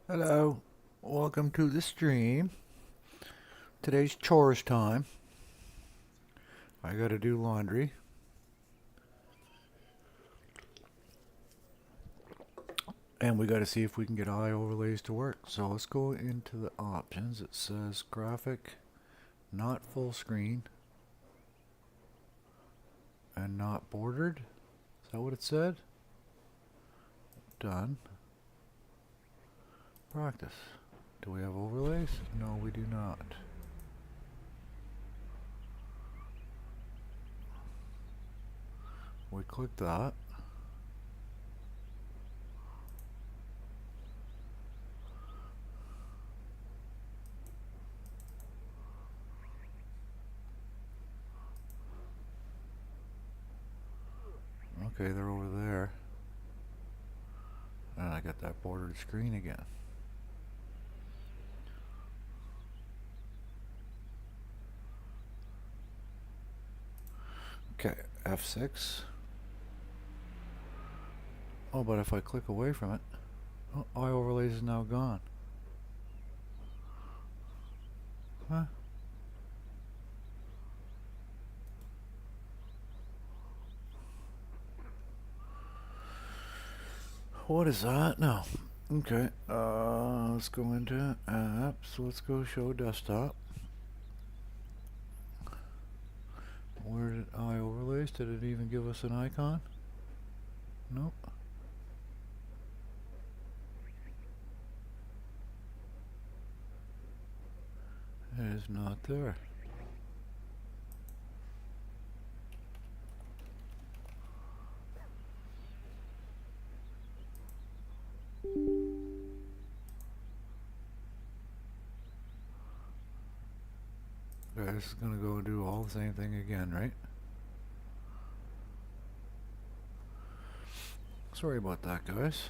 Hello, welcome to the stream. Today's chores time. I gotta do laundry. And we gotta see if we can get eye overlays to work. So let's go into the options. It says graphic, not full screen, and not bordered. Is that what it said? Done. Practice. Do we have overlays? No, we do not. We click that. Okay, they're over there. And I got that bordered screen again. Okay, F6. Oh, but if I click away from it, oh, eye overlays is now gone. Huh? What is that? No. Okay. Let's go into apps. Let's go show desktop. Where did eye overlays? Did it even give us an icon? Nope. It is not there. Okay, this is gonna go do all the same thing again, right? Sorry about that, guys.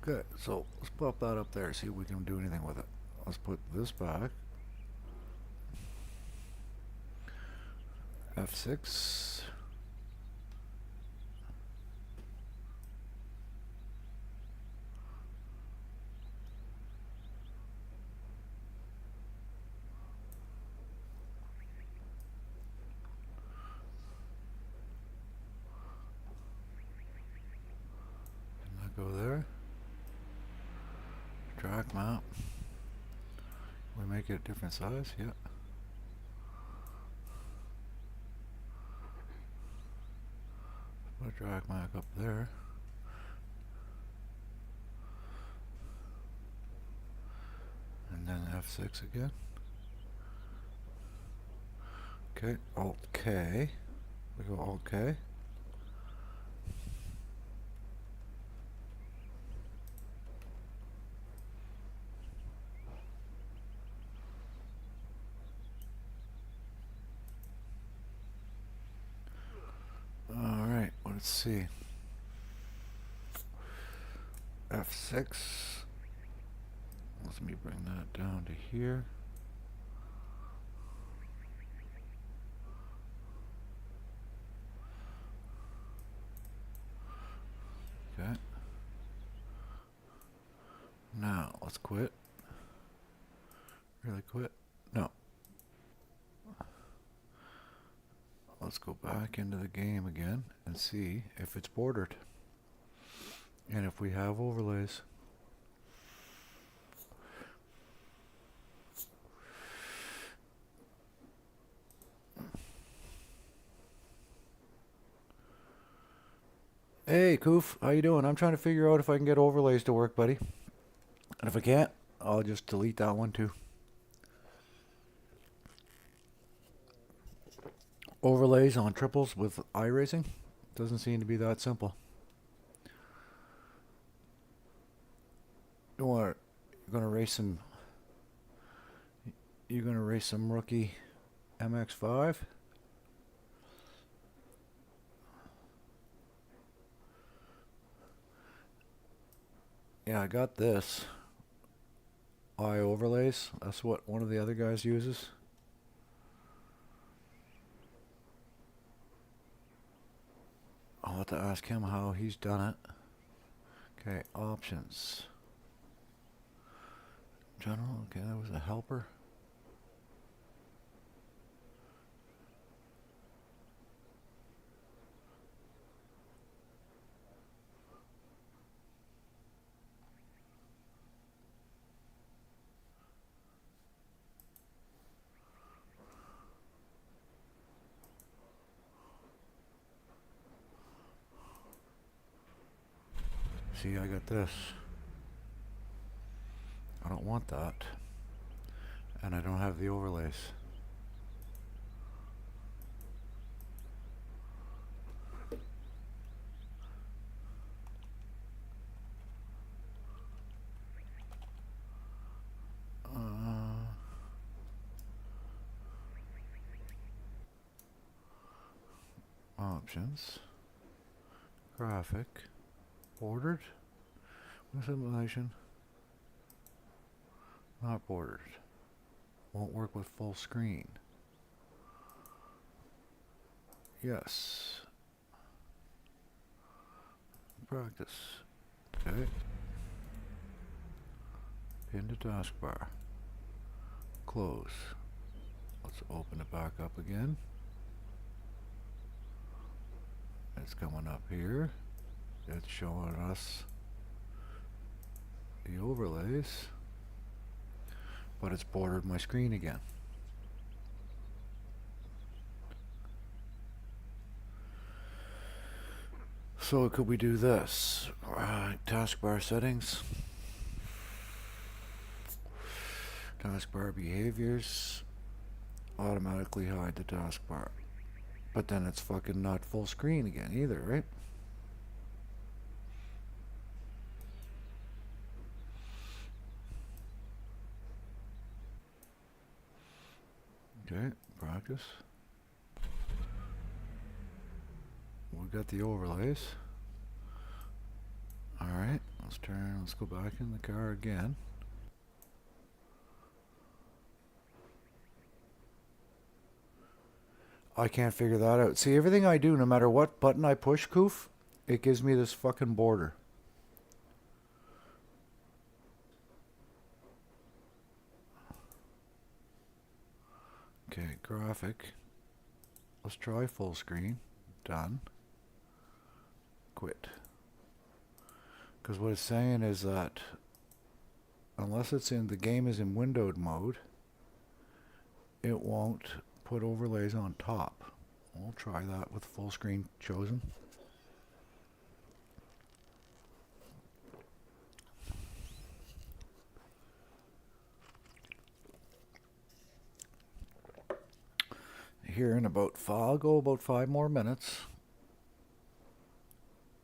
Okay, so let's pop that up there, see if we can do anything with it. Let's put this back. F6. And that go there. Track map. We make it a different size, yeah. Put a track map up there. And then F6 again. Okay, Alt K. We go Alt K. Alright, let's see. F6. Let me bring that down to here. Okay. Now, let's quit. Really quit? No. Let's go back into the game again and see if it's bordered. And if we have overlays. Hey, Koof, how you doing? I'm trying to figure out if I can get overlays to work, buddy. And if I can't, I'll just delete that one too. Overlays on triples with iracing? Doesn't seem to be that simple. You're gonna race some. You're gonna race some rookie MX5. Yeah, I got this. Eye overlays. That's what one of the other guys uses. I'll have to ask him how he's done it. Okay, options. General, okay, that was a helper. See, I got this. I don't want that. And I don't have the overlays. Options. Graphic. Bordered. Simulation. Not bordered. Won't work with full screen. Yes. Practice. Okay. Pin to taskbar. Close. Let's open it back up again. It's coming up here. It's showing us the overlays, but it's bordered my screen again. So could we do this? Taskbar settings. Taskbar behaviors. Automatically hide the taskbar. But then it's fucking not full screen again either, right? Okay, practice. We've got the overlays. Alright, let's go back in the car again. I can't figure that out. See, everything I do, no matter what button I push, Koof, it gives me this fucking border. Okay, graphic. Let's try full screen. Done. Quit. Because what it's saying is that unless it's in the game is in windowed mode, it won't put overlays on top. We'll try that with full screen chosen. Here in I'll go about 5 more minutes.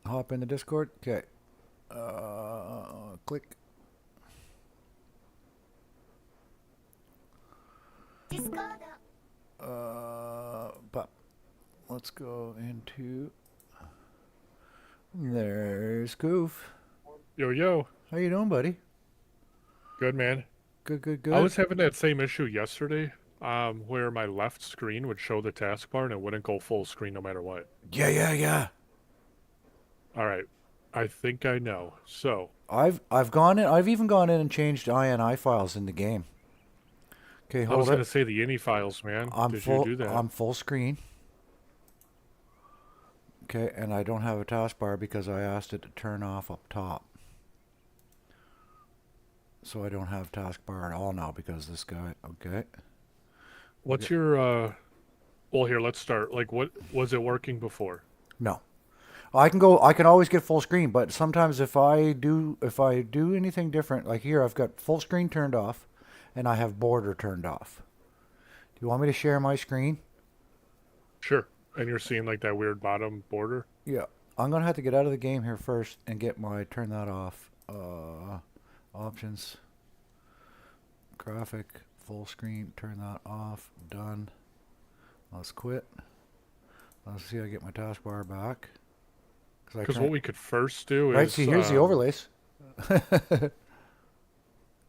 Hop into Discord. Okay. Click. Discord. But let's go into. There's Koof. Yo, yo. How you doing, buddy? Good, man. Good. I was having that same issue yesterday, where my left screen would show the taskbar and it wouldn't go full screen no matter what. Yeah. All right. I think I know. So I've even gone in and changed INI files in the game. Okay, I was hold gonna it. say the ini files, man. Did you do that? I'm full screen. Okay, and I don't have a taskbar because I asked it to turn off up top. So I don't have taskbar at all now because this guy. Okay. What's your well, here, let's start. Like, what was it working before? No. I can always get full screen, but sometimes if I do anything different, like here I've got full screen turned off and I have border turned off. Do you want me to share my screen? Sure. And you're seeing like that weird bottom border? Yeah. I'm going to have to get out of the game here first and turn that off. Options. Graphic, full screen, turn that off. Done. Let's quit. Let's see if I get my taskbar back. Because what we could first do is... Right, see, here's the overlays. Okay,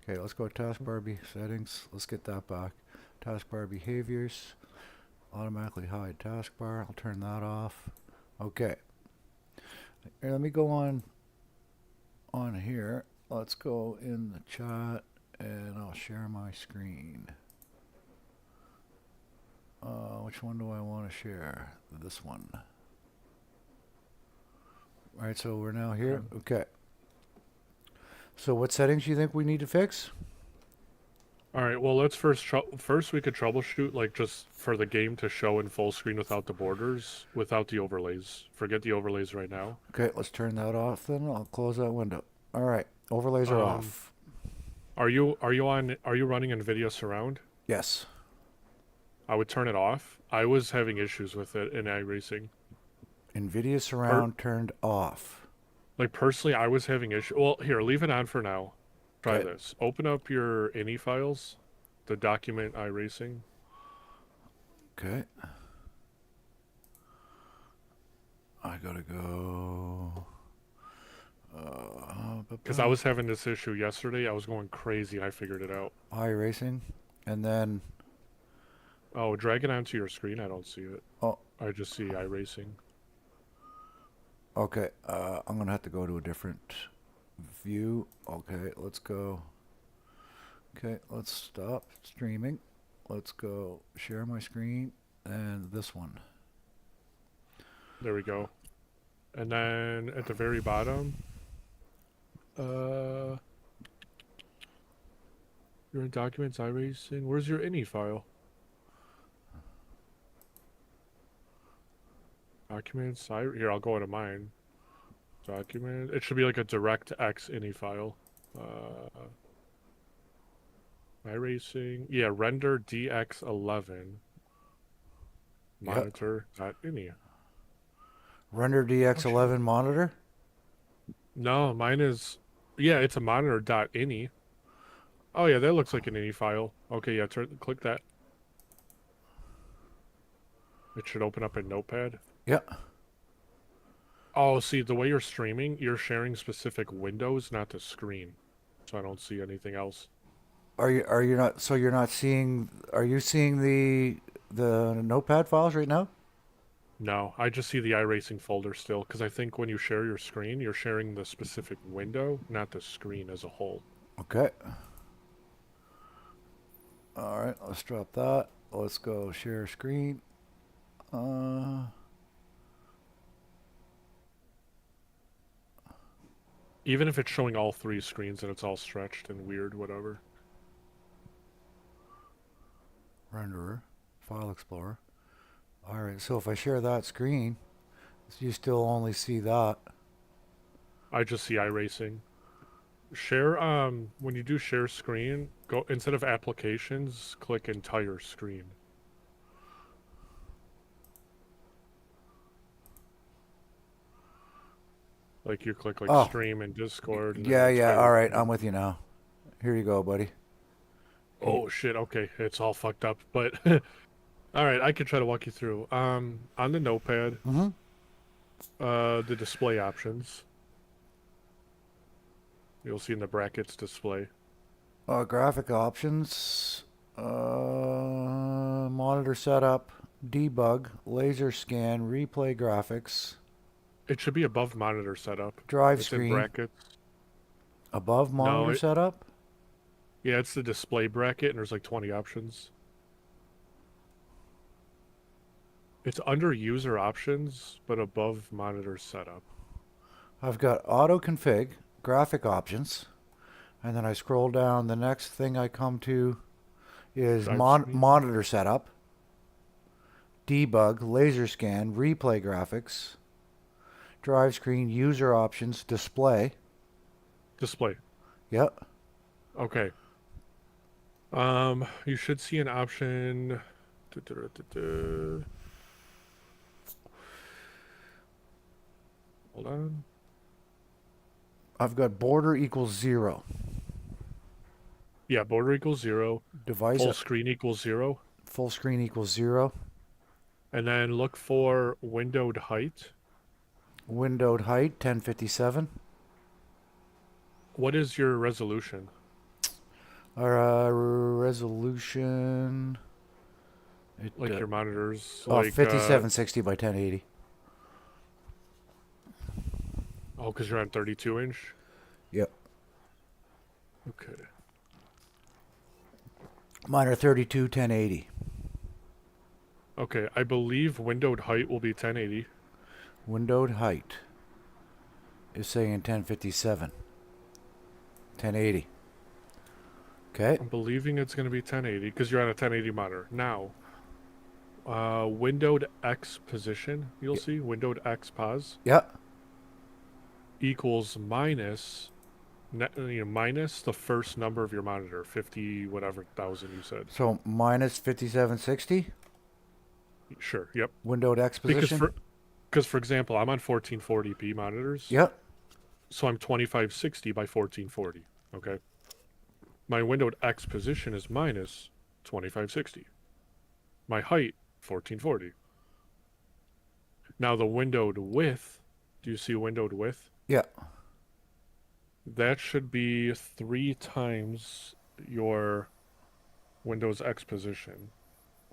let's go taskbar settings. Let's get that back. Taskbar behaviors. Automatically hide taskbar. I'll turn that off. Okay. Here, let me go on on here. Let's go in the chat and I'll share my screen. Which one do I want to share? This one. All right, so we're now here. Okay. So what settings do you think we need to fix? All right. Well, let's first we could troubleshoot like just for the game to show in full screen without the borders, without the overlays. Forget the overlays right now. Okay, let's turn that off then. I'll close that window. All right, overlays are off. Are you running NVIDIA Surround? Yes. I would turn it off. I was having issues with it in iRacing. NVIDIA Surround turned off. Like personally, I was having issues. Well, here, leave it on for now. Try Okay. this. Open up your INI files, the document iRacing. Okay. I gotta go. Because I was having this issue yesterday. I was going crazy and I figured it out. iRacing, and then Oh, drag it onto your screen. I don't see it. oh, I just see iRacing. okay. I'm gonna have to go to a different view. Okay, let's go. Okay, let's stop streaming. Let's go share my screen and this one. There we go. And then at the very bottom, you're in Documents, iRacing. Where's your INI file? Documents, here, I'll go into mine. Document, it should be like a DirectX INI file. iRacing, yeah, render DX11. Monitor.ini. Render DX11 monitor. No, mine is, yeah, it's a monitor.ini. Oh yeah, that looks like an INI file. Okay, yeah, click that. It should open up in Notepad. Yeah. Oh, see, the way you're streaming, you're sharing specific windows, not the screen. So I don't see anything else. Are you not? So you're not seeing? Are you seeing the Notepad files right now? No, I just see the iRacing folder still, because I think when you share your screen, you're sharing the specific window, not the screen as a whole. Okay. All right, let's drop that. Let's go share screen. Even if it's showing all three screens and it's all stretched and weird, whatever. Renderer, File Explorer. All right, so if I share that screen, you still only see that. I just see iRacing. Share, when you do share screen, go instead of applications, click entire screen. Like you click like stream and Discord. And Yeah. All right, I'm with you now. Here you go, buddy. Oh shit. Okay, it's all fucked up. But all right, I can try to walk you through. On the Notepad, the display options. You'll see in the brackets display. Graphic options. Monitor setup. Debug. Laser scan. Replay graphics. It should be above monitor setup. Drive it's screen. In brackets. Above monitor setup? Yeah, it's the display bracket, and there's like 20 options. It's under user options, but above monitor setup. I've got auto config, graphic options, and then I scroll down. The next thing I come to is monitor setup, debug, laser scan, replay graphics, drive screen, user options, display. Display. Yep. Okay. You should see an option. Hold on. I've got border equals 0. Yeah, border equals 0. Device full screen equals 0. Full screen equals 0. And then look for windowed height. Windowed height 1057. What is your resolution? Our resolution. Like your monitors. Oh, like 5760 by 1080. Oh, because you're on 32 inch? Yep. Okay. Mine are 32 1080. Okay, I believe windowed height will be 1080. Windowed height is saying 1057. 1080. Okay. I'm believing it's going to be 1080 because you're on a 1080 monitor. Now, windowed X position, you'll see, windowed X pos Yep. equals minus the first number of your monitor, 50 whatever thousand you said. So minus 5760. Sure, yep. Windowed X Because position. for example, I'm on 1440p monitors, Yep. so I'm 2560 by 1440. Okay. My windowed X position is minus 2560. My height 1440. Now the windowed width, do you see windowed width? Yep. That should be 3 times your Windows X position.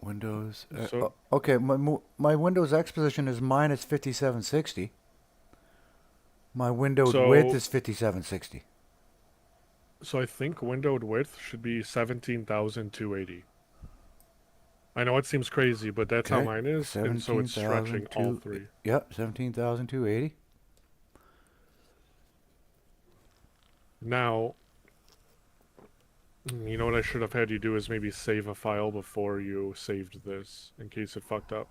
Windows. So Okay, my Windows X position is minus 5760. My windowed width so is 5760. so I think windowed width should be 17,280. I know it seems crazy, but that's how Okay. mine is, and so it's stretching all 17,002. three. Yep, 17,280. Now, you know what I should have had you do is maybe save a file before you saved this, in case it fucked up.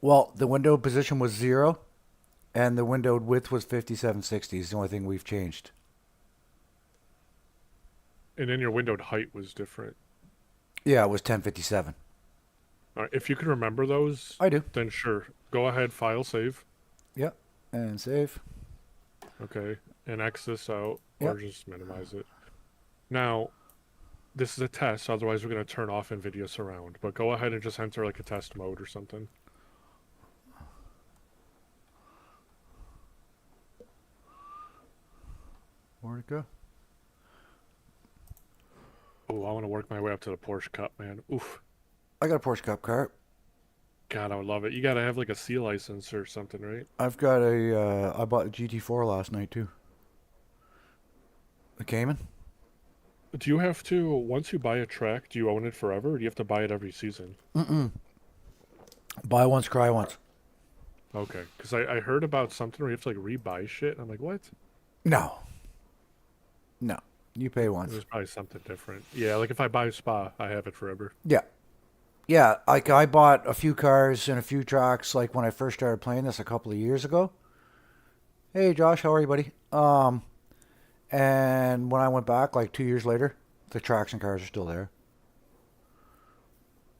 Well, the window position was 0, and the windowed width was 5760. Is the only thing we've changed. And then your windowed height was different. Yeah, it was 1057. All right, if you can remember those, I do. then sure. Go ahead, file save. Yep. And save. Okay, and X this out, or Yep. just minimize it. Now, this is a test, otherwise we're going to turn off NVIDIA Surround. But go ahead and just enter like a test mode or something. Where'd it go? Oh, I want to work my way up to the Porsche Cup, man. Oof. I got a Porsche Cup car. God, I would love it. You got to have like a C license or something, right? I've got a. I bought a GT4 last night too. The Cayman. Do you have to, once you buy a track, do you own it forever, or do you have to buy it every season? Mm-mm. Buy once, cry once. Okay, because I heard about something where you have to like rebuy shit. I'm like, what? No. No. You pay once. There's probably something different. Yeah, like if I buy a Spa, I have it forever. Yeah. Yeah. Like I bought a few cars and a few tracks like when I first started playing this a couple of years ago. Hey Josh, how are you, buddy? And when I went back like 2 years later, the tracks and cars are still there.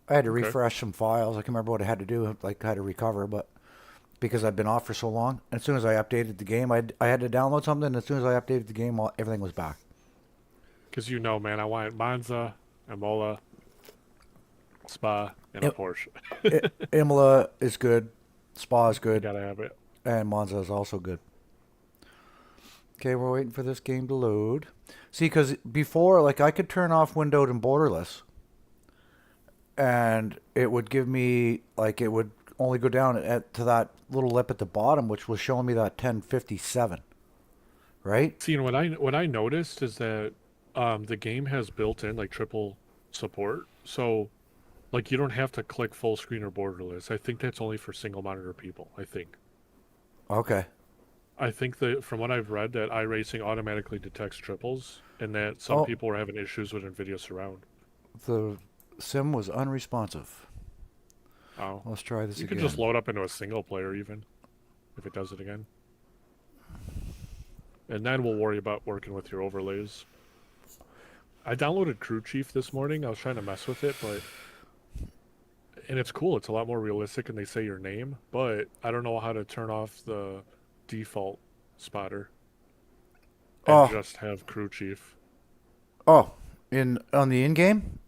I had to Okay. refresh some files. I can't remember what I had to do, like I had to recover, but because I'd been off for so long, and as soon as I updated the game, I had to download something. And as soon as I updated the game, everything was back. Because you know, man, I want Monza, Imola, Spa, and a Yep. Porsche. Imola is good, Spa is You good, gotta have it. and Monza is also good. Okay, we're waiting for this game to load. See, because before, like, I could turn off windowed and borderless, and it would give me, like, it would only go down to that little lip at the bottom, which was showing me that 1057, right? See, and what I noticed is that the game has built-in like triple support, so like you don't have to click full screen or borderless. I think that's only for single monitor people. Okay. I think that from what I've read, that iRacing automatically detects triples, and that some Oh, people were having issues with NVIDIA Surround. the sim was unresponsive. Oh, Let's try this you could again. just load up into a single player even, if it does it again, and then we'll worry about working with your overlays. I downloaded Crew Chief this morning. I was trying to mess with it, and it's cool. It's a lot more realistic, and they say your name, but I don't know how to turn off the default spotter and Oh, just have Crew Chief. oh, on the in-game?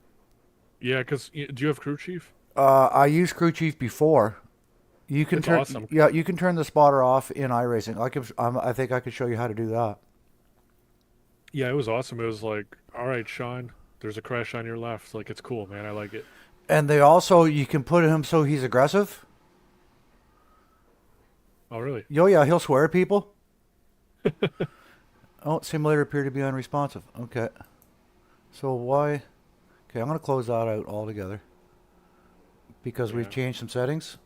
Yeah, because do you have Crew Chief? I used Crew Chief before. You can It's turn, awesome. yeah, you can turn the spotter off in iRacing. I think I could show you how to do that. Yeah, it was awesome. It was like, all right, Sean, there's a crash on your left. Like, it's cool, man. I like it. And they also, you can put him so he's aggressive. Oh, really? Yo, yeah, he'll swear at people. Oh, simulator appeared to be unresponsive. Okay. So why? Okay, I'm gonna close that out altogether because we've Yeah. changed some settings.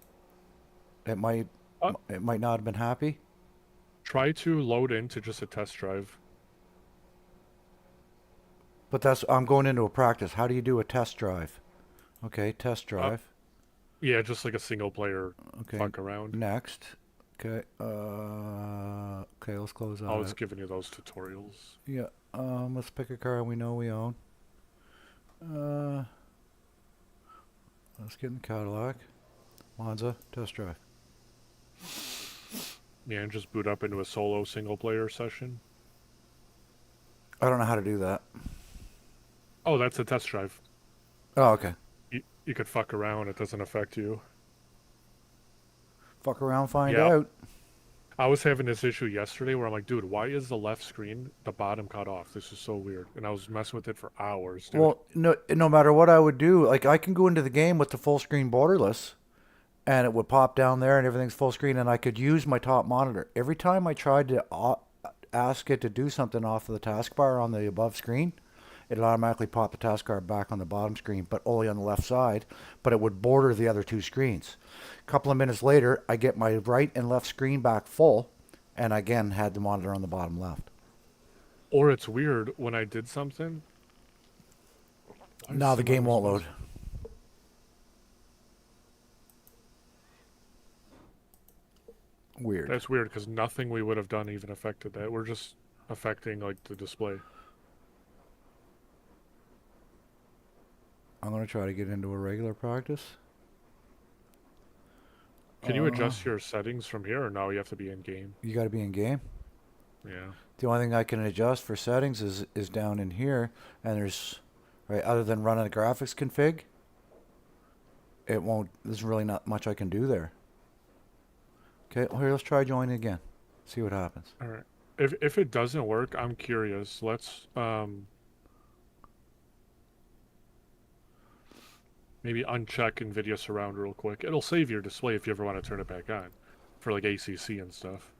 It might Uh, it might not have been happy, Try to load into just a test drive. but that's I'm going into a practice. How do you do a test drive? Okay, test Uh, drive. yeah, just like a single player Okay, fuck around. next. Okay, okay, let's close that I was out. giving you those tutorials. Yeah, let's pick a car we know we own. Uh, let's get in the Cadillac. Monza, test drive. Yeah, and just boot up into a solo single player session. I don't know how to do that. Oh, that's a test drive. Oh, okay. You could fuck around. It doesn't affect you. Fuck around, find Yeah, out. I was having this issue yesterday where I'm like, dude, why is the left screen, the bottom cut off? This is so weird. And I was messing with it for hours, dude. Well, no matter what I would do, like I can go into the game with the full screen borderless, and it would pop down there, and everything's full screen, and I could use my top monitor. Every time I tried to ask it to do something off of the taskbar on the above screen, it automatically popped the taskbar back on the bottom screen, but only on the left side. But it would border the other two screens. A couple of minutes later, I get my right and left screen back full, and again had the monitor on the bottom left. Or it's weird when I did something. Why is Now the game won't load. semi-responsive? Weird. That's weird because nothing we would have done even affected that. We're just affecting like the display. I'm gonna try to get into a regular practice. Can you adjust your settings from here, or no? You have to be in game. You got to be in game. Yeah. The only thing I can adjust for settings is down in here, and there's right other than running a graphics config. It won't. There's really not much I can do there. Okay, well, here let's try joining again. See what happens. All right. If it doesn't work, I'm curious. Let's maybe uncheck NVIDIA Surround real quick. It'll save your display if you ever want to turn it back on for like ACC and stuff.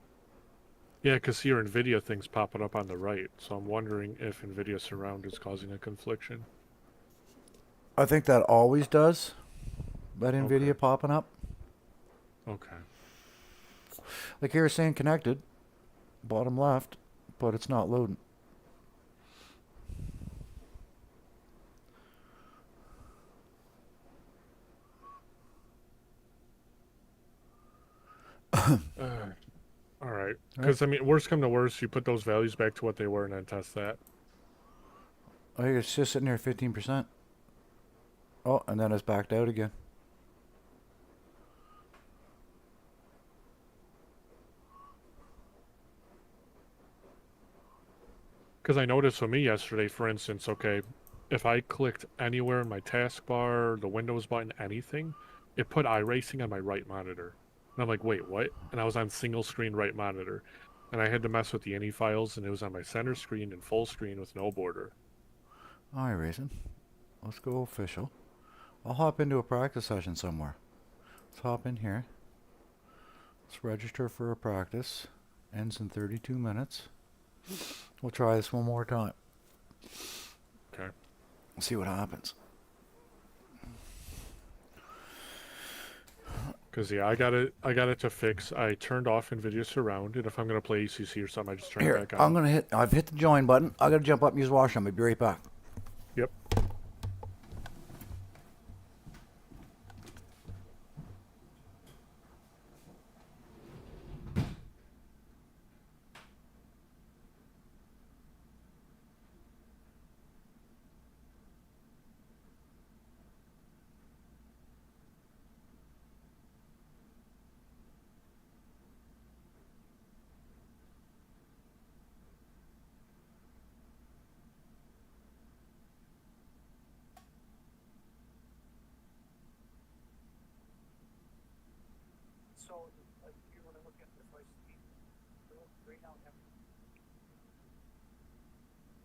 Yeah, because your NVIDIA thing's popping up on the right, so I'm wondering if NVIDIA Surround is causing a confliction. I think that always does. That Okay. NVIDIA popping up. Okay. Like here, it's saying connected, bottom left, but it's not loading. All right. Right? Because, I mean, worst come to worst, you put those values back to what they were and then test that. I think it's just sitting there 15%. Oh, and then it's backed out again. Because I noticed for me yesterday, for instance, okay, if I clicked anywhere in my taskbar, the Windows button, anything, it put iRacing on my right monitor. And I'm like, wait, what? And I was on single screen right monitor. And I had to mess with the INI files, and it was on my center screen and full screen with no border. All right, Raisin. Let's go official. I'll hop into a practice session somewhere. Let's hop in here. Let's register for a practice. Ends in 32 minutes. We'll try this one more time. Okay. See what happens. Because yeah, I got it to fix. I turned off NVIDIA Surround, and if I'm gonna play ACC or something, I just turn it Here, back on. I've hit the join button. I gotta jump up and use the washroom. I'll be right back. Yep.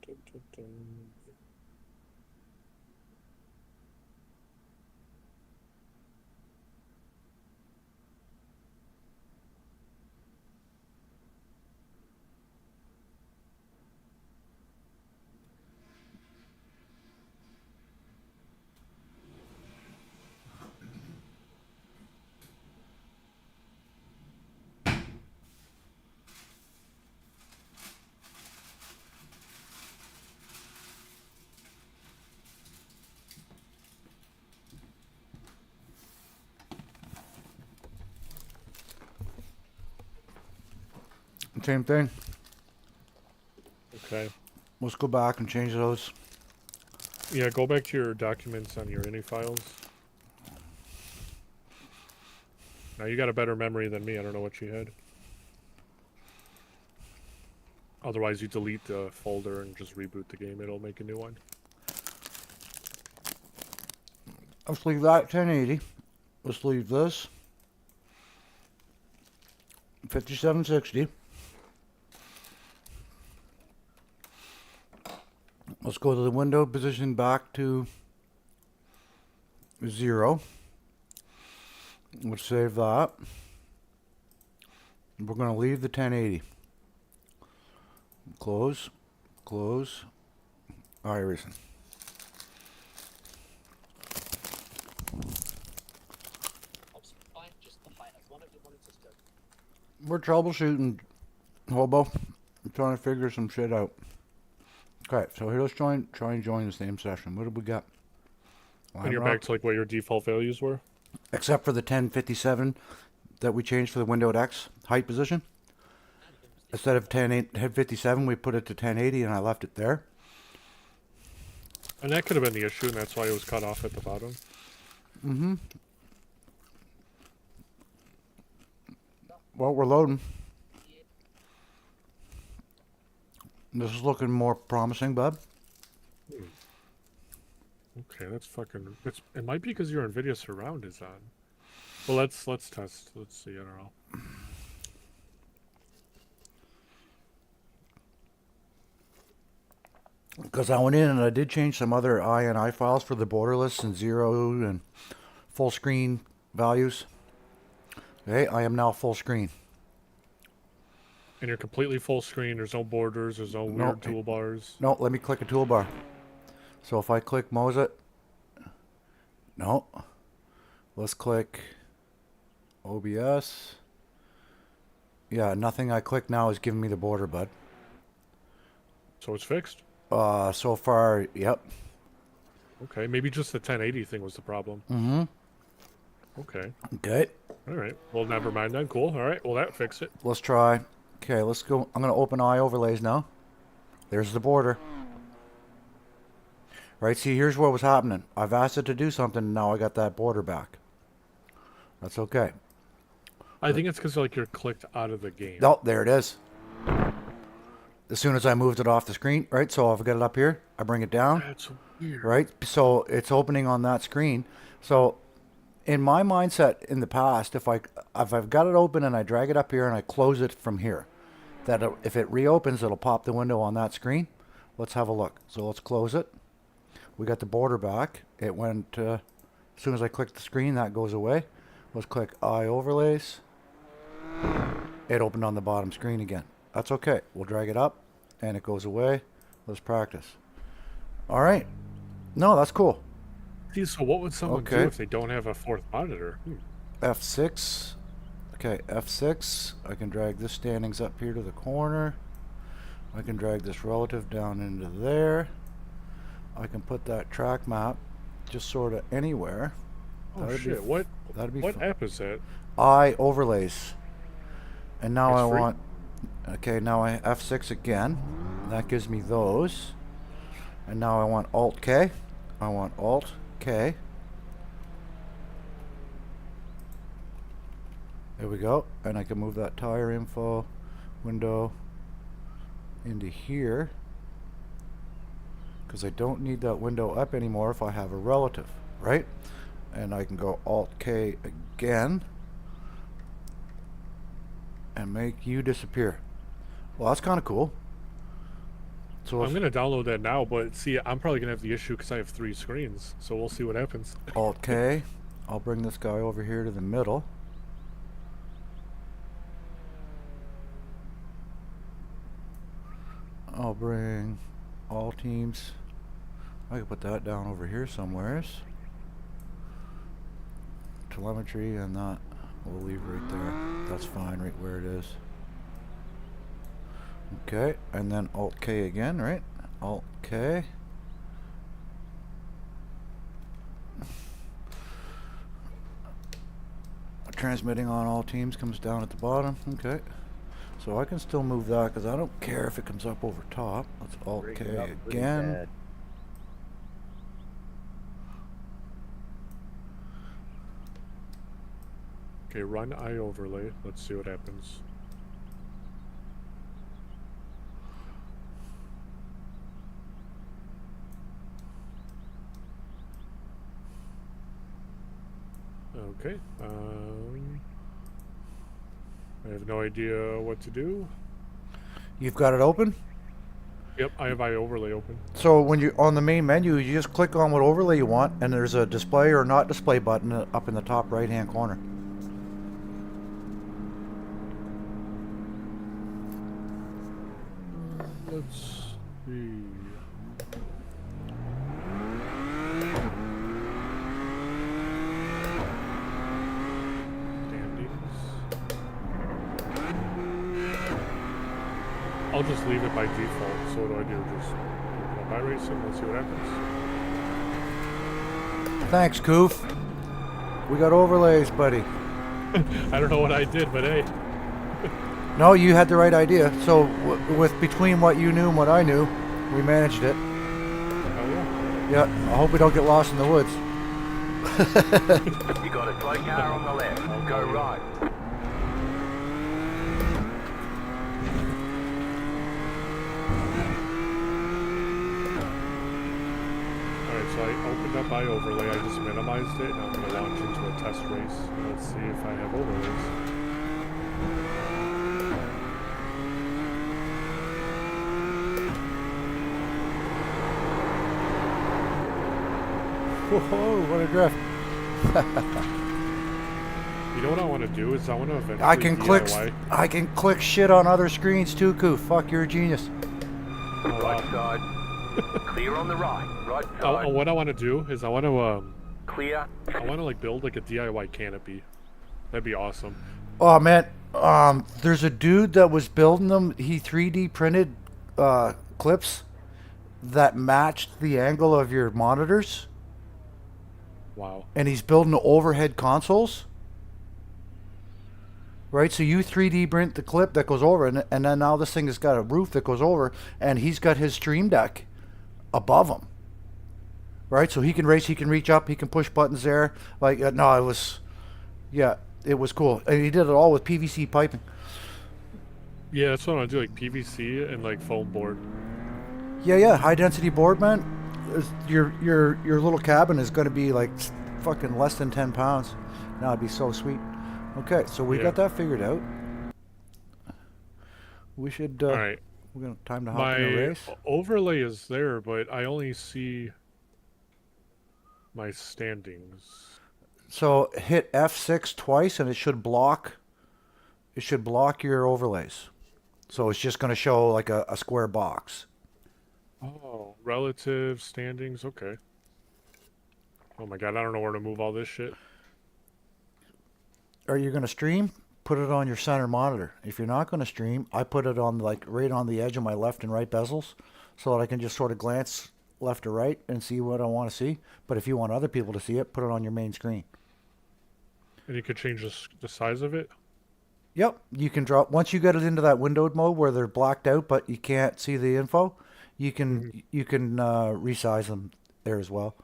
Dun, dun, dun. Same thing. Okay. Let's go back and change those. Yeah, go back to your documents on your ini files. Now you got a better memory than me. I don't know what you had. Otherwise, you delete the folder and just reboot the game. It'll make a new one. Let's leave that 1080. Let's leave this 5760. Let's go to the window position back to 0. Let's save that. We're going to leave the 1080. Close, close, iracing. We're troubleshooting, Hobo. I'm trying to figure some shit out. Okay, so here, let's try and join the same session. What did we got? And you're back to like what your default values were? Except for the 1057 that we changed for the windowed X height position. Instead of 1057, we put it to 1080 and I left it there. And that could have been the issue, and that's why it was cut off at the bottom. Mm-hmm. Well, we're loading. This is looking more promising, bud. Okay, that's fucking... It might be because your NVIDIA Surround is on. Well, let's test. Let's see, I don't know. Because I went in and I did change some other INI files for the borderless and 0 and full screen values. Okay, I am now full screen. And you're completely full screen. There's no borders. There's no weird toolbars. No, let me click a toolbar. So if I click Mozart, no. Let's click OBS. Yeah, nothing I click now is giving me the border, bud. So it's fixed? So far, yep. Okay, maybe just the 1080 thing was the problem. Mm-hmm. Okay. Okay. All right. Well, never mind then. Cool. All right. Well, that fixed it. Let's try. Okay, let's go. I'm going to open ioverlays now. There's the border. Right, see, here's what was happening. I've asked it to do something, and now I got that border back. That's okay. I think it's because like you're clicked out of the game. Oh, there it is. As soon as I moved it off the screen, right? So if I get it up here, I bring it down. That's weird. Right? So it's opening on that screen. So in my mindset in the past, if I've got it open and I drag it up here and I close it from here, that if it reopens, it'll pop the window on that screen. Let's have a look. So let's close it. We got the border back. It went, as soon as I click the screen, that goes away. Let's click ioverlays. It opened on the bottom screen again. That's okay. We'll drag it up and it goes away. Let's practice. All right. No, that's cool. See, so what would someone do if they don't have a fourth monitor? F6. Okay, F6. I can drag this standings up here to the corner. I can drag this relative down into there. I can put that track map just sort of anywhere. Oh shit! What fun. app is that? ioverlays. And now It's free? want. Okay, now I F6 again. That gives me those. And now I want Alt K. I want Alt K. There we go. And I can move that tire info window into here, because I don't need that window up anymore if I have a relative, right? And I can go Alt K again and make you disappear. Well, that's kind of cool. So I'm gonna download that now, but see, I'm probably gonna have the issue because I have 3 screens. So we'll see what happens. Alt K. I'll bring this guy over here to the middle. I'll bring all teams. I can put that down over here somewheres. Telemetry and that we'll leave right there. That's fine right where it is. Okay, and then Alt K again, right? Alt K. Transmitting on all teams comes down at the bottom. Okay. So I can still move that because I don't care if it comes up over top. Let's Alt Break K it up pretty again. bad. Okay, run ioverlay. Let's see what happens. Okay. I have no idea what to do. You've got it open. Yep, I have ioverlay open. So when you on the main menu, you just click on what overlay you want, and there's a display or not display button up in the top right-hand corner. Let's see. Standings. I'll just leave it by default. So what do I do? Just open up iracing. Let's see what happens. Thanks, Koof. We got overlays, buddy. I don't know what I did, but hey. No, you had the right idea. So with between what you knew and what I knew, we managed it. Oh yeah. Yeah, I hope we don't get lost in the woods. You got a slow car on the left. Go right. Alright, so I opened up ioverlay. I just minimized it, and I'm going to launch into a test race. Let's see if I have overlays. Whoa, what a drift. You know what I want to do is I want to eventually I can DIY. click shit on other screens too, Koof. Fuck, you're a genius. Oh, Right wow. side. Clear on the right. Right Oh, side. what I want to do is I want to Clear. like build like a DIY canopy. That'd be awesome. Oh man, there's a dude that was building them. He 3D printed clips that matched the angle of your monitors, Wow. and he's building overhead consoles. Right, so you 3D print the clip that goes over, and then now this thing has got a roof that goes over, and he's got his stream deck above him. Right, so he can race, he can reach up, he can push buttons there. Like, no, it was, yeah, it was cool, and he did it all with PVC piping. Yeah, that's what I want to do, like PVC and like foam board. Yeah, high density board, man. Your little cabin is going to be like fucking less than 10 pounds. Now it'd be so sweet. Okay, so we Yeah. got that figured out. We should. All right. We're gonna time to hop My in a race. overlay is there, but I only see my standings. So hit F6 twice, and it should block. It should block your overlays. So it's just going to show like a square box. Oh, relative standings. Okay. Oh my god, I don't know where to move all this shit. Are you going to stream? Put it on your center monitor. If you're not going to stream, I put it on like right on the edge of my left and right bezels, so that I can just sort of glance left or right and see what I want to see. But if you want other people to see it, put it on your main screen. And you could change the size of it. Yep, you can drop once you get it into that windowed mode where they're blacked out, but you can't see the info. You can resize them there as well.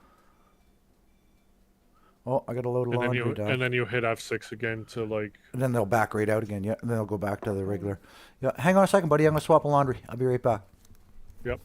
Oh, I got a load of laundry down. And then you hit F6 again to like. And then they'll back right out again. Yeah, and then they'll go back to the regular. Yeah, hang on a second, buddy. I'm gonna swap a laundry. I'll be right back. Yep.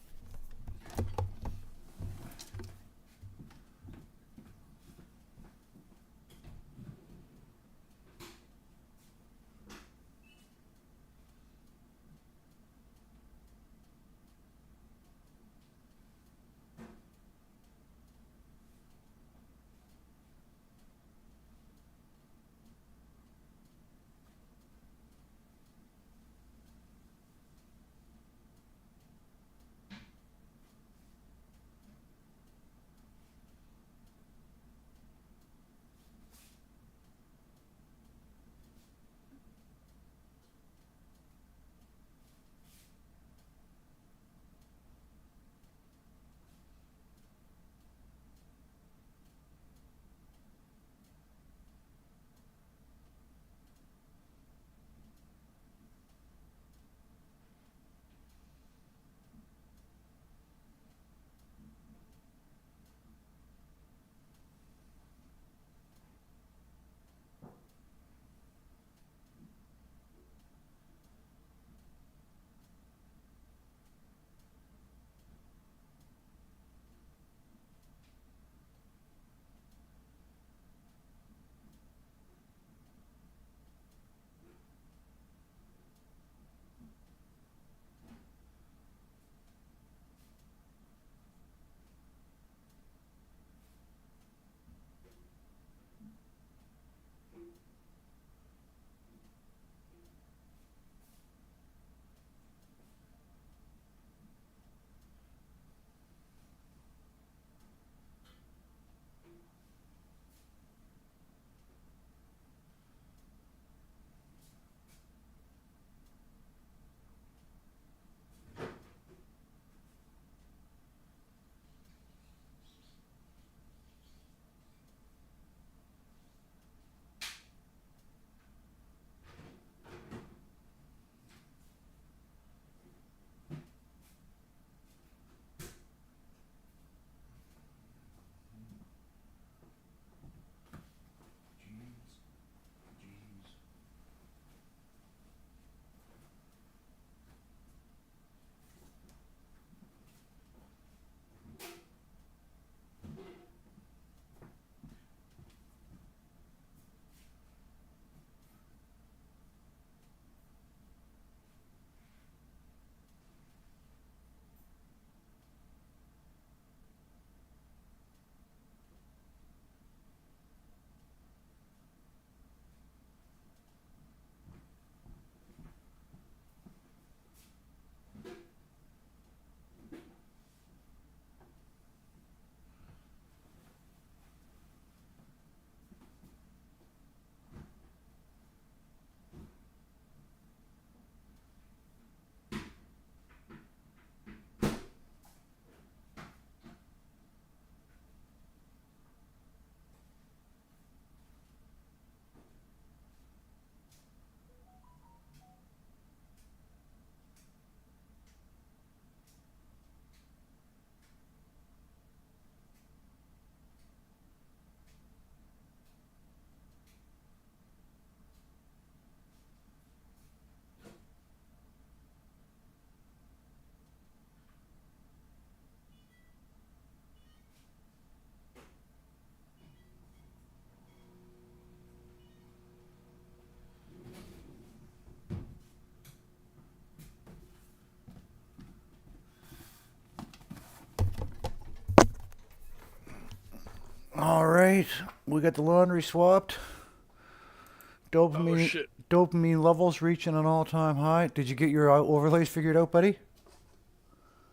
All right, we got the laundry swapped. Oh Dopamine shit. dopamine levels reaching an all-time high. Did you get your overlays figured out, buddy?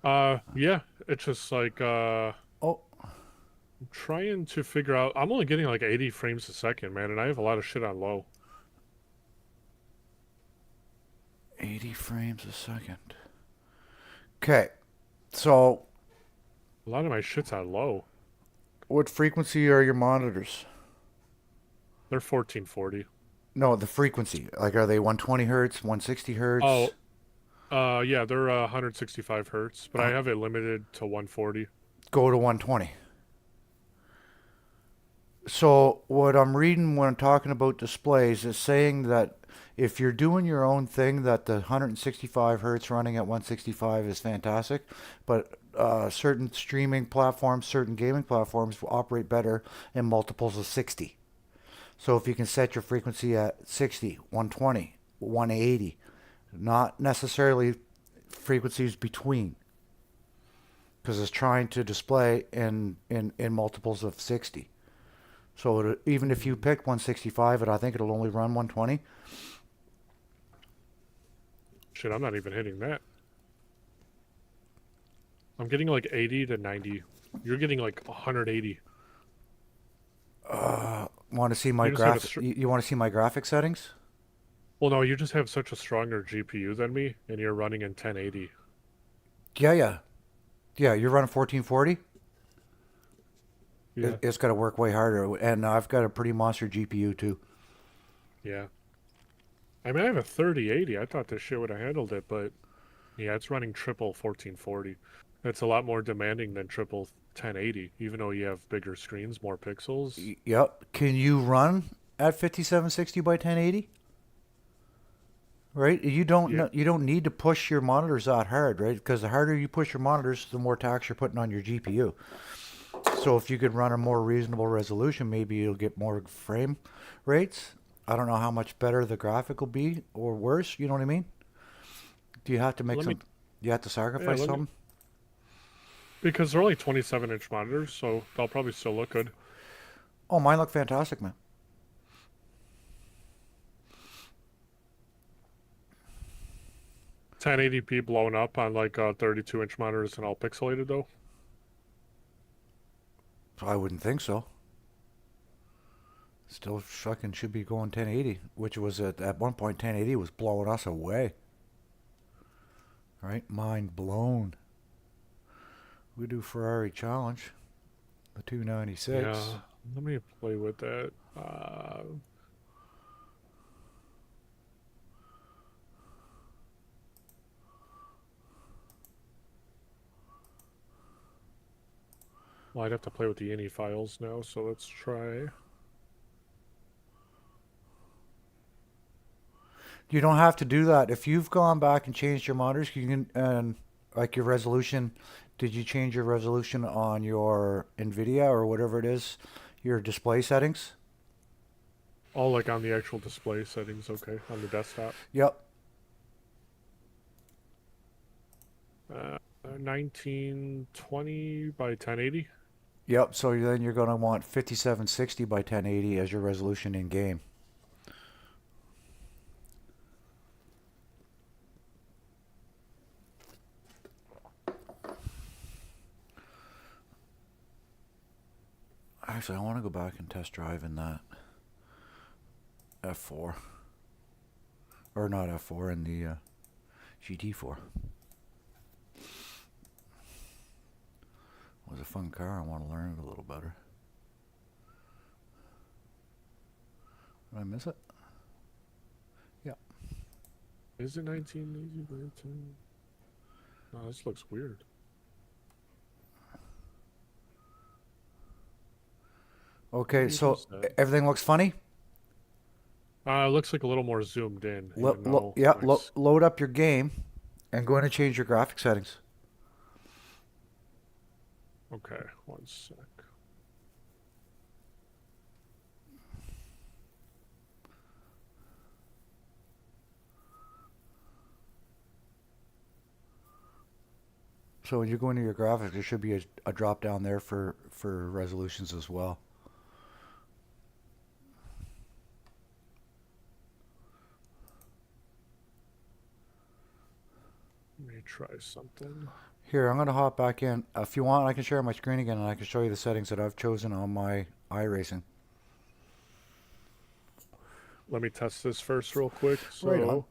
Yeah. It's just like Oh, I'm trying to figure out. I'm only getting like 80 frames a second, man, and I have a lot of shit on low. 80 frames a second. Okay, so A lot of my shit's on low. what frequency are your monitors? They're 1440. No, the frequency. Like, are they 120 hertz, 160 hertz? Oh, yeah, they're 165 hertz, but I have it limited to 140. Go to 120. So what I'm reading when I'm talking about displays is saying that if you're doing your own thing, that the 165 hertz running at 165 is fantastic, but certain streaming platforms, certain gaming platforms will operate better in multiples of 60. So if you can set your frequency at 60, 120, 180, not necessarily frequencies between, because it's trying to display in multiples of 60. So even if you pick 165, I think it'll only run 120. Shit, I'm not even hitting that. I'm getting like 80 to 90. You're getting like 180. Want to see my You just have a graphic? You want to see my graphic settings? Well, no, you just have such a stronger GPU than me, and you're running in 1080. Yeah. You're running 1440. Yeah, It's got to work way harder, and I've got a pretty monster GPU too. yeah. I mean, I have a 3080. I thought this shit would have handled it, but yeah, it's running triple 1440. It's a lot more demanding than triple 1080, even though you have bigger screens, more pixels. Yep. Can you run at 5760 by 1080? Right. Yeah, You don't need to push your monitors that hard, right? Because the harder you push your monitors, the more tax you're putting on your GPU. So if you could run a more reasonable resolution, maybe you'll get more frame rates. I don't know how much better the graphic will be or worse. You know what I mean? Do you have to make let some? me. Do you have to Yeah, sacrifice let me. something? Because they're only 27-inch monitors, so they'll probably still look good. Oh, mine look fantastic, man. 1080p blown up on like 32-inch monitors and all pixelated though. I wouldn't think so. Still fucking should be going 1080, which was at one point 1080 was blowing us away. Right? Mind blown. We do Ferrari Challenge, the 296. Yeah, let me play with that. Well, I'd have to play with the ini files now, so let's try. You don't have to do that. If you've gone back and changed your monitors, you can, and like your resolution, did you change your resolution on your NVIDIA or whatever it is, your display settings? Oh, like on the actual display settings, okay, on the desktop. Yep. 1920 by 1080. Yep. So then you're going to want 5760 by 1080 as your resolution in game. Actually, I want to go back and test drive in that F4. Or not F4, in the GT4. It was a fun car. I want to learn it a little better. Did I miss it? Yeah. Is it 1980 by 10? No, this looks weird. Okay, What so is that? everything looks funny? It looks like a little more zoomed in, even though Load up your game and go in and change your graphic settings. Okay, one sec. So when you go into your graphics, there should be a drop down there for resolutions as well. try something. Here, I'm gonna hop back in. If you want, I can share my screen again, and I can show you the settings that I've chosen on my iRacing. Let me test this first real quick. So, Right on.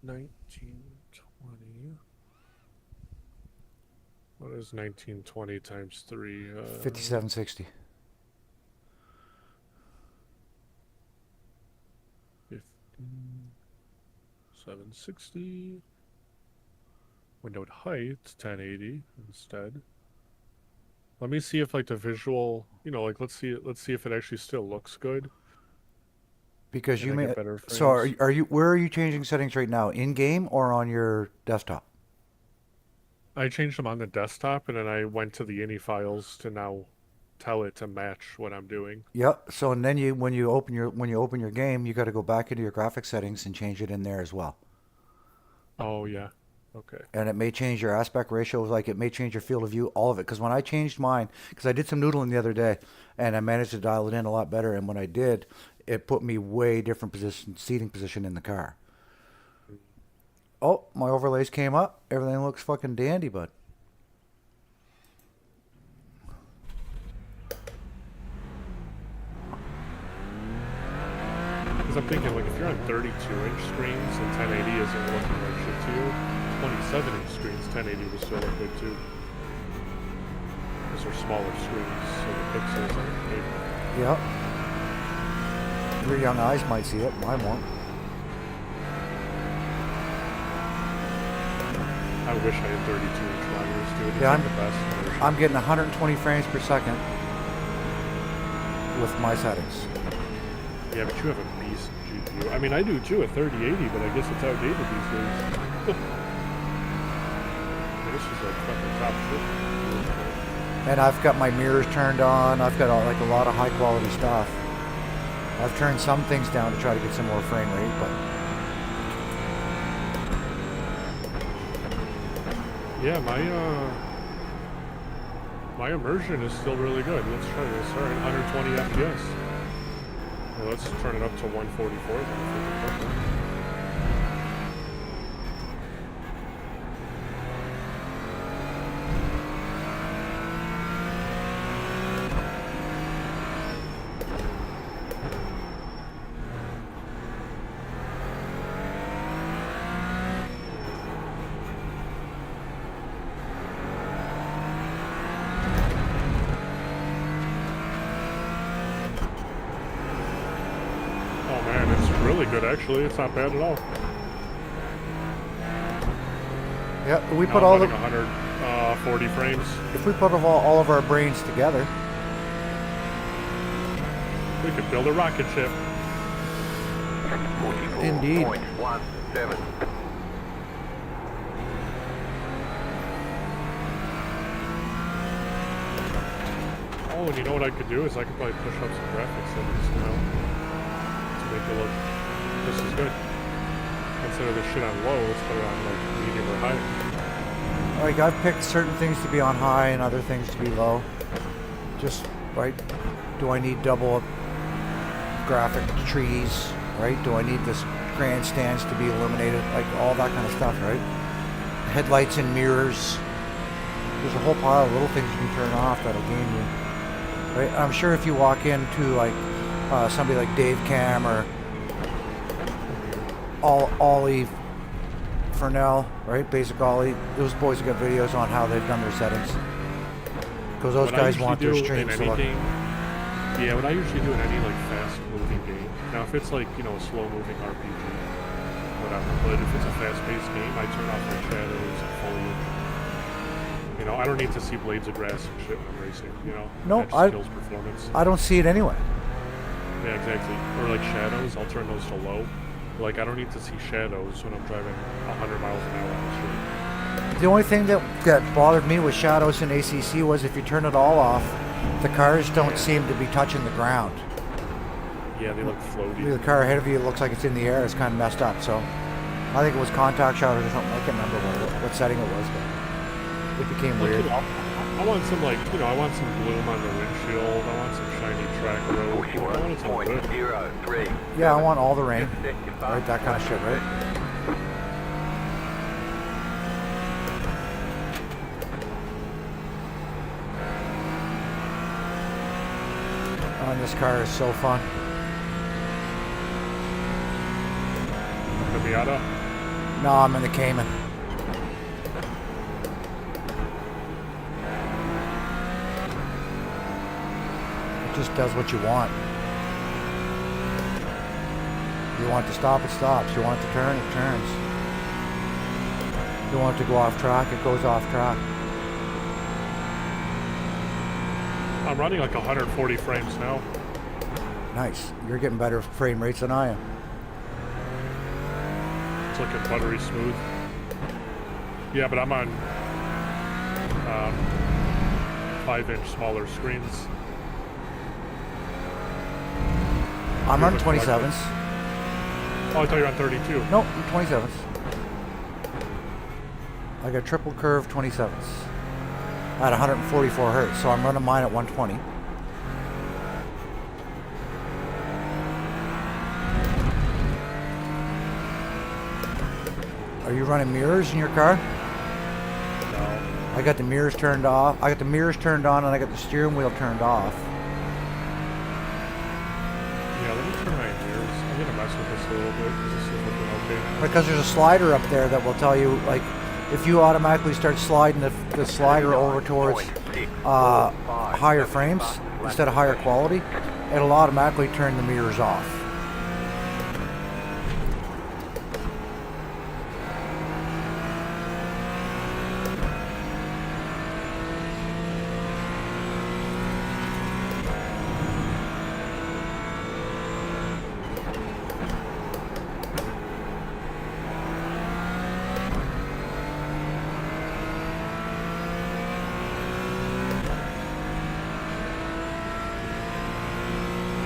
$19.20. What is 1920 times 3? 5760. 760. Windowed height 1080 instead. Let me see if like the visual, like let's see if it actually still looks good. Because and you I may. get better So are, frames. are you? Where are you changing settings right now? In game or on your desktop? I changed them on the desktop and then I went to the ini files to now tell it to match what I'm doing. Yep. So and then when you open your game, you got to go back into your graphics settings and change it in there as well. Oh yeah. Okay. And it may change your aspect ratio, like it may change your field of view, all of it. Because when I changed mine, because I did some noodling the other day, and I managed to dial it in a lot better. And when I did, it put me way different seating position in the car. Oh, my overlays came up. Everything looks fucking dandy, bud. Because I'm thinking, like, if you're on 32-inch screens and 1080 isn't looking like shit to you, 27-inch screens, 1080 will still look good too. Because they're smaller screens, so the pixels aren't big. Yep. Your young eyes might see it. Mine won't. I wish I had 32-inch monitors, dude. It's Yeah, like the best version. I'm getting 120 frames per second with my settings. Yeah, but you have a beast GPU. I mean, I do too at 3080, but I guess it's outdated these days. This is like fucking top shit. And I've got my mirrors turned on. I've got like a lot of high quality stuff. I've turned some things down to try to get some more frame rate, but yeah, my immersion is still really good. Let's try this. All right, 120 FPS. Well, let's turn it up to 144. Good, actually. It's not bad at all. yeah, we Now put I'm all the running 140 frames. if we put all of our brains together, We could build a rocket ship. Indeed. 44.17. Oh, and you know what I could do is I could probably push up some graphics settings now to make it look just as good. Instead of this shit on low, let's put it on like medium or high. like I've picked certain things to be on high and other things to be low. Just right. Do I need double graphic trees? Right? Do I need this grandstands to be illuminated? Like all that kind of stuff, right? Headlights and mirrors. There's a whole pile of little things you can turn off that'll gain you. Right? I'm sure if you walk into like somebody like Dave Cam or Ollie Fernell, right? Basic Ollie. Those boys have got videos on how they've done their settings. Because those What I guys usually want their do in streams to look. anything, yeah, what I usually do in any like fast-moving game. Now, if it's like a slow-moving RPG, whatever. But if it's a fast-paced game, I turn off like shadows and foliage. I don't need to see blades of grass and shit when I'm racing. No, that just kills performance. I don't see it anyway. Yeah, exactly. Or like shadows, I'll turn those to low. Like I don't need to see shadows when I'm driving 100 miles an hour on the street. The only thing that bothered me with shadows in ACC was if you turn it all off, the cars don't seem to be touching the ground. Yeah, they look floaty. The car ahead of you looks like it's in the air. It's kind of messed up. So I think it was contact shadows or something. I can't remember what setting it was, but it became weird. I'll I want some, like, you know, I want some bloom on the windshield. I want some shiny track road. Pushing I want it to look good. 1.03. Yeah, I want all the rain. Set your Right, that kind of shit, right? Oh, this car is so fun. The Miata. No, I'm in the Cayman. It just does what you want. You want it to stop, it stops. You want it to turn, it turns. You want it to go off track, it goes off track. I'm running like 140 frames now. Nice. You're getting better frame rates than I am. It's looking buttery smooth. Yeah, but I'm on 5-inch smaller screens. I'm on Good 27s. Oh, I thought you were on 32. Nope, 27s. I got triple curve 27s at 144 hertz, so I'm running mine at 120. Are you running mirrors in your car? No. I got the mirrors turned off. I got the mirrors turned on, and I got the steering wheel turned off. Yeah, let me turn my mirrors. I'm gonna mess with this a little bit because this is looking okay now. Because there's a slider up there that will tell you, like, if you automatically start sliding the slider over towards higher frames instead of higher quality, it'll automatically turn the mirrors off.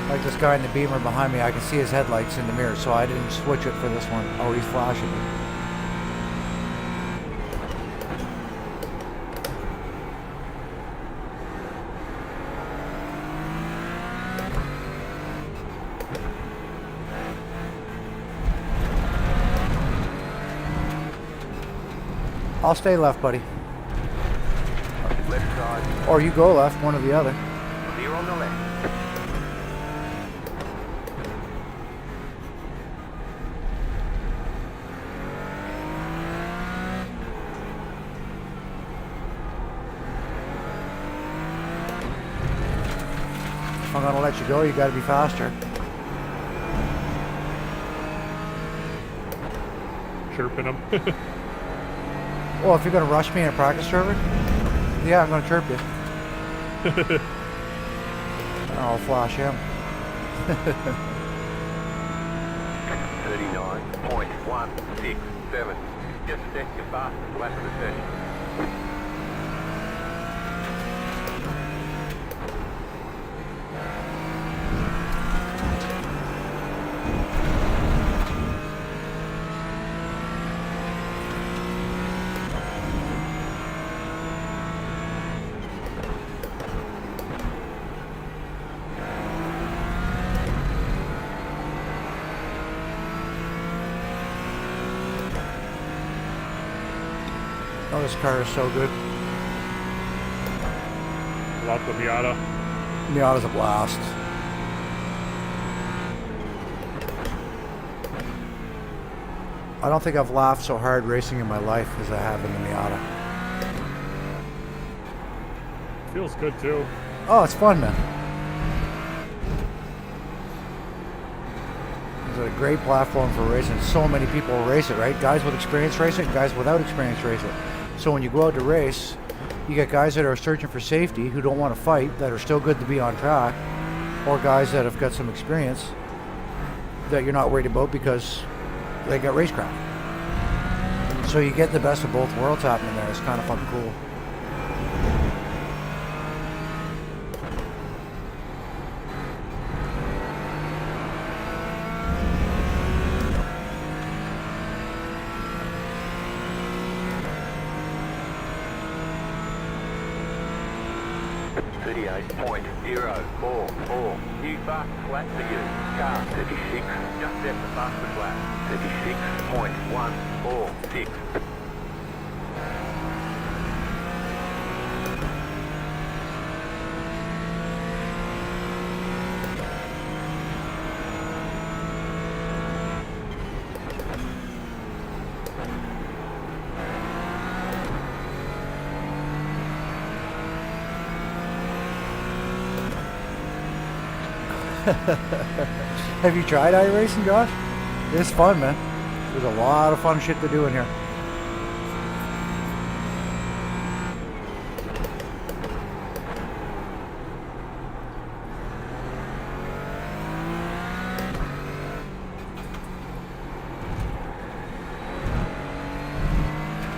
Like this guy in the Beamer behind me, I can see his headlights in the mirror, so I didn't switch it for this one. Oh, he's flashing me. I'll stay left, buddy. Left side. Or you go left, one or the other. Clear on the left. If I'm gonna let you go, you gotta be faster. Chirping them. Well, if you're gonna rush me in a practice server, yeah, I'm gonna chirp you. I'll flash him. 39.167. Just set your fastest lap of the session. Oh, this car is so good. Love the Miata. Miata's a blast. I don't think I've laughed so hard racing in my life as I have in the Miata. Feels good too. Oh, it's fun, man. It's a great platform for racing. So many people race it, right? Guys with experience race it, guys without experience race it. So when you go out to race, you get guys that are searching for safety who don't want to fight, that are still good to be on track, or guys that have got some experience that you're not worried about because they got racecraft. So you get the best of both worlds happening there. It's kind of fucking cool. 38.044. New fast flat for you. Car 36. Just set the faster flat. 36.146. Have you tried iRacing, Josh? It's fun, man. There's a lot of fun shit to do in here.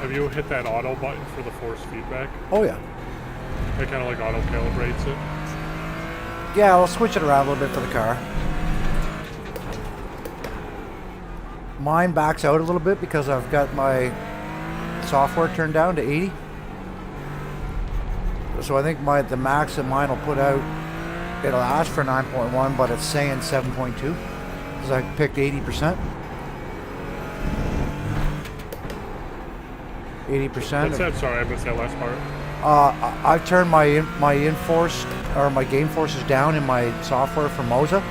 Have you hit that auto button for the force feedback? Oh yeah. It kind of like auto calibrates it. Yeah, I'll switch it around a little bit for the car. Mine backs out a little bit because I've got my software turned down to 80. So I think the max that mine will put out, it'll ask for 9.1, but it's saying 7.2 because I picked 80%. 80%. What's that? Sorry, I missed that last part. I've turned my in-force or my game forces down in my software for Moza.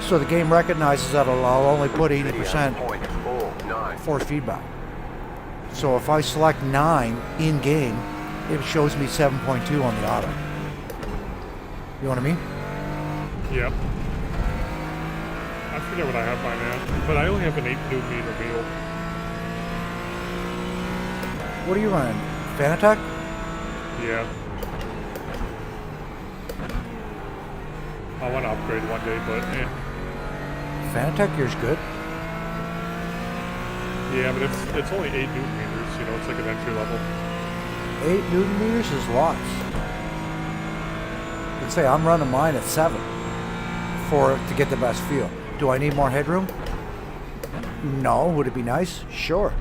So the game recognizes that I'll only put 80% force feedback. So if I select 9 in game, it shows me 7.2 on the auto. You know what I mean? Yep. I forget what I have by now, but I only have an 8 Nm wheel. What are you running? Fanatec? Yeah. I want to upgrade one day, but Fanatec gear's good. yeah, but it's only 8 Nm. You know, it's like an entry level. 8 Newton meters is lots. Let's say I'm running mine at 7 to get the best feel. Do I need more headroom? No. Would it be nice? Sure.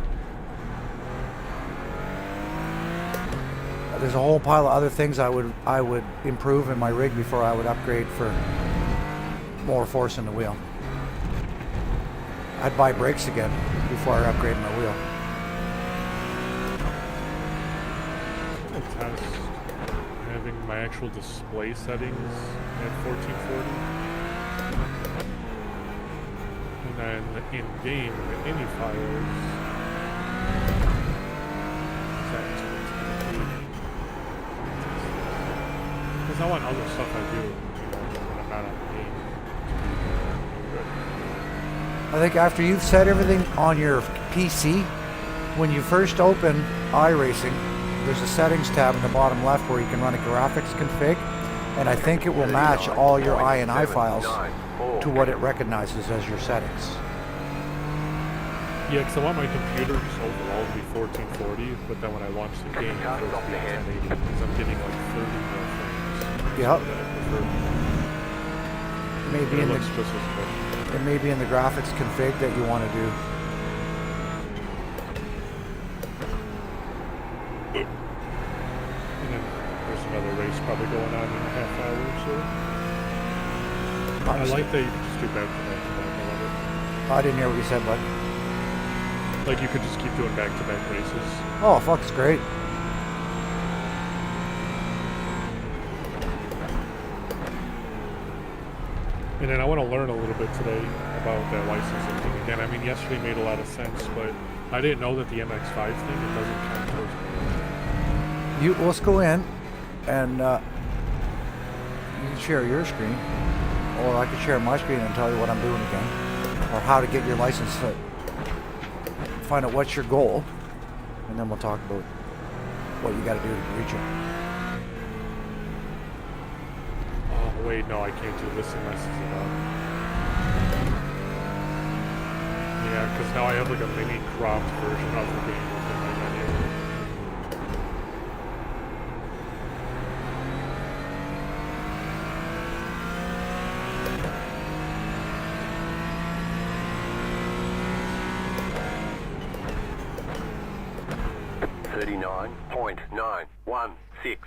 There's a whole pile of other things I would improve in my rig before I would upgrade for more force in the wheel. I'd buy brakes again before I upgrade my wheel. I'm gonna test having my actual display settings at 1440, and then in game the ini files. Because I want other stuff I do, you know, when I'm not on the game. I think after you've set everything on your PC, when you first open iRacing, there's a settings tab in the bottom left where you can run a graphics config, and I think it will match all your INI files to what it recognizes as your settings. Yeah, because I want my computer just overall to be 1440, but then when I launch the game, it's supposed to be 1080, because I'm getting like 30 more frames. Yep. It may be in the graphics config that you want to do. And then there's another race probably going on in a half hour or so. I like that you can just do back to back to back. I love it. I didn't hear what you said, bud. Like you could just keep doing back to back races. Oh, fuck, it's great. And then I want to learn a little bit today about that licensing thing again. I mean, yesterday made a lot of sense, but I didn't know that the MX-5 thing, it doesn't count towards it. Let's go in and you can share your screen, or I can share my screen and tell you what I'm doing again, or how to get your license to find out what's your goal, and then we'll talk about what you got to do to reach it. Oh, wait, no, I can't do this. It messes it up. Yeah, because now I have like a mini cropped version of the game within my menu. 39.916.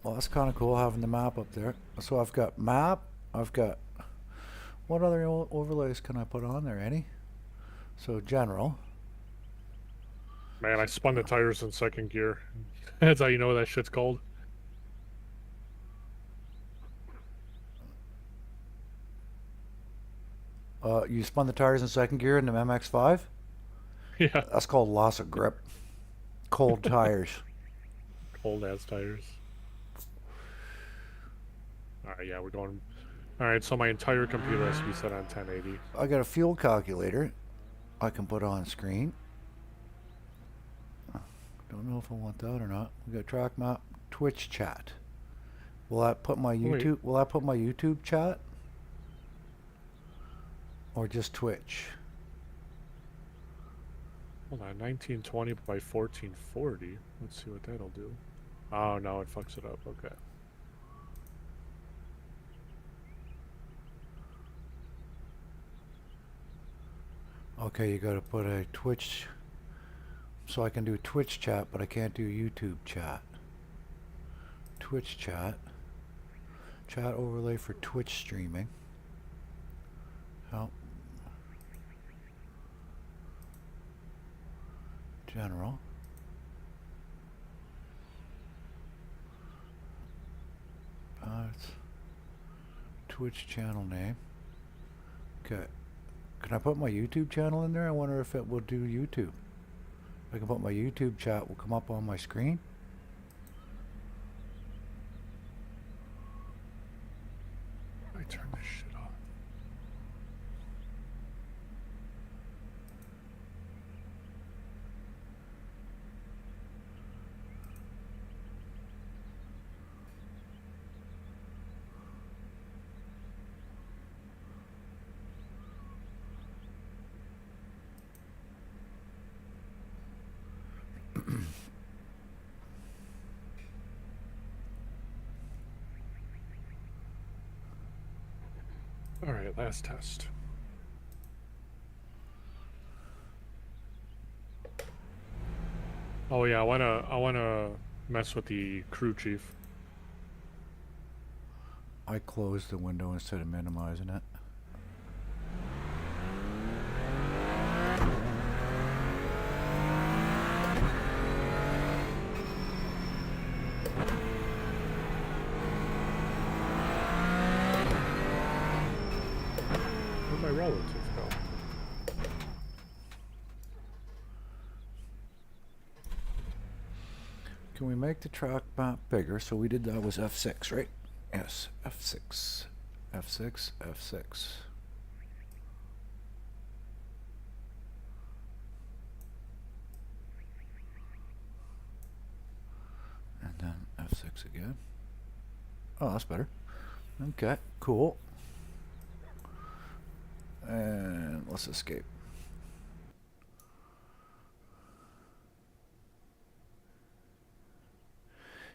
Well, that's kind of cool having the map up there. So I've got map. I've got... What other overlays can I put on there? Any? So general. Man, I spun the tires in second gear. That's how you know what that shit's called. You spun the tires in second gear in the MX-5? Yeah. That's called loss of grip. Cold tires. Cold ass tires. Alright, yeah, we're going... Alright, so my entire computer has to be set on 1080. I got a fuel calculator I can put on screen. Don't know if I want that or not. We got track map, Twitch chat. Will that put my YouTube? Wait. Will that put my YouTube chat? Or just Twitch? Hold on, 1920 by 1440. Let's see what that'll do. Oh, no, it fucks it up. Okay. Okay, you got to put a Twitch. So I can do Twitch chat, but I can't do YouTube chat. Twitch chat. Chat overlay for Twitch streaming. Help. General. It's Twitch channel name. Okay. Can I put my YouTube channel in there? I wonder if it will do YouTube. I can put my YouTube chat, will come up on my screen. I turn this shit off. All right, last test. Oh yeah, I wanna mess with the crew chief. I closed the window instead of minimizing it. Where'd my relative go? Can we make the track map bigger? So we did that was F6, right? Yes, F6. F6, F6. And then F6 again. Oh, that's better. Okay, cool. And let's escape.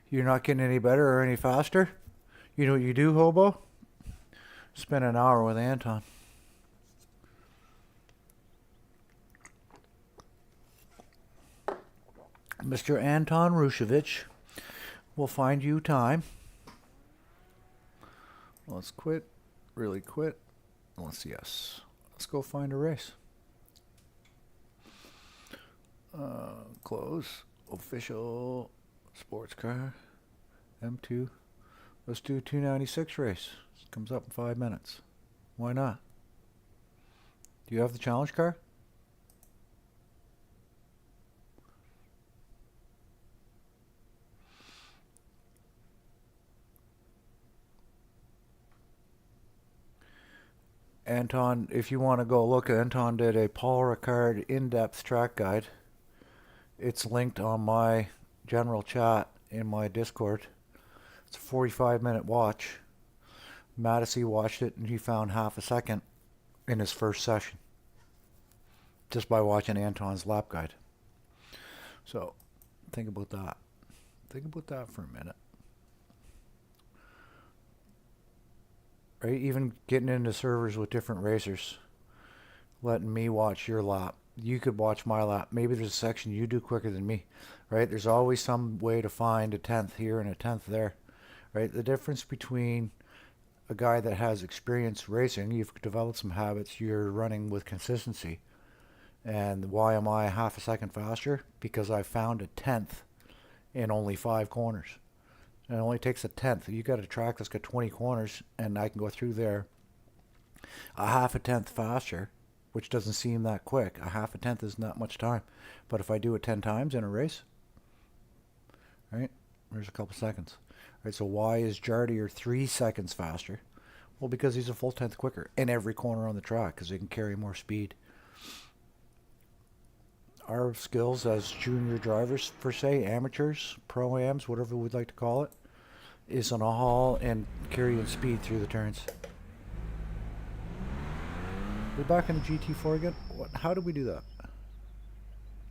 You're not getting any better or any faster? You know what you do, hobo? Spend an hour with Anton. Mr. Anton Rushevich will find you time. Let's quit. Really quit. Let's yes. Let's go find a race. Close. Official sports car. M2. Let's do 296 race. It comes up in 5 minutes. Why not? Do you have the challenge car? Anton, if you want to go look, Anton did a Paul Ricard in-depth track guide. It's linked on my general chat in my Discord. It's a 45-minute watch. Mattisy watched it and he found half a second in his first session just by watching Anton's lap guide. So think about that. Think about that for a minute. Right? Even getting into servers with different racers, letting me watch your lap you could watch my lap. Maybe there's a section you do quicker than me, right? There's always some way to find a tenth here and a tenth there, right? The difference between a guy that has experience racing, you've developed some habits, you're running with consistency. And why am I half a second faster? Because I found a tenth in only 5 corners. And it only takes a tenth. You got a track that's got 20 corners, and I can go through there a half a tenth faster, which doesn't seem that quick. A half a tenth is not much time. But if I do it 10 times in a race, right, there's a couple seconds. Right, so why is Jardier 3 seconds faster? Well, because he's a full tenth quicker in every corner on the track, because he can carry more speed. Our skills as junior drivers, per se, amateurs, pro-ams, whatever we'd like to call it, is on a haul and carrying speed through the turns. We're back in the GT4 again? How did we do that?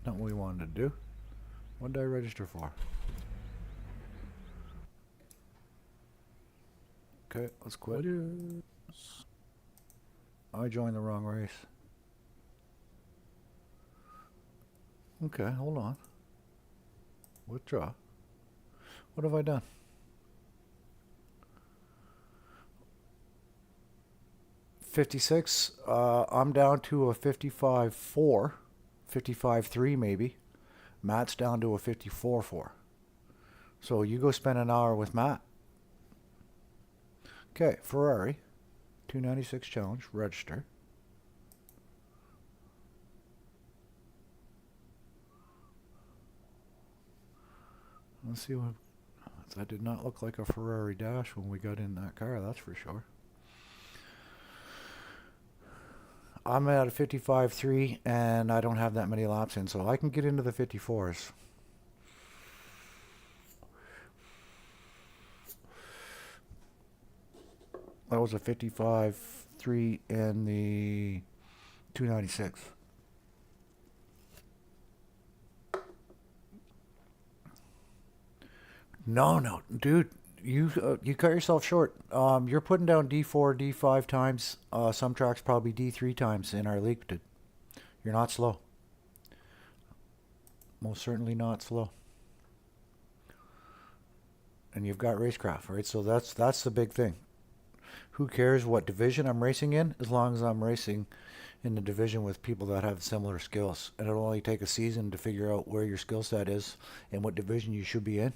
Not what we wanted to do. What did I register for? Okay, let's quit. I joined the wrong race. Okay, hold on. Withdraw. What have I done? $56. I'm down to a 55.4, 55.3 maybe. Matt's down to a 54.4. So you go spend an hour with Matt. Okay, Ferrari, 296 challenge, register. Let's see what. That did not look like a Ferrari dash when we got in that car, that's for sure. I'm at a 55.3 and I don't have that many laps in, so I can get into the 54s. That was a 55.3 in the 296. No, dude, you cut yourself short. You're putting down D4, D5 times. Some tracks probably D3 times in our league. Dude. You're not slow. Most certainly not slow. And you've got racecraft, right? So that's the big thing. Who cares what division I'm racing in, as long as I'm racing in the division with people that have similar skills. And it'll only take a season to figure out where your skill set is and what division you should be in.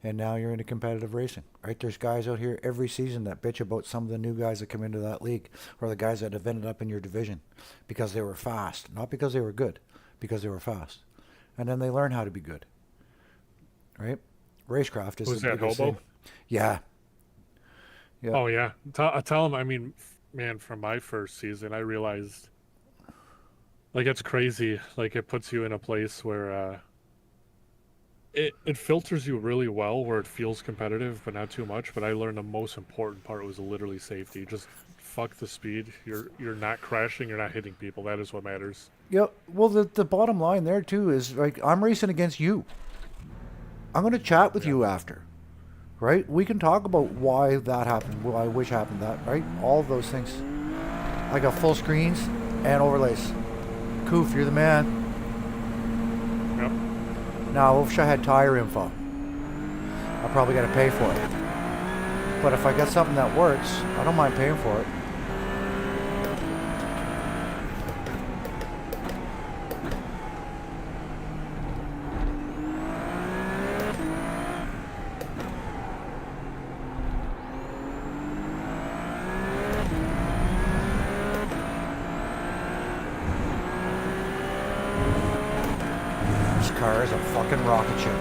And now you're into competitive racing, right? There's guys out here every season that bitch about some of the new guys that come into that league, or the guys that have ended up in your division because they were fast, not because they were good, because they were fast. And then they learn how to be good, right? Racecraft is Was the that biggest Hobo? thing. Yeah. Yeah. Oh yeah. I tell him. I mean, man, from my first season, I realized, like, it's crazy. Like, it puts you in a place where it filters you really well, where it feels competitive, but not too much. But I learned the most important part was literally safety. Just fuck the speed. You're not crashing. You're not hitting people. That is what matters. Yep. Well, the bottom line there too is, like, I'm racing against you. I'm going to chat with you after, right? We can talk about why that happened, why which happened that, right? All of those things. I got full screens and overlays. Koof, you're the man. Yep. Now, I wish I had tire info. I probably got to pay for it. But if I got something that works, I don't mind paying for it. This car is a fucking rocket ship.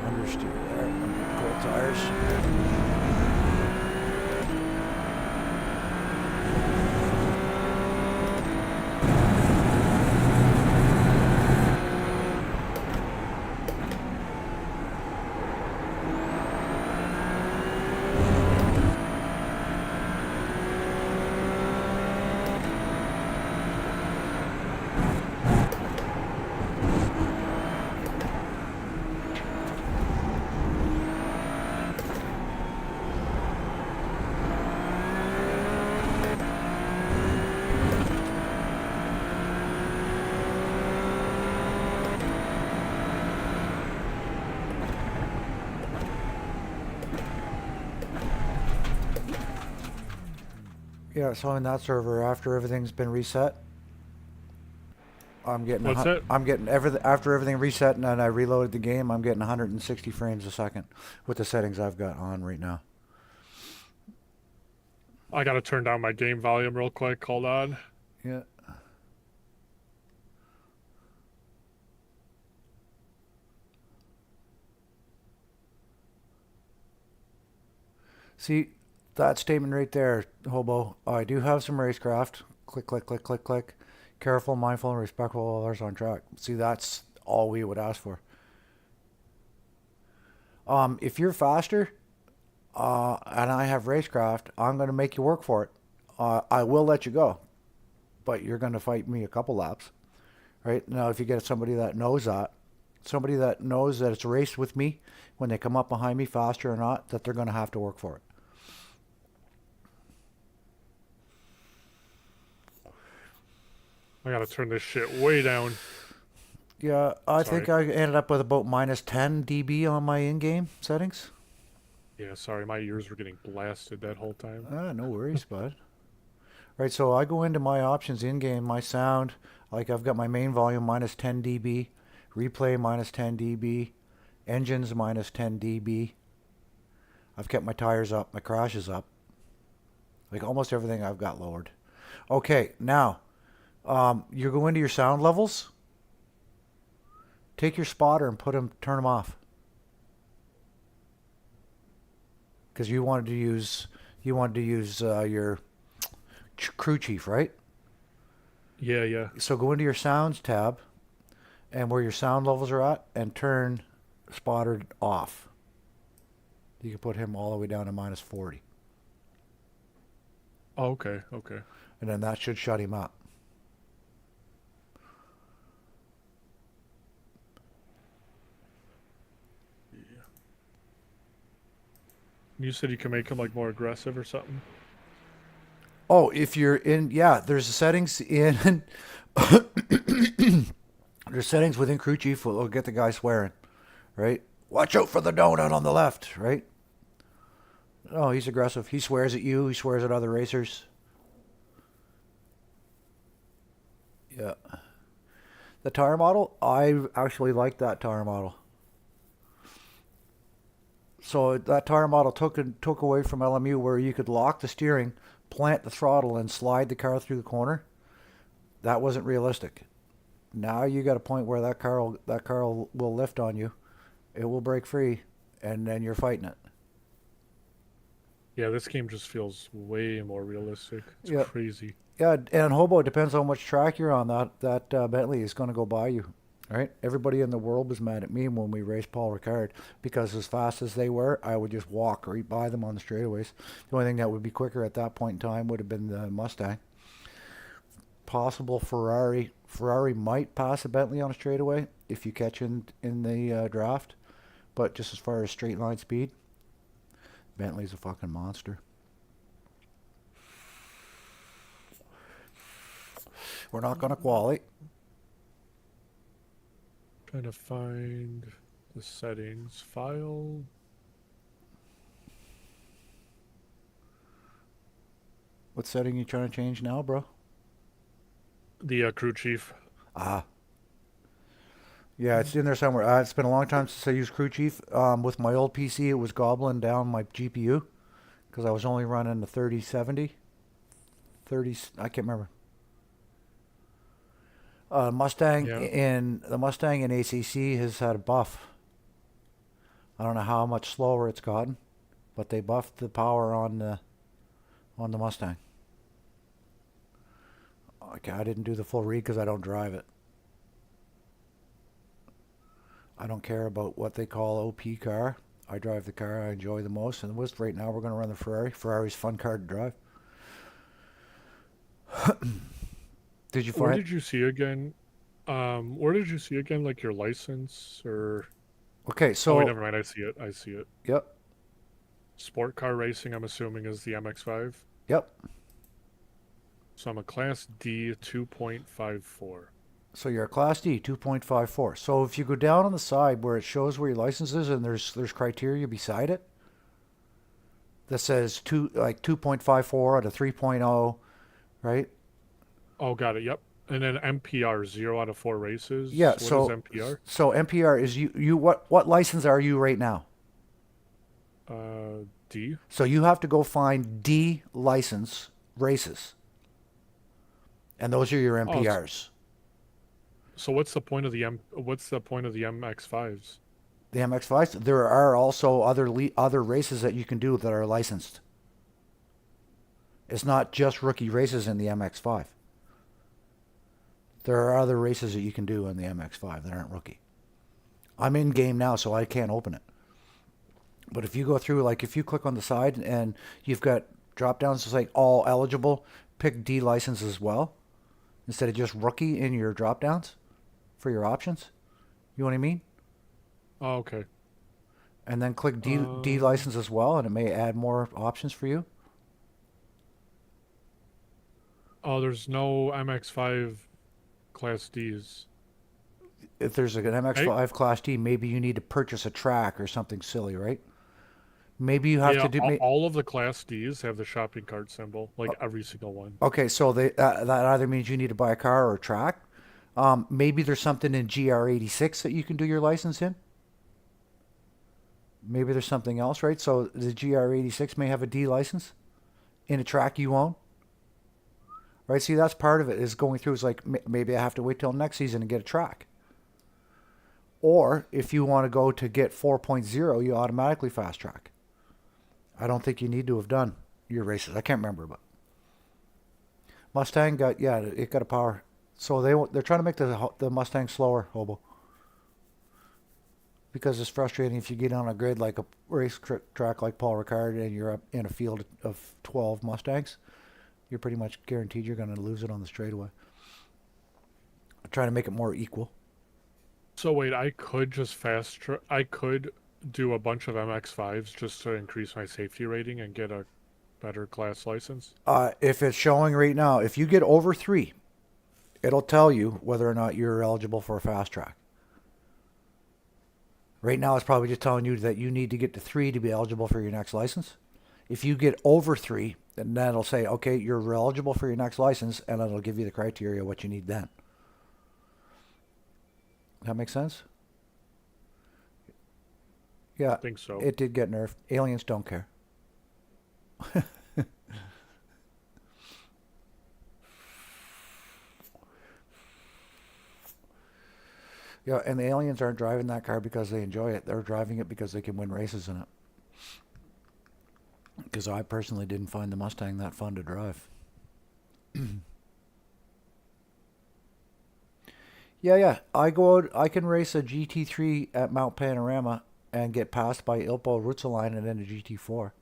Understeer there. Cool tires. Yeah, so in that server, after everything's been reset, What's that? I'm getting after everything reset and then I reloaded the game. I'm getting 160 frames a second with the settings I've got on right now. I gotta turn down my game volume real quick. Hold on. Yeah. See that statement right there, Hobo. I do have some racecraft. Click, click, click, click, click. Careful, mindful, and respectful of others on track. See, that's all we would ask for. If you're faster, and I have racecraft, I'm going to make you work for it. I will let you go, but you're going to fight me a couple laps, right? Now, if you get somebody that knows that it's a race with me, when they come up behind me faster or not, that they're going to have to work for it. I gotta turn this shit way down. Yeah, I Sorry. think I ended up with about minus 10 dB on my in-game settings. Yeah, sorry, my ears were getting blasted that whole time. No worries, bud. Right, so I go into my options in-game, my sound, like I've got my main volume minus 10 dB, replay minus 10 dB, engines minus 10 dB. I've kept my tires up, my crash is up. Like almost everything I've got lowered. Okay, now, you go into your sound levels, take your spotter and turn them off. Because you wanted to use your crew chief, right? Yeah, yeah. So go into your sounds tab and where your sound levels are at and turn spotter off. You can put him all the way down to minus 40. Oh, okay, okay. And then that should shut him up. You said you can make him like more aggressive or something? Oh, if you're in, yeah, there's settings in, there's settings within crew chief will get the guy swearing, right? Watch out for the donut on the left, right? Oh, he's aggressive. He swears at you. He swears at other racers. Yeah. The tire model, I actually like that tire model. So that tire model took away from LMU where you could lock the steering, plant the throttle, and slide the car through the corner. That wasn't realistic. Now you got a point where that car will lift on you. It will break free, and then you're fighting it. Yeah, this game just feels way more realistic. It's Yeah. crazy. Yeah, and Hobo, it depends on how much track you're on. That Bentley is going to go by you, right? Everybody in the world was mad at me when we raced Paul Ricard because as fast as they were, I would just walk right by them on the straightaways. The only thing that would be quicker at that point in time would have been the Mustang. Possible Ferrari. Ferrari might pass a Bentley on a straightaway if you catch in the draft, but just as far as straight line speed, Bentley's a fucking monster. We're not going to quali. Trying to find the settings file. What setting you trying to change now, bro? The crew chief. Ah. Yeah, it's in there somewhere. It's been a long time since I used crew chief. With my old PC, it was gobbling down my GPU because I was only running the 3070. 30, I can't remember. Mustang Yeah. in ACC has had a buff. I don't know how much slower it's gotten, but they buffed the power on the Mustang. Okay, I didn't do the full read because I don't drive it. I don't care about what they call OP car. I drive the car I enjoy the most, and right now we're going to run the Ferrari. Ferrari's a fun car to drive. Did you Where find? did you see again? Where did you see again? Like your license or? Okay, Oh, so wait, never mind. I see it. I see it. yep, Sport car racing. I'm assuming is the MX-5. yep. So I'm a Class D 2.54. So you're a Class D 2.54. So if you go down on the side where it shows where your license is and there's criteria beside it, that says 2.54 out of 3.0, right? Oh, got it. Yep. And then MPR 0 out of 4 races. Yeah. What is MPR? So MPR is you what license are you right now? D. So you have to go find D license races, and those are your Oh, MPRs. so what's the point of the MX5s? The MX5s. There are also other races that you can do that are licensed. It's not just rookie races in the MX5. There are other races that you can do in the MX5 that aren't rookie. I'm in game now, so I can't open it. But if you go through, like if you click on the side and you've got drop downs, it's like all eligible, pick D license as well, instead of just rookie in your drop downs for your options. You know what I mean? Oh, okay. And then click D license as well, and it may add more options for you. Oh, there's no MX5 Class Ds. If there's an MX5 Right? Class D, maybe you need to purchase a track or something silly, right? Maybe you have Yeah, to do. all of the Class Ds have the shopping cart symbol, like every single one. Okay, so that either means you need to buy a car or a track. Maybe there's something in GR86 that you can do your license in. Maybe there's something else, right? So the GR86 may have a D license in a track you own, right? See, that's part of it is going through. It's like maybe I have to wait till next season and get a track. Or if you want to go to get 4.0, you automatically fast track. I don't think you need to have done your races. I can't remember, but Mustang got it got a power. So they're trying to make the Mustang slower, Hobo. Because it's frustrating if you get on a grid like a race track like Paul Ricard and you're up in a field of 12 Mustangs, you're pretty much guaranteed you're going to lose it on the straightaway. I'm trying to make it more equal. So wait, I could just I could do a bunch of MX5s just to increase my safety rating and get a better class license. If it's showing right now, if you get over 3, it'll tell you whether or not you're eligible for a fast track. Right now, it's probably just telling you that you need to get to 3 to be eligible for your next license. If you get over 3, then that'll say, okay, you're eligible for your next license, and it'll give you the criteria what you need then. That make sense? Yeah, I think so. it did get nerfed. Aliens don't care. Yeah, and the aliens aren't driving that car because they enjoy it. They're driving it because they can win races in it. Because I personally didn't find the Mustang that fun to drive. Yeah. I go out. I can race a GT3 at Mount Panorama and get passed by Ilpo Rutzelein and then a GT4.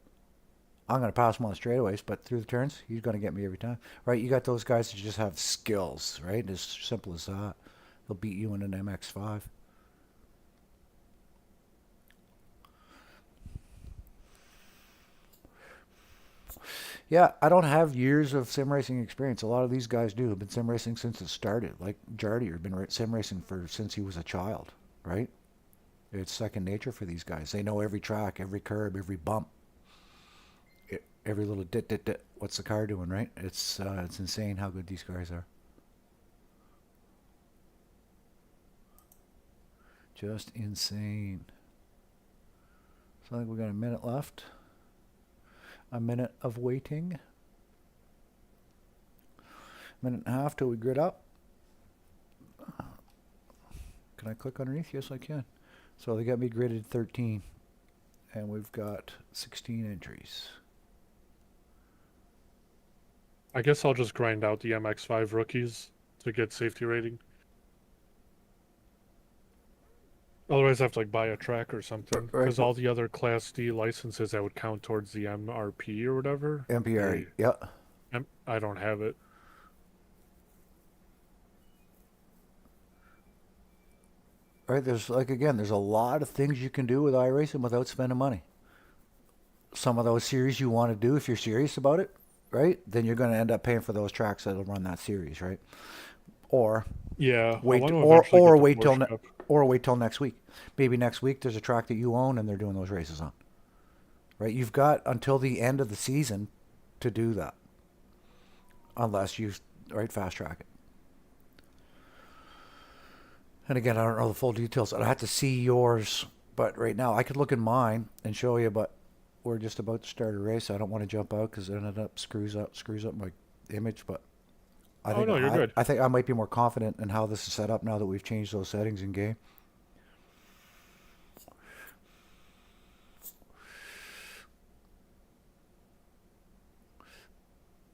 I'm going to pass him on the straightaways, but through the turns, he's going to get me every time. Right? You got those guys that just have skills, right? As simple as that. They'll beat you in an MX5. Yeah, I don't have years of sim racing experience. A lot of these guys do have been sim racing since it started. Like Jardy has been sim racing since he was a child, right? It's second nature for these guys. They know every track, every curb, every bump, every little dit. What's the car doing, right? It's insane how good these guys are. Just insane. So I think we got a minute left. A minute of waiting. Minute and a half till we grid up. Can I click underneath? Yes, I can. So they got me gridded 13. And we've got 16 entries. I guess I'll just grind out the MX5 rookies to get safety rating. Otherwise, I have to buy a track or something. Because all the other Class D licenses that would count towards the MRP or whatever. MPR, yeah. I don't have it. Right, there's a lot of things you can do with iRacing without spending money. Some of those series you want to do if you're serious about it, right? Then you're going to end up paying for those tracks that'll run that series, right? Or wait till next week. Maybe next week there's a track that you own and they're doing those races on. right? You've got until the end of the season to do that, unless you fast track it. And again, I don't know the full details. I'd have to see yours, but right now I could look at mine and show you. But we're just about to start a race. I don't want to jump out because it ended up screws up my image. But I think you're good. I think I might be more confident in how this is set up now that we've changed those settings in game.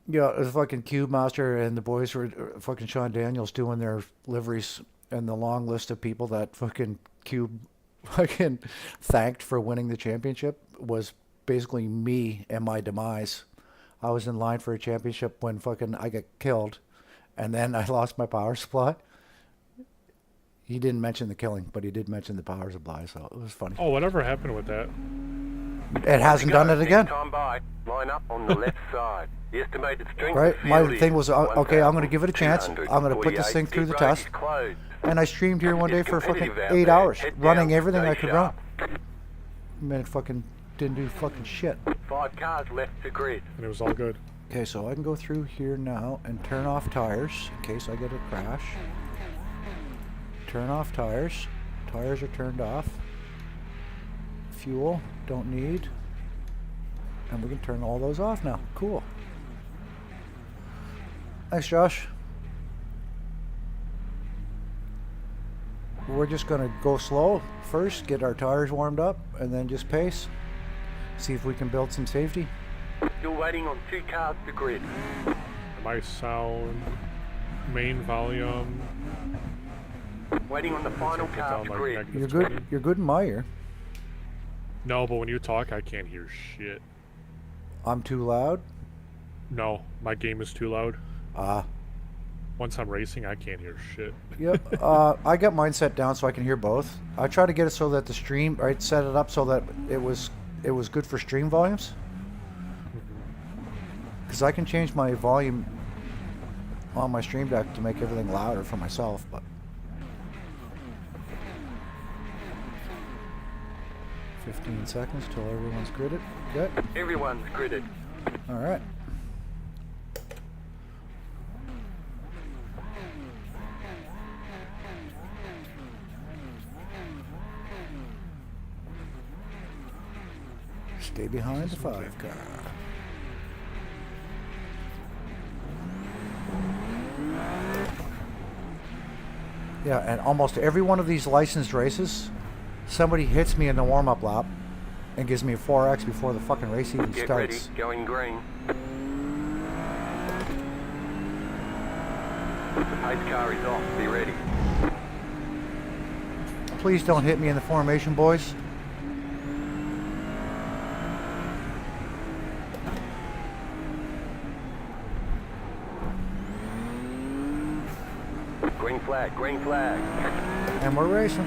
Yeah, the fucking Cube Master and the boys were fucking Sean Daniels doing their liveries, and the long list of people that fucking Cube fucking thanked for winning the championship was basically me and my demise. I was in line for a championship when fucking I got killed, and then I lost my power supply. He didn't mention the killing, but he did mention the power supply, so it was funny. Oh, whatever happened with that? It hasn't done it again. Time by, line up on the left side. The estimated strength Right, of the my field thing is was, okay, I'm going to give it a chance. I'm going to put this thing through the 248. test. The road is closed. And I streamed here one day It's for fucking competitive out 8 there. hours, Head running down, everything stay I could run. sharp. Man, it fucking didn't do fucking shit. 5 cars left to grid. And it was all good. Okay, so I can go through here now and turn off tires in case I get a crash. Turn off tires. Tires are turned off. Fuel, don't need. And we can turn all those off now. Cool. Thanks, Josh. We're just going to go slow first, get our tires warmed up, and then just pace. See if we can build some safety. Still waiting on 2 cars to grid. My sound, main volume. Waiting on the final Put car down to like grid. negative You're 20. good. You're good in my ear. No, but when you talk, I can't hear shit. I'm too loud. No, my game is too loud. Ah. Once I'm racing, I can't hear shit. Yep. I got mine set down so I can hear both. I try to get it so that the stream, right, set it up so that it was good for stream volumes. Because I can change my volume on my stream deck to make everything louder for myself, but 15 seconds till everyone's gridded. Good. Everyone's gridded. All right. Stay behind the 5 car. Yeah, and almost every one of these licensed races, somebody hits me in the warm-up lap and gives me a 4X before the fucking race even Get starts. ready, going green. The pace car is off, be ready. Please don't hit me in the formation, boys. Green flag, green flag. And we're racing.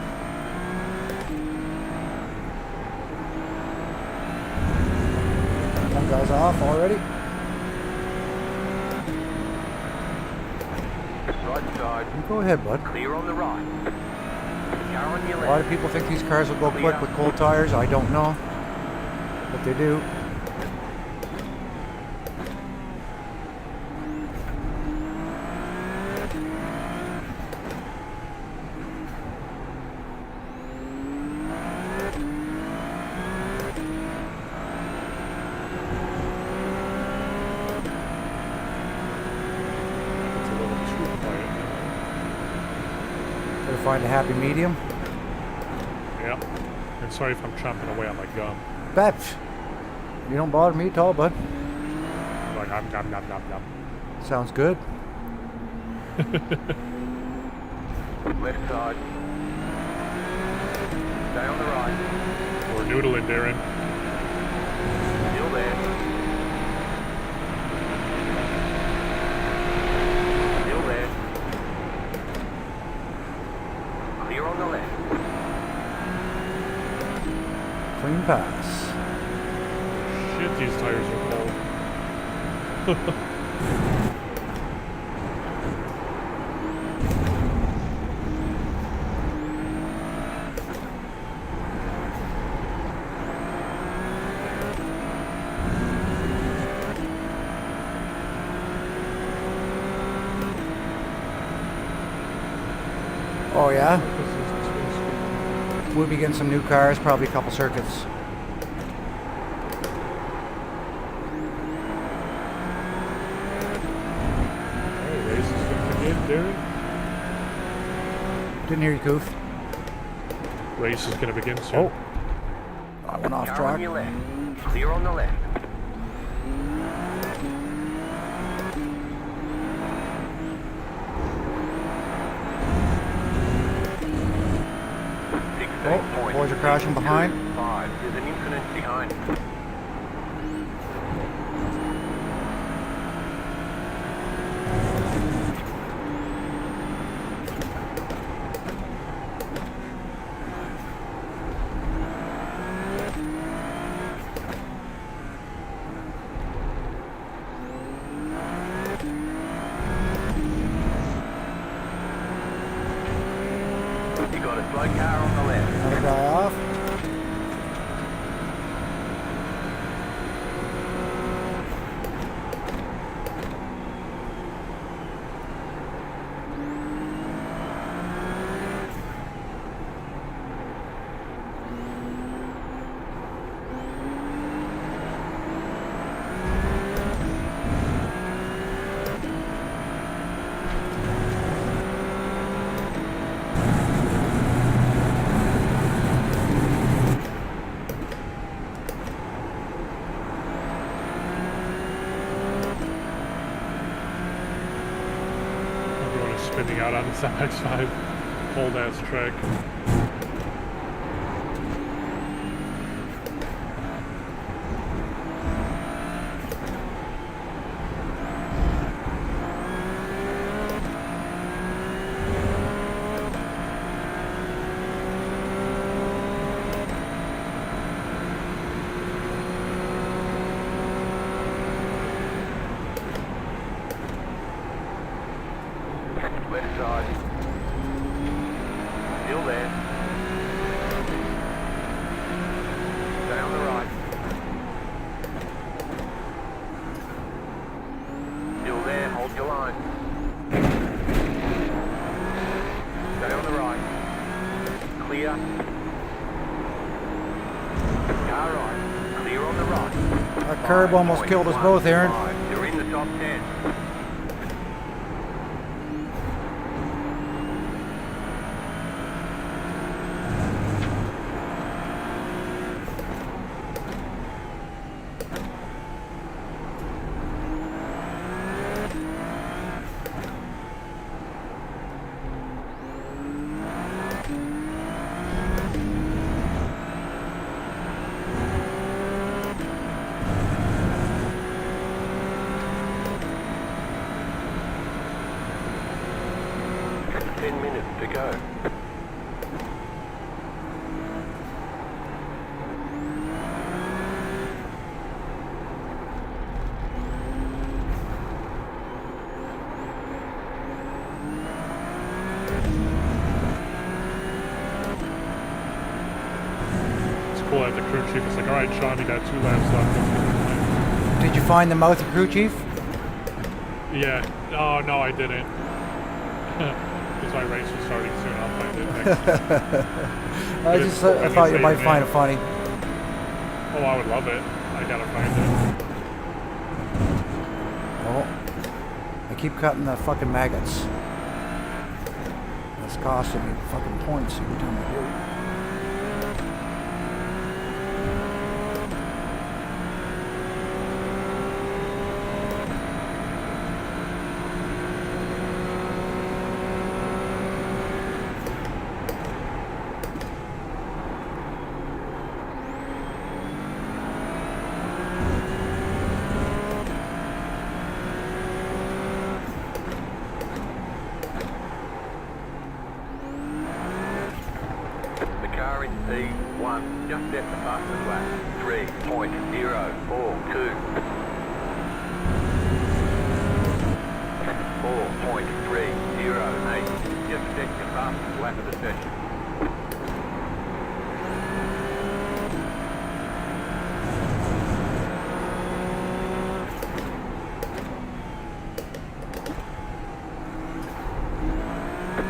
One guy's off already. Right side, You go ahead, bud. clear on the right. Car on your A lot of left. people think these cars will go quick with cold tires. I don't know. But they do. It's a little too quiet. Gotta find a happy medium. Yeah. And sorry if I'm chomping away on my gum. Babs, you don't bother me at all, bud. Like, nom, nom, nom, nom, nom. Sounds good. Left side. Stay on the right. We're noodling, Darren. Still there. Still there. Clear on the left. Clean pass. Shit, these tires are cold. Oh yeah? This is twin speed. We'll be getting some new cars, probably a couple circuits. Alright, race is gonna begin, Darren. Didn't hear you, Coof. Race is gonna begin soon. Oh. I went off Car track. on your left. Clear on the left. Oh, boys are crashing behind. 5. There's an incident behind. You got a slow car on the left. Another guy off. Everyone is spinning out on this MX-5 cold ass track. Left side. Still there. Stay on the right. Still there. Hold your line. Stay on the right. Clear. Car right. Clear on the right. That curb almost killed us both, Aaron. 5. You're in the top 10. To go. It's cool that the crew chief is like, alright, Sean, you got 2 laps left. Let's get Did you find the mouth of crew chief? the Yeah. Oh, no, I didn't. Because my race was starting soon. I'll find it next. I thought you might find it funny. Oh, I would love it. I gotta find it. Oh, I keep cutting the fucking maggots. That's costing me fucking points every time I do. Car in P1, just set the fastest lap. 3.042. 4.308. Just set your fastest lap of the session.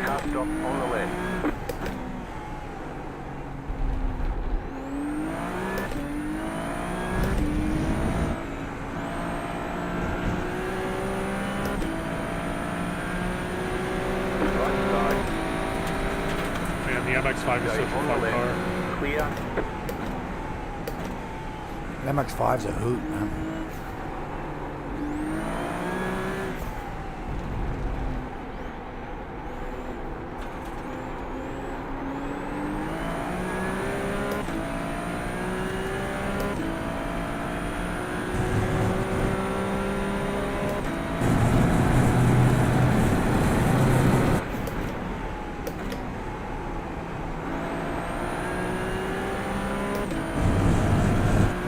Car stop on the left. Right side. Man, the MX-5 is Stay such a on the fun car. left. Clear. The MX-5's a hoot, man.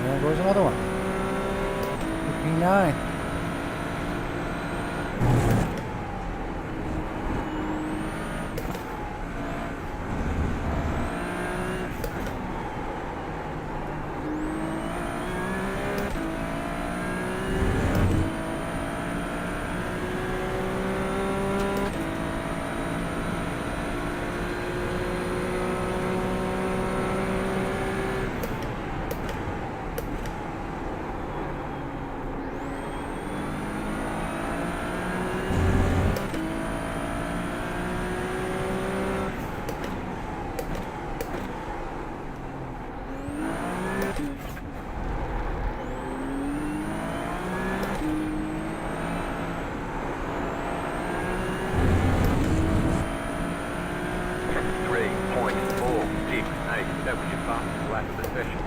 There goes another one. P9. That was your fastest lap of the session.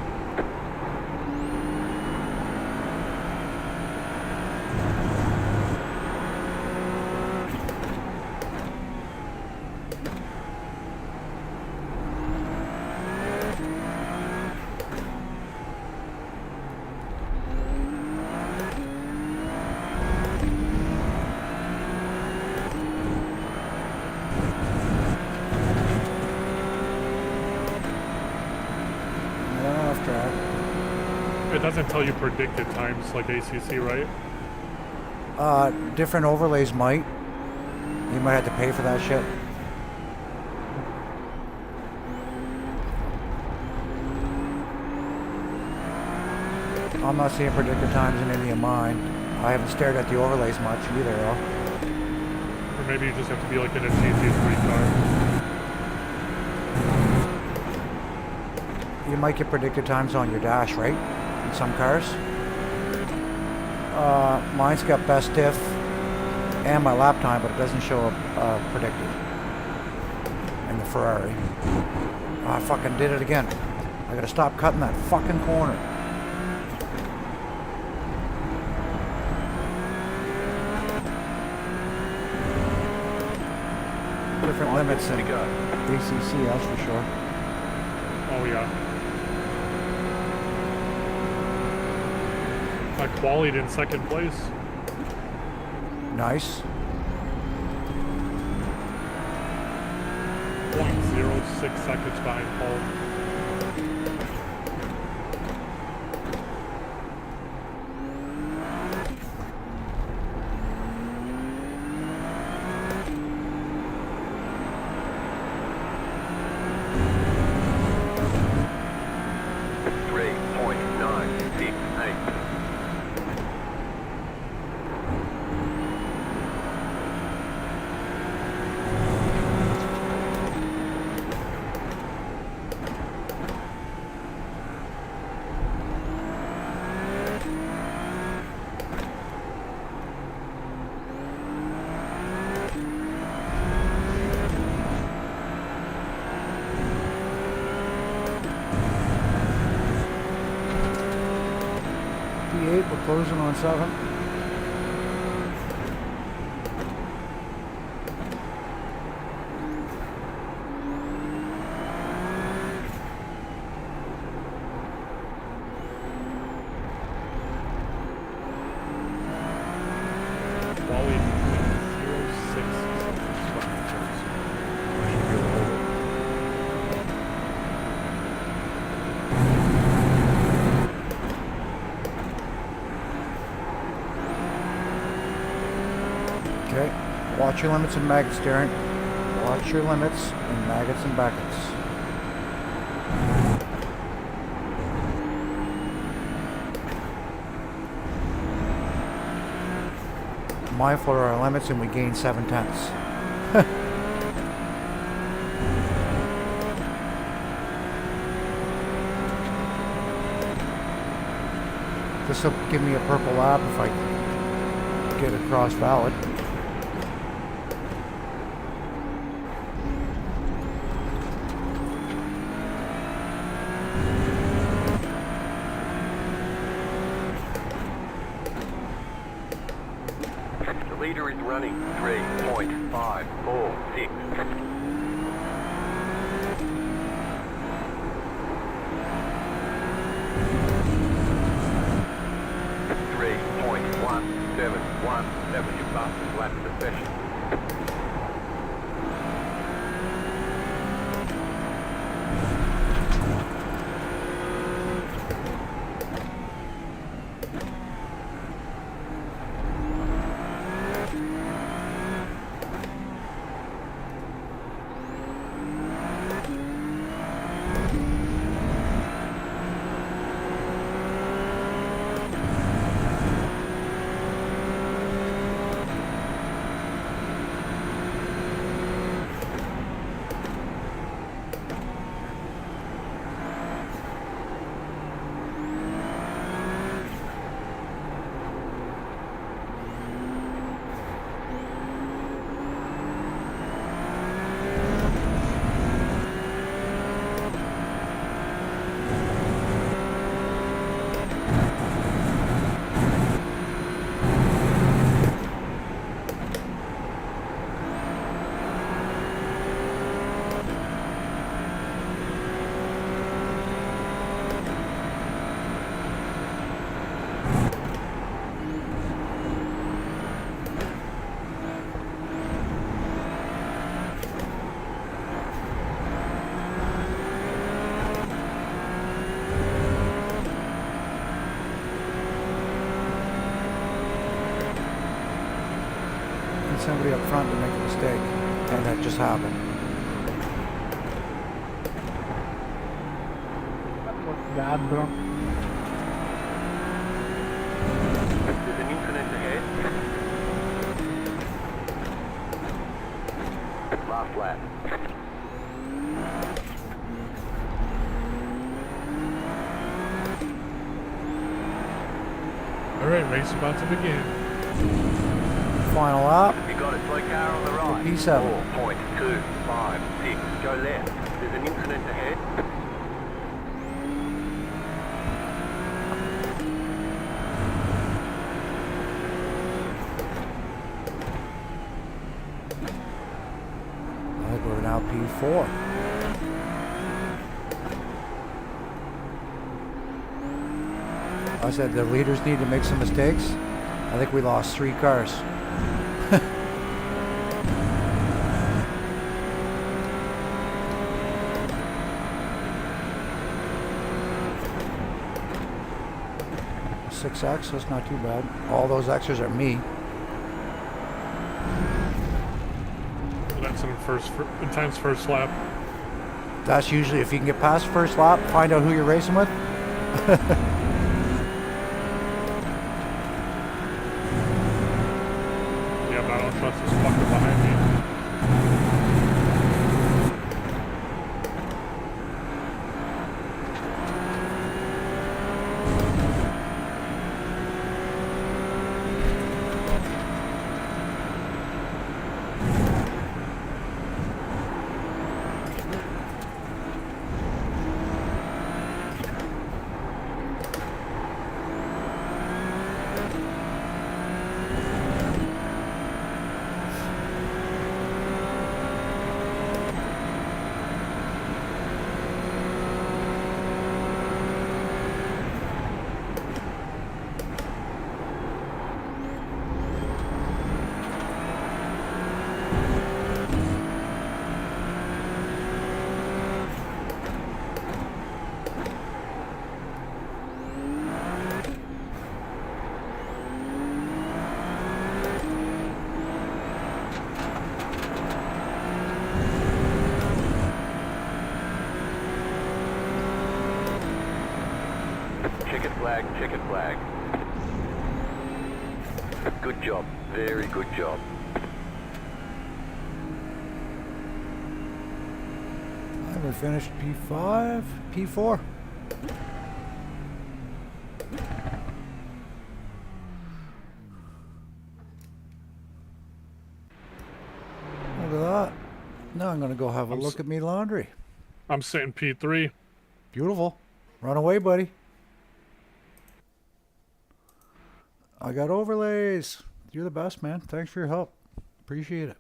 It doesn't tell you predicted times like ACC, right? Different overlays might. You might have to pay for that shit. I'm not seeing predicted times in any of mine. I haven't stared at the overlays much either, though. Or maybe you just have to be like in a GT3 car. You might get predicted times on your dash, right? In some cars. Mine's got best diff and my lap time, but it doesn't show up predicted in the Ferrari. I fucking did it again. I gotta stop cutting that fucking corner. Different limits in ACC, that's for sure. Oh yeah. I qualied in second place. Nice. 0.06 seconds behind Paul. We're closing on 7. Okay, watch your limits and mag steering. Watch your limits and maggots and buckets. Mindful of our limits and we gain 7/10. This will give me a purple lap if I get across valid. The leader is running 3.546. 3.171. That was your fastest lap of the session. Somebody up front to make a mistake, and that just happened. God, bro. There's an incident ahead. Last lap. All right, race about to begin. Final lap. You got a slow car on the right. P7. 4.256. Go left. There's an incident ahead. I think we're now P4. I said the leaders need to make some mistakes. I think we lost 3 cars. Six X, that's not too bad. All those X's are me. That's in time's first lap. That's usually, if you can get past first lap, find out who you're racing with. Yeah, but I don't trust this fucker behind me. Checkered flag, checkered flag. Good job. Very good job. We finished P5, P4. Look at that. Now I'm going to go have a look at me laundry. I'm sitting P3. Beautiful. Run away, buddy. I got overlays. You're the best, man. Thanks for your help. Appreciate it.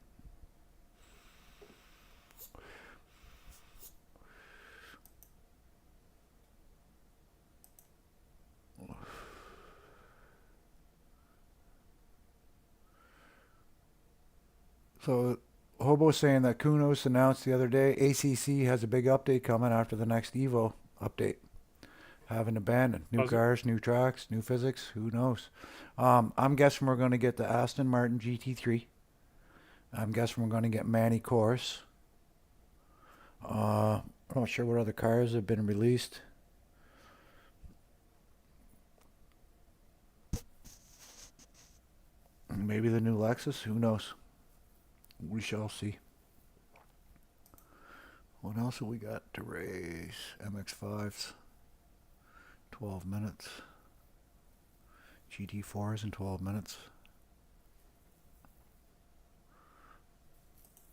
So, Hobo's saying that Kunos announced the other day ACC has a big update coming after the next Evo update. Haven't abandoned. New cars, new tracks, new physics. Who knows? I'm guessing we're going to get the Aston Martin GT3. I'm guessing we're going to get Manny Course. I'm not sure what other cars have been released. Maybe the new Lexus. Who knows? We shall see. What else have we got to race? MX5s. 12 minutes. GT4s in 12 minutes.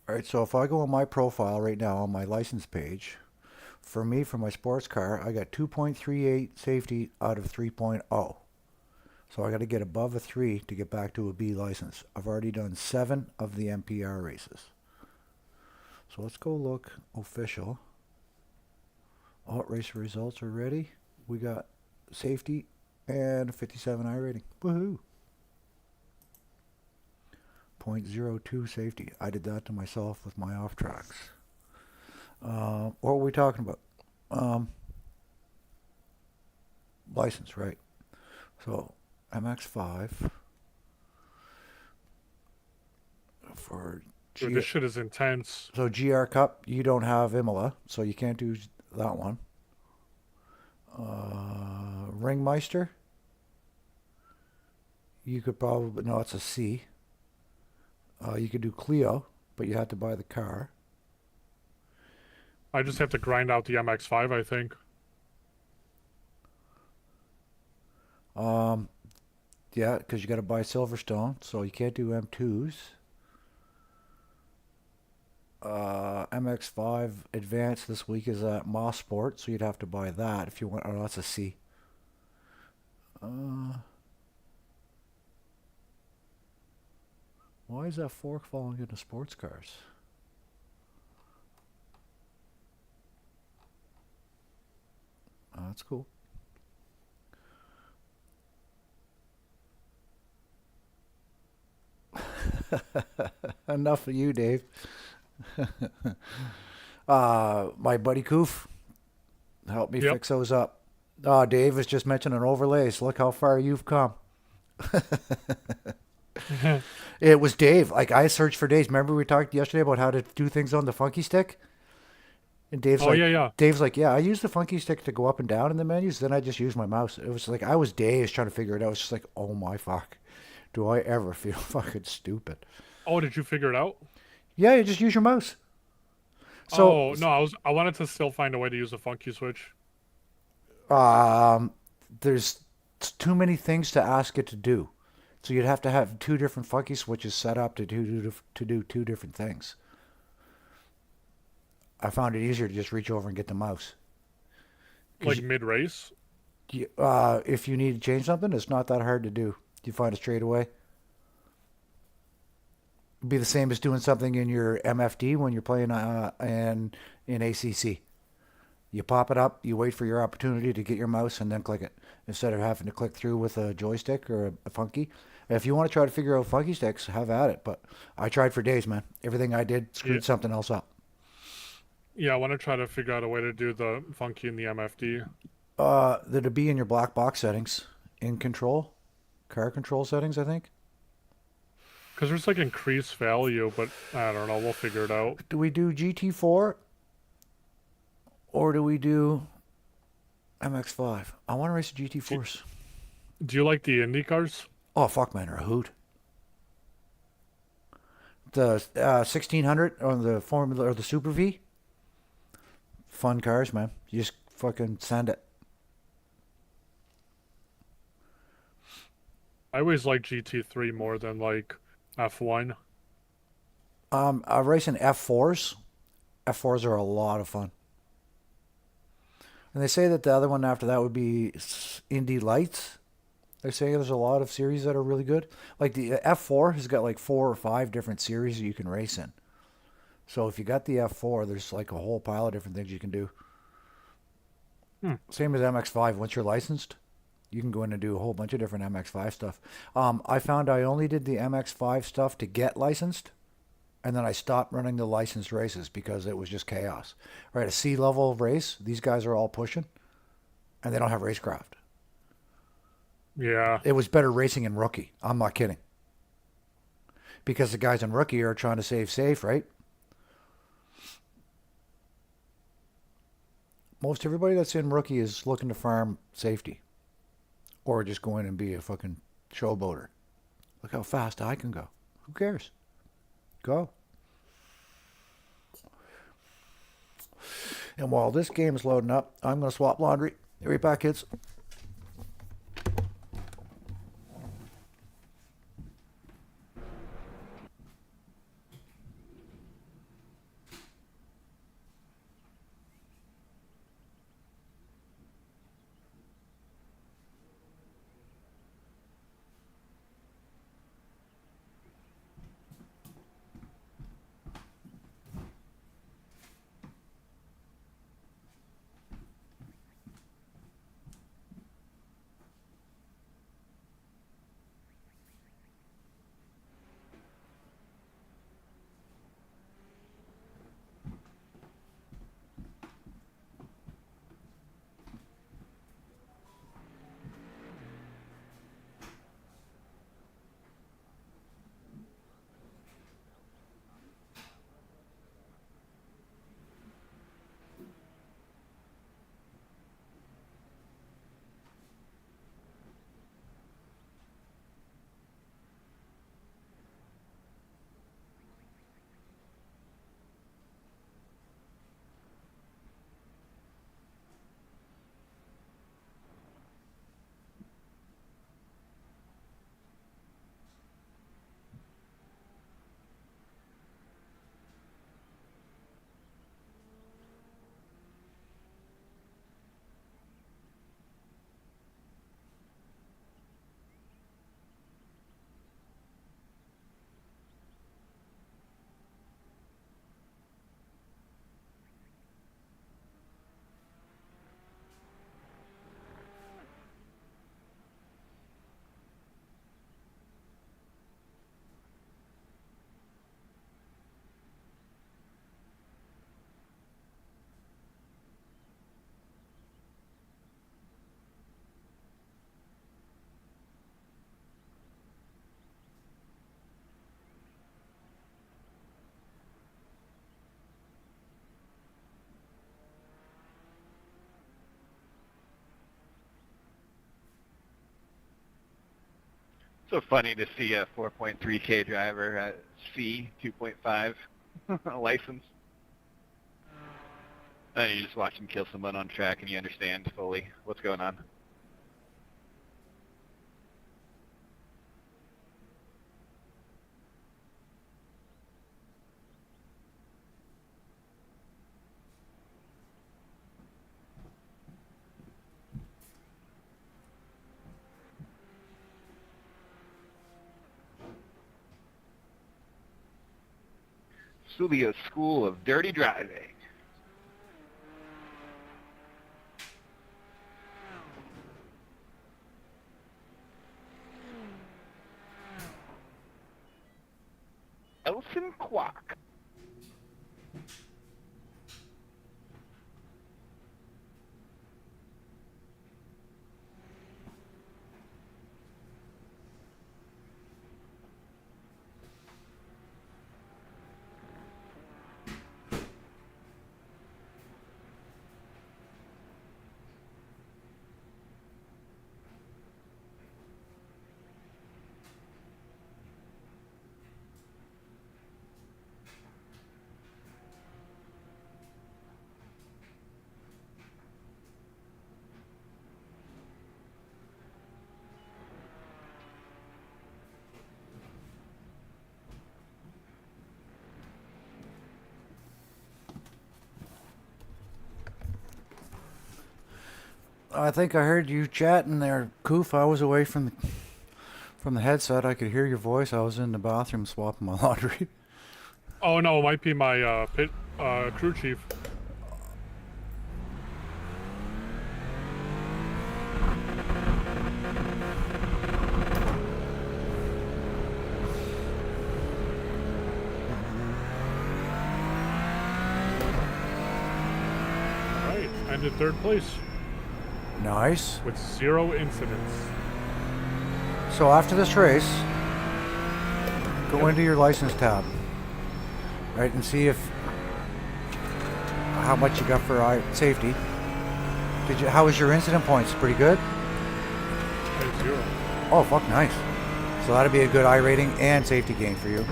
Alright, so if I go on my profile right now on my license page, for me, for my sports car, I got 2.38 safety out of 3.0. So I got to get above a 3 to get back to a B license. I've already done 7 of the MPR races. So let's go look official. Alt race results are ready. We got safety and a 57 I rating. Woohoo! 0.02 safety. I did that to myself with my off tracks. What were we talking about? License, right? So MX5 for Dude, this shit is intense. So GR Cup, you don't have Imola, so you can't do that one. Ringmeister, you could probably, no, it's a C. You could do Clio, but you have to buy the car. I just have to grind out the MX5, I think. Yeah, because you got to buy Silverstone, so you can't do M2s. MX5 Advanced this week is at Moss Sport, so you'd have to buy that if you want. Oh, that's a C. Why is that fork falling into sports cars? Oh, that's cool. Enough of you, Dave. My buddy Koof helped me fix those up. Dave was just mentioning overlays. Look how far you've come. It was Dave. Like, I searched for days. Remember we talked yesterday about how to do things on the funky stick? And Dave's Dave's like, yeah, I use the funky stick to go up and down in the menus. Then I just use my mouse. It was like, I was days trying to figure it out. It's just like, oh my fuck. Do I ever feel fucking stupid? Oh, did you figure it out? Yeah, you just use your mouse. So, no, I wanted to still find a way to use a funky switch. There's too many things to ask it to do. So you'd have to have 2 different funky switches set up to do 2 different things. I found it easier to just reach over and get the mouse. Like mid-race? If you need to change something, it's not that hard to do. You find it straight away. It'd be the same as doing something in your MFD when you're playing in ACC. You pop it up, you wait for your opportunity to get your mouse, and then click it. Instead of having to click through with a joystick or a funky. If you want to try to figure out funky sticks, have at it. But I tried for days, man. Everything I did screwed something else up. Yeah, I want to try to figure out a way to do the funky in the MFD. That'd be in your black box settings. In control. Car control settings, I think. Because there's like increased value, but I don't know. We'll figure it out. Do we do GT4? Or do we do MX-5. I want to race a GT Force. Do you like the Indy cars? Oh, fuck, man. They're a hoot. The 1600 or the Formula or the Super V. Fun cars, man. You just fucking send it. I always like GT3 more than like F1. I'm racing F4s. F4s are a lot of fun. And they say that the other one after that would be Indy Lights. They say there's a lot of series that are really good. Like the F4 has got like 4 or 5 different series you can race in. So if you got the F4, there's like a whole pile of different things you can do. Same as MX5. Once you're licensed, you can go in and do a whole bunch of different MX5 stuff. I found I only did the MX5 stuff to get licensed, and then I stopped running the licensed races because it was just chaos. Right, a C level race, these guys are all pushing, and they don't have racecraft. Yeah. It was better racing in rookie. I'm not kidding. Because the guys in rookie are trying to save safe, right? Most everybody that's in rookie is looking to farm safety. Or just go in and be a fucking showboater. Look how fast I can go. Who cares? Go. And while this game is loading up, I'm going to swap laundry. Be right back, kids. So funny to see a 4.3K driver at C 2.5 license. And you just watch him kill someone on track and you understand fully what's going on. Sulio's School of Dirty Driving. Elson Quack. I think I heard you chatting there, Coof. I was away from the headset. I could hear your voice. I was in the bathroom swapping my laundry. Oh no, it might be my crew chief. Alright, ended third place Nice. with 0 incidents. So after this race, go into your license tab, right, and see if how much you got for safety. How was your incident points? Pretty good. I had 0. Oh, fuck, nice. So that'd be a good I rating and safety gain for you.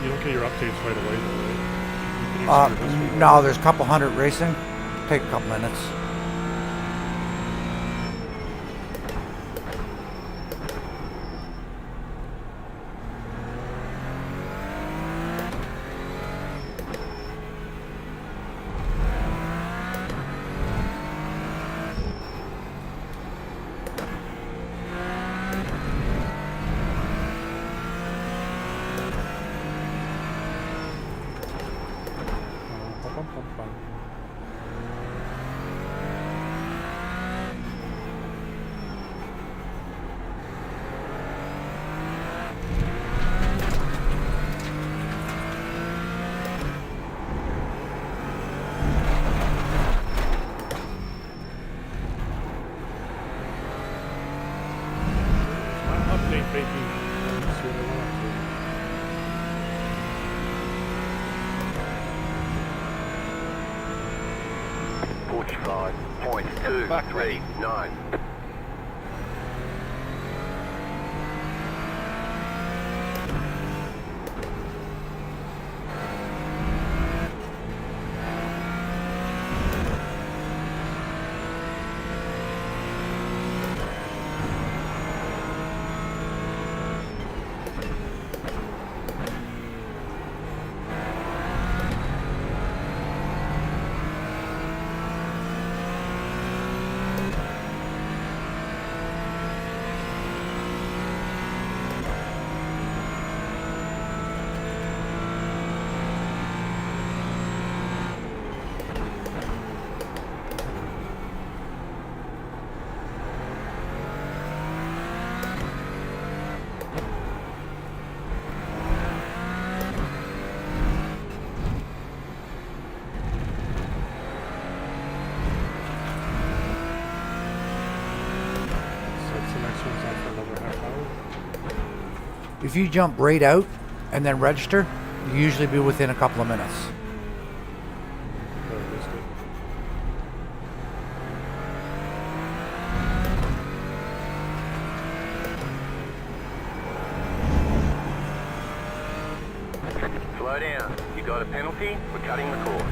You don't get your updates right away, though, right? You can use your history. No, there's a couple hundred racing. Take a couple minutes. Bum. Update baking. Let's see what I want to. 45.239. If you jump right out and then register, you usually be within a couple of minutes. Slow down. You got a penalty for cutting the course.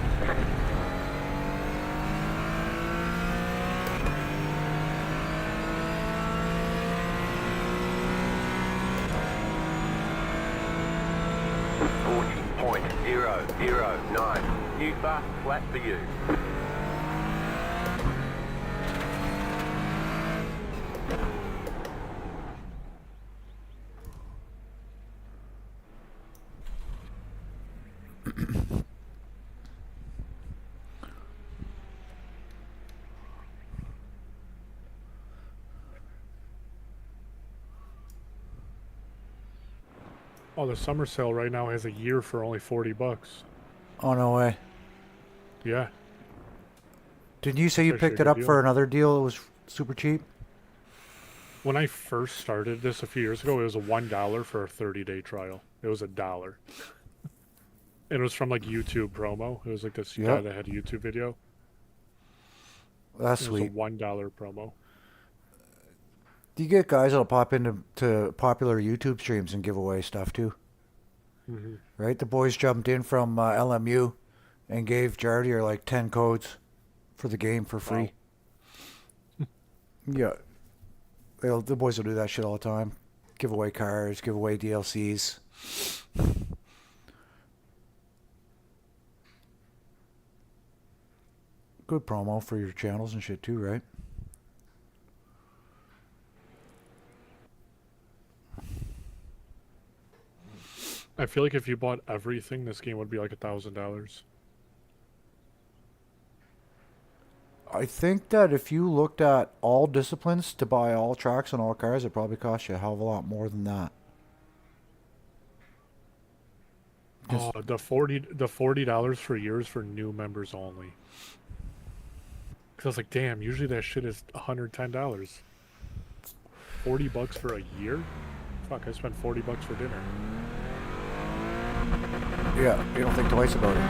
.009. New fast flat for you. Oh, the summer sale right now has a year for only $40. Oh, no way. Yeah. Didn't you say you Actually a picked it good up deal. for another deal that was super cheap? When I first started this a few years ago, it was a $1 for a 30-day trial. It was $1. And it was from like YouTube promo. It was like this guy Yep. that had a YouTube video. That's It was sweet. a $1 promo. Do you get guys that'll pop into popular YouTube streams and give away stuff too? Mm-hmm. Right? The boys jumped in from LMU and gave Jardier like 10 codes for the game for free. Yeah. The boys will do that shit all the time. Give away cars, give away DLCs. Good promo for your channels and shit too, right? I feel like if you bought everything, this game would be like $1,000. I think that if you looked at all disciplines to buy all tracks and all cars, it probably cost you a hell of a lot more than that. Oh, the $40 for years for new members only. Because I was like, damn, usually that shit is $110. $40 for a year? Fuck, I spent $40 for dinner. Yeah, you don't think twice about it.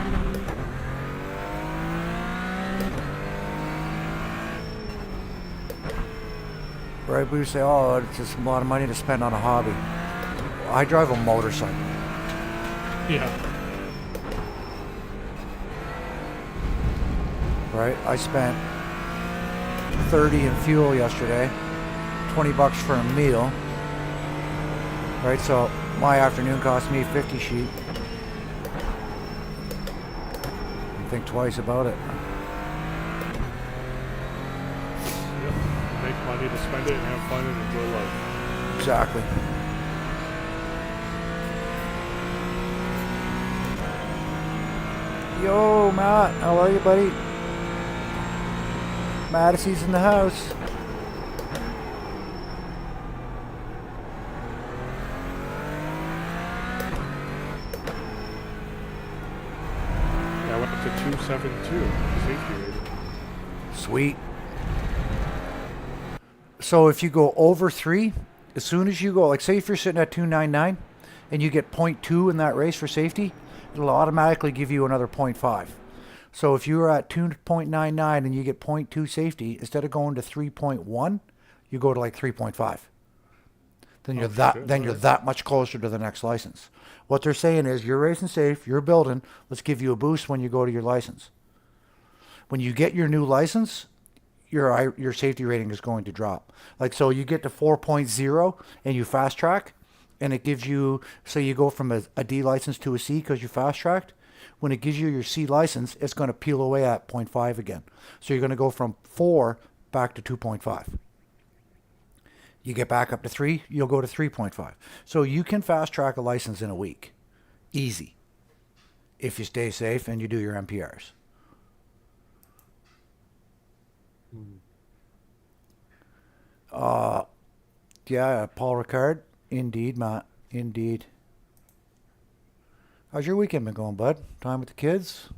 Right, we say, oh, it's just a lot of money to spend on a hobby. I drive a motorcycle. Yeah. Right, I spent 30 in fuel yesterday, $20 for a meal. Right, so my afternoon cost me 50 sheet. Think twice about it. Yep. Make money to spend it and have fun and enjoy life. Exactly. Yo, Matt, how are you, buddy? Madison's in the house. Yeah, I went up to 272 safety rating. Sweet. So if you go over 3, as soon as you go, like say if you're sitting at 299 and you get 0.2 in that race for safety, it'll automatically give you another 0.5. So if you were at 2.99 and you get 0.2 safety, instead of going to 3.1, you go to like 3.5. Then you're you're that much closer to the next license. What they're saying is you're racing safe, you're building, let's give you a boost when you go to your license. When you get your new license, your safety rating is going to drop. Like, so you get to 4.0 and you fast track, and it gives you, say you go from a D license to a C because you fast tracked. When it gives you your C license, it's going to peel away at 0.5 again. So you're going to go from 4 back to 2.5. You get back up to 3, you'll go to 3.5. So you can fast track a license in a week. Easy. If you stay safe and you do your MPRs. Yeah, Paul Ricard. Indeed, Matt. Indeed. How's your weekend been going, bud? Time with the kids?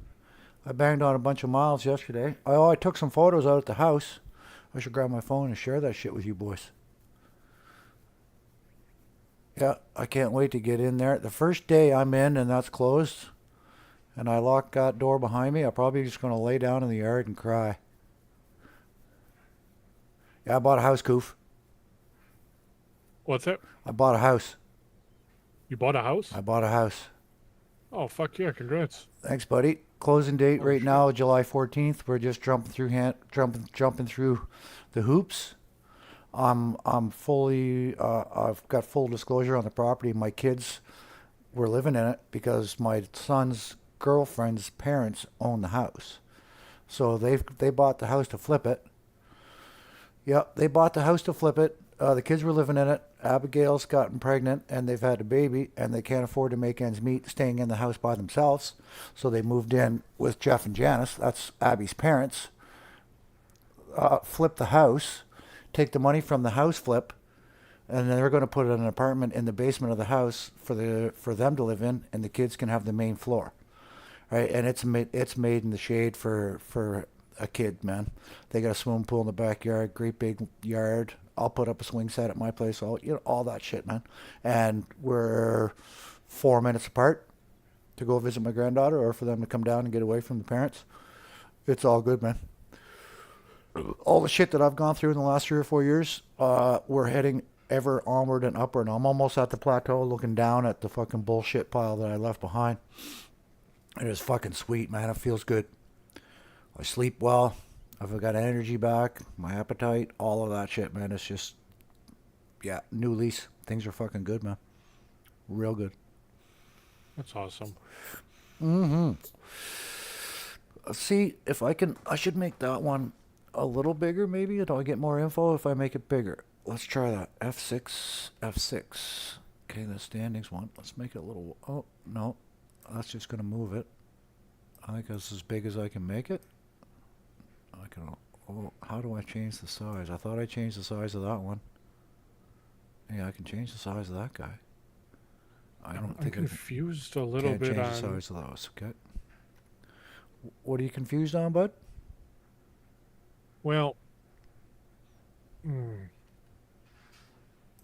I banged on a bunch of miles yesterday. I took some photos out at the house. I should grab my phone and share that shit with you boys. Yeah, I can't wait to get in there. The first day I'm in and that's closed, and I lock that door behind me, I'm probably just going to lay down in the yard and cry. Yeah, I bought a house, Coof. What's that? I bought a house. You bought a house? I bought a house. Oh, fuck yeah, congrats. Thanks, buddy. Closing date right shit. now, July 14th. We're just jumping through the hoops. I'm fully. I've got full disclosure on the property. My kids were living in it because my son's girlfriend's parents own the house, so they bought the house to flip it. Yep, they bought the house to flip it. The kids were living in it. Abigail's gotten pregnant, and they've had a baby, and they can't afford to make ends meet staying in the house by themselves. So they moved in with Jeff and Janice. That's Abby's parents. Flip the house, take the money from the house flip, and then they're going to put an apartment in the basement of the house for them to live in, and the kids can have the main floor. Right, and it's made in the shade for a kid, man. They got a swimming pool in the backyard, great big yard. I'll put up a swing set at my place, all that shit, man. And we're 4 minutes apart to go visit my granddaughter, or for them to come down and get away from the parents. It's all good, man. All the shit that I've gone through in the last 3 or 4 years, we're heading ever onward and upward. I'm almost at the plateau, looking down at the fucking bullshit pile that I left behind. It is fucking sweet, man. It feels good. I sleep well. I've got energy back, my appetite, all of that shit, man. It's just Yeah, new lease. Things are fucking good, man. Real good. That's awesome. Mm-hmm. See, if I can, I should make that one a little bigger, maybe. Do I get more info if I make it bigger? Let's try that. F6, F6. Okay, the standings one. Let's make it a little, oh, no. That's just going to move it. I think that's as big as I can make it. I can, oh, how do I change the size? I thought I changed the size of that one. Yeah, I can change the size of that guy. I don't I'm think I confused a little can't bit change on. the size of those. Okay. What are you confused on, bud? Well, I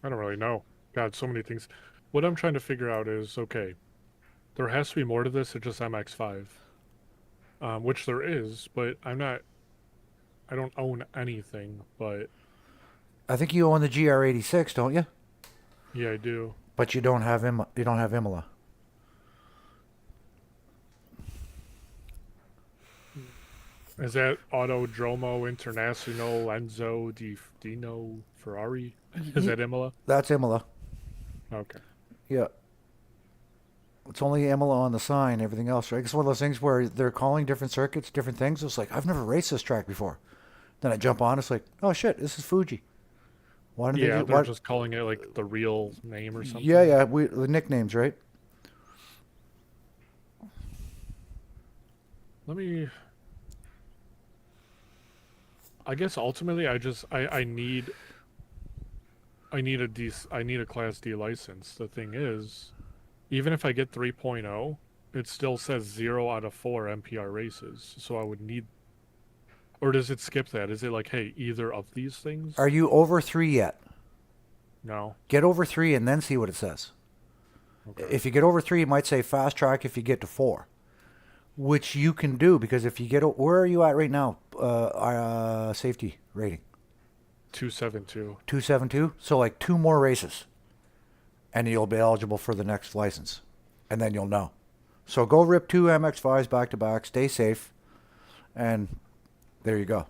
don't really know. God, so many things. What I'm trying to figure out is, okay, there has to be more to this than just MX5, which there is, but I don't own anything, but I think you own the GR86, don't you? yeah, I do. But you don't have You don't have Imola. Is that Autodromo Internazionale Enzo di Dino Ferrari? Is that Imola? That's Imola. Okay. Yeah. It's only Imola on the sign. Everything else, right? It's one of those things where they're calling different circuits, different things. It's like I've never raced this track before. Then I jump on. It's like, oh shit, this is Fuji. Why didn't Yeah, they? they're just calling it like the real name or something. Yeah, yeah. The nicknames, right? Let me. I guess ultimately, I need I need a Class D license. The thing is, even if I get 3.0, it still says 0 out of 4 MPR races. So I would need, or does it skip that? Is it like, hey, either of these things? Are you over 3 yet? No. Get over 3 and then see what it says. Okay. If you get over 3, it might say fast track if you get to 4. Which you can do because if you get, where are you at right now? Safety rating 272. 272. So like 2 more races, and you'll be eligible for the next license, and then you'll know. So go rip 2 MX5s back to back. Stay safe, and there you go.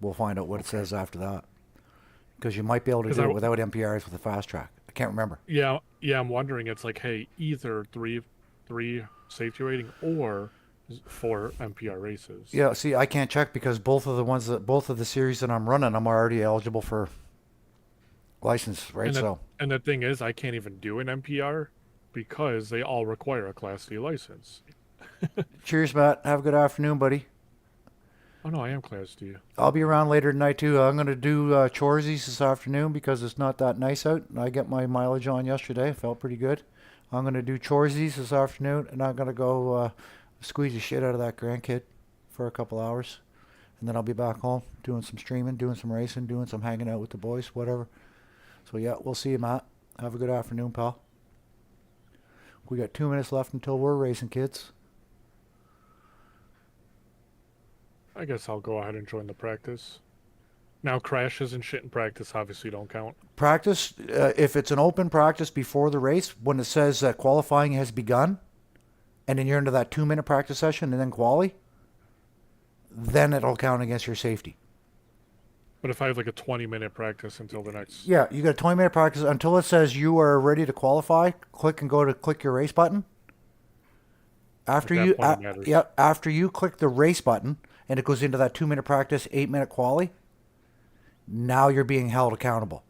We'll find out what it says after that, because you might be able to do it without MPRs with the fast track. I can't remember. Yeah, I'm wondering. It's like, hey, either three safety rating or 4 MPR races. Yeah, see, I can't check because both of the series that I'm running, I'm already eligible for license, right? And the thing is, I can't even do an MPR because they all require a Class D license. Cheers, Matt. Have a good afternoon, buddy. Oh no, I am Class D. I'll be around later tonight too. I'm going to do choresies this afternoon because it's not that nice out. I got my mileage on yesterday. Felt pretty good. I'm going to do choresies this afternoon, and I'm going to go squeeze the shit out of that grandkid for a couple hours. And then I'll be back home doing some streaming, doing some racing, doing some hanging out with the boys, whatever. So yeah, we'll see you, Matt. Have a good afternoon, pal. We got 2 minutes left until we're racing, kids. I guess I'll go ahead and join the practice. Now, crashes and shit in practice obviously don't count. Practice, if it's an open practice before the race, when it says that qualifying has begun, and then you're into that 2 minute practice session and then quali, then it'll count against your safety. But if I have like a 20-minute practice until the next... Yeah, you got a 20 minute practice until it says you are ready to qualify. Click your race button. After after you click the race button and it goes into that 2 minute practice, 8 minute quali, now you're being held accountable.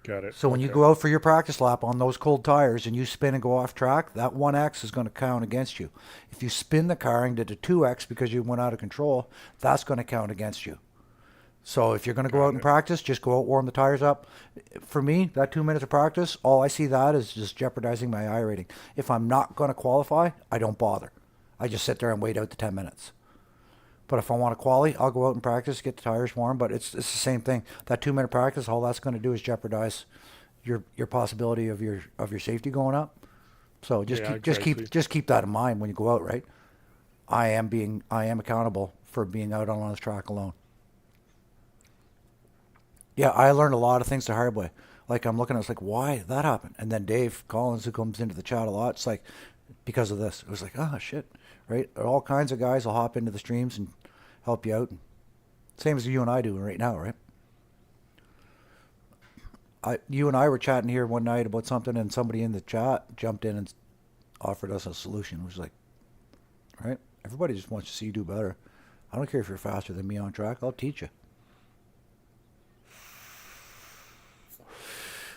Got it. So when you go out for your practice lap on those cold tires and you spin and go off track, that 1X is going to count against you. If you spin the car and did a 2X because you went out of control, that's going to count against you. So if you're going to go out and practice, just go out, warm the tires up. For me, that 2 minutes of practice, all I see that is just jeopardizing my I rating. If I'm not going to qualify, I don't bother. I just sit there and wait out the 10 minutes. But if I want to quali, I'll go out and practice, get the tires warm. But it's the same thing. That 2 minute practice, all that's going to do is jeopardize your possibility of your safety going up. So just keep that in mind when you go out, right? I am accountable for being out on this track alone. Yeah, I learned a lot of things the hard way. Like I'm looking, it's like, why did that happen? And then Dave Collins, who comes into the chat a lot, it's like, because of this. It was like, oh, shit, right? All kinds of guys will hop into the streams and help you out. Same as you and I do right now, right? you and I were chatting here one night about something, and somebody in the chat jumped in and offered us a solution. It was like, right? Everybody just wants to see you do better. I don't care if you're faster than me on track. I'll teach you.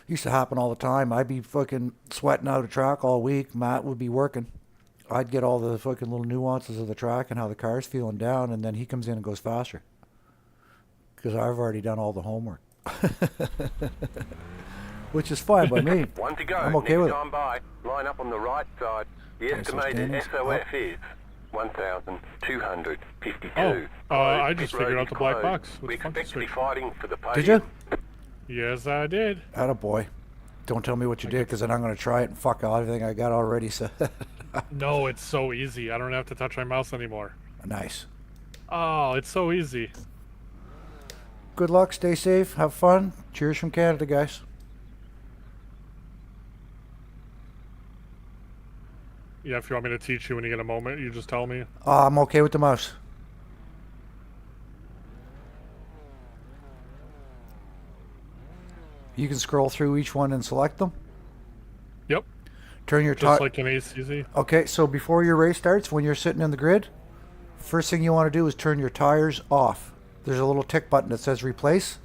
Used to happen all the time. I'd be fucking sweating out a track all week. Matt would be working. I'd get all the fucking little nuances of the track and how the car's feeling down, and then he comes in and goes faster. Because I've already done all the homework. Which is fine by me. One to go. I'm okay Next with it. time by. Line up on the right side. The Okay, so estimated standings SOF is 1,252. I just Pit road figured out is the black closed. box with We the funky expect to be switch. fighting for the Did podium. you? Yes, I did. Attaboy. Don't tell me what you did, because then I'm going to try it and fuck everything I got already. So No, it's so easy. I don't have to touch my mouse anymore. nice. Oh, it's so easy. Good luck. Stay safe. Have fun. Cheers from Canada, guys. Yeah, if you want me to teach you when you get a moment, you just tell me. I'm okay with the mouse. You can scroll through each one and select them. Yep, Turn your just tire. like an ACZ. Okay, so before your race starts, when you're sitting in the grid, first thing you want to do is turn your tires off. There's a little tick button that says replace.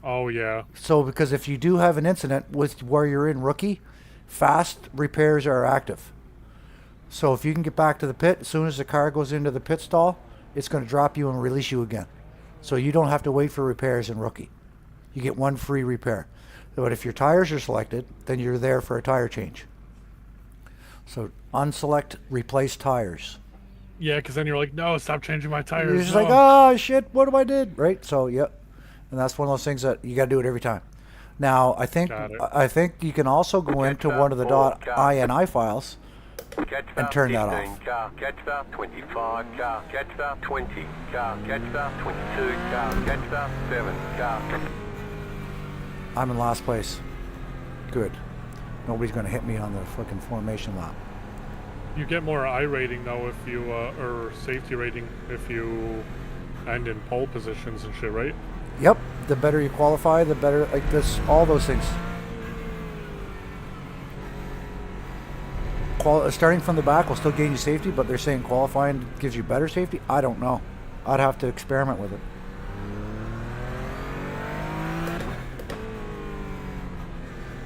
Oh, yeah. So because if you do have an incident with where you're in rookie, fast repairs are active. So if you can get back to the pit, as soon as the car goes into the pit stall, it's going to drop you and release you again. So you don't have to wait for repairs in rookie. You get one free repair. But if your tires are selected, then you're there for a tire change. So unselect replace tires. Yeah, because then you're like, no, stop changing my tires. You're just no. like, oh shit, what have I did? Right? So yep. And that's one of those things that you got to do it every time. Now I think Got it. I think you can also go into one of the .ini files Catch and that turn that 15 off. car, catch that 25 car, catch that 20 car, catch that 22 car, catch that 7 car. I'm in last place. Good. Nobody's going to hit me on the fucking formation lap. You get more I rating, though, if you, or safety rating, if you end in pole positions and shit, right? Yep. The better you qualify, the better, like this, all those things. Starting from the back will still gain you safety, but they're saying qualifying gives you better safety. I don't know. I'd have to experiment with it.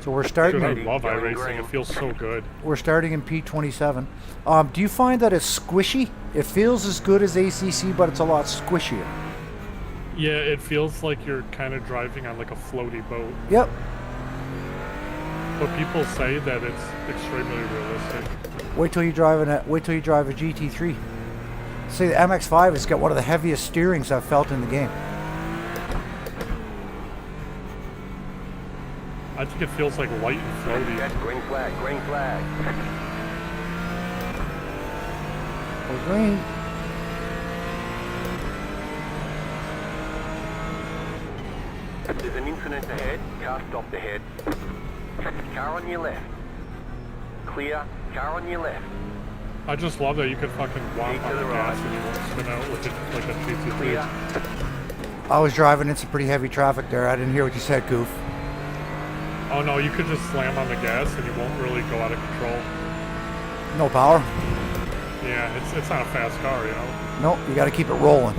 So we're starting. Dude, I In, love iRacing. It feels so good. we're starting in P27. Do you find that it's squishy? It feels as good as ACC, but it's a lot squishier. Yeah, it feels like you're kind of driving on like a floaty boat. Yep. But people say that it's extremely realistic. Wait till you drive a GT3. See, the MX-5 has got one of the heaviest steerings I've felt in the game. I think it feels like light and floaty. Catch green flag, green flag. Oh, green. There's an incident ahead, car stopped ahead. Car on your left. Clear, car on your left. I just love that you can fucking walk Keep on to the the gas right. and you won't spin out with it like a GT3. Clear. I was driving in some pretty heavy traffic there. I didn't hear what you said, Goof. Oh no, you could just slam on the gas and you won't really go out of control. No power. Yeah, it's not a fast car, you know? Nope, you got to keep it rolling.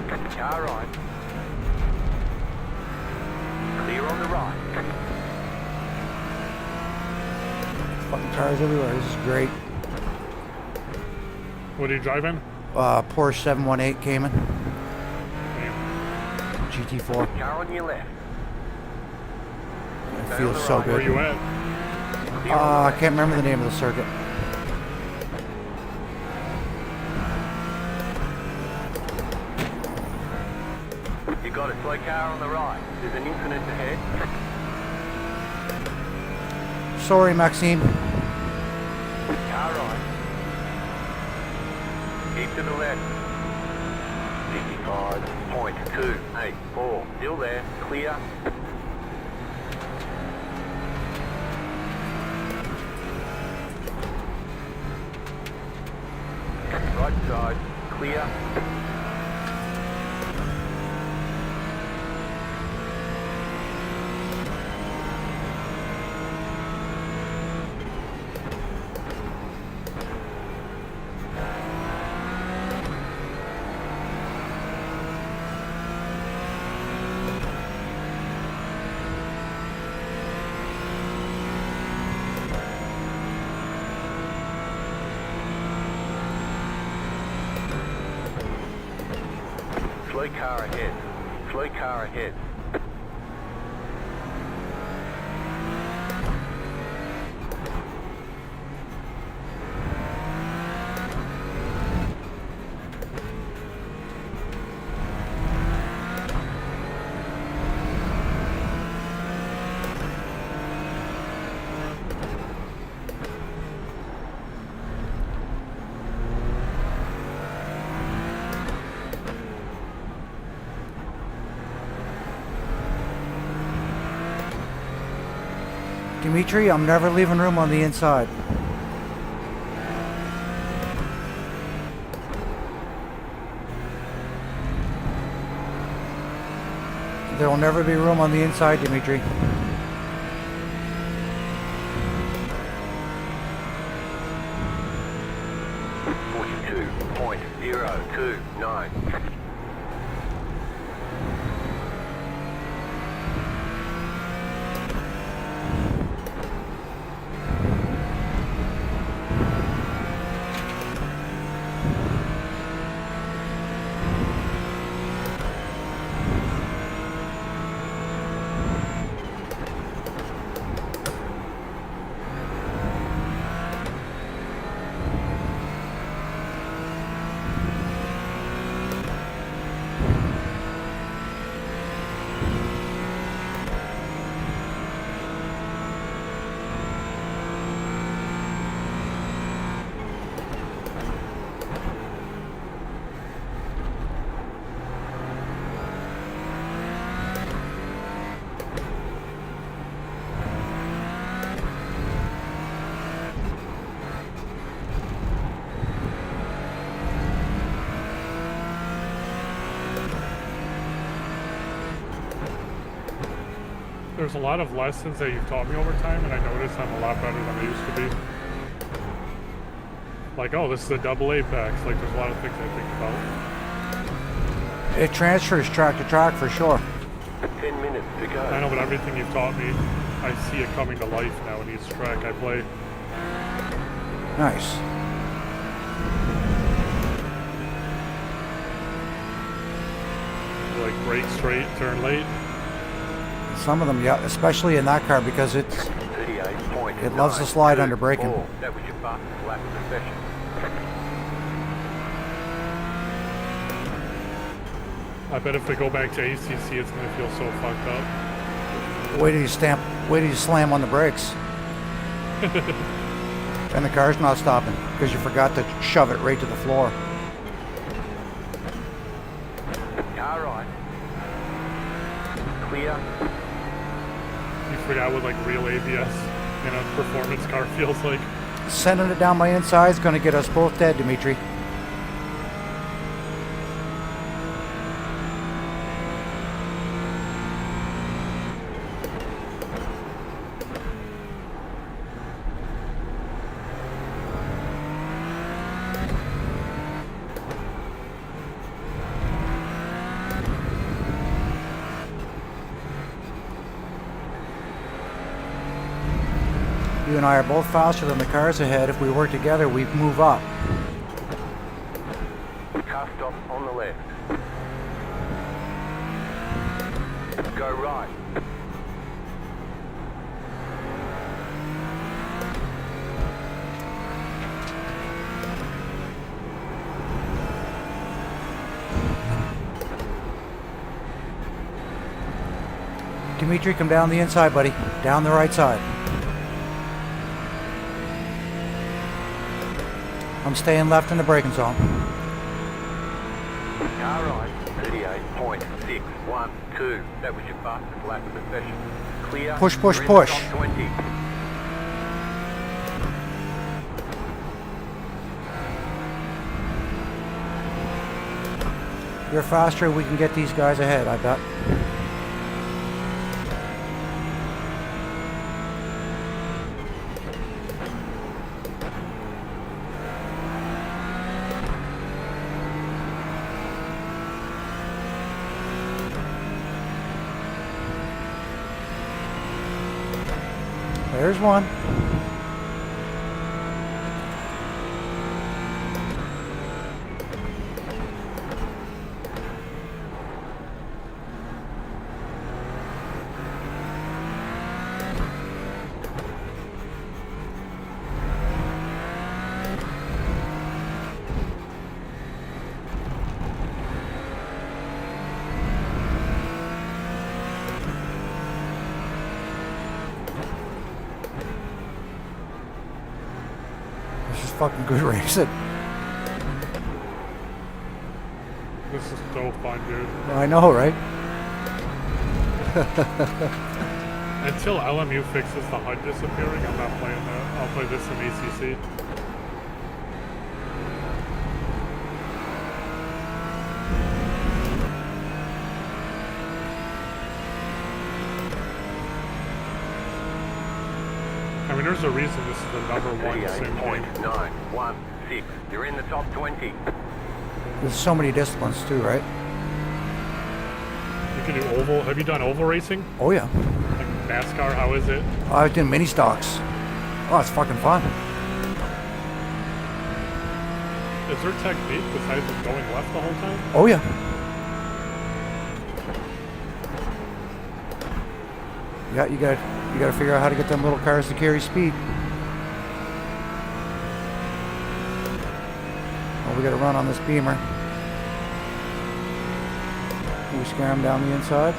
Car right. Clear on the right. Fucking cars everywhere. This is great. What are you driving? Porsche 718 Cayman. Damn. GT4. Car on your left. It feels so Where are good. you at? Clear on I can't remember the name of the circuit. Slow car on the right. There's an incident ahead. Sorry, Maxime. Car right. Keep to the left. 55.284. Still there. Clear. Right side. Clear. Slow car ahead. Slow car ahead. Dimitri, I'm never leaving room on the inside. There will never be room on the inside, Dimitri. .029. There's a lot of lessons that you've taught me over time, and I notice I'm a lot better than I used to be. Like, oh, this is a double apex. Like, there's a lot of things I think about. It transfers track to track for sure. 10 minutes to go. I know, but everything you've taught me, I see it coming to life now in each track I play. Nice. Like, brake straight, turn late. Some of them, yeah, especially in that car because it loves to slide under braking. That was your fastest lap of the session. I bet if we go back to ACC, it's going to feel so fucked up. Wait till you slam on the brakes. And the car's not stopping because you forgot to shove it right to the floor. Car right. Clear. You forgot what, like, real ABS in a performance car feels like. Sending it down my inside is going to get us both dead, Dimitri. You and I are both faster than the cars ahead. If we work together, we move up. Car stop on the left. Go right. Dimitri, come down the inside, buddy. Down the right side. I'm staying left in the braking zone. Car right, 38.612. That was your fastest lap of the session. Clear. Push, push, You're in the push. top 20. You're faster, we can get these guys ahead, I bet. There's one. This is fucking good racing. This is so fun, dude. I know, right? Until LMU fixes the HUD disappearing, I'm not playing that. I'll play this in ACC. I mean, there's a reason this is the number one sim game. 38.916. You're in the top 20. There's so many disciplines too, right? You can do oval. Have you done oval racing? Oh yeah. Like NASCAR, how is it? I was doing mini stocks. Oh, it's fucking fun. Is there technique besides just going left the whole time? Oh yeah. Yeah, you gotta figure out how to get them little cars to carry speed. Oh, we gotta run on this beamer. We scare them down the inside.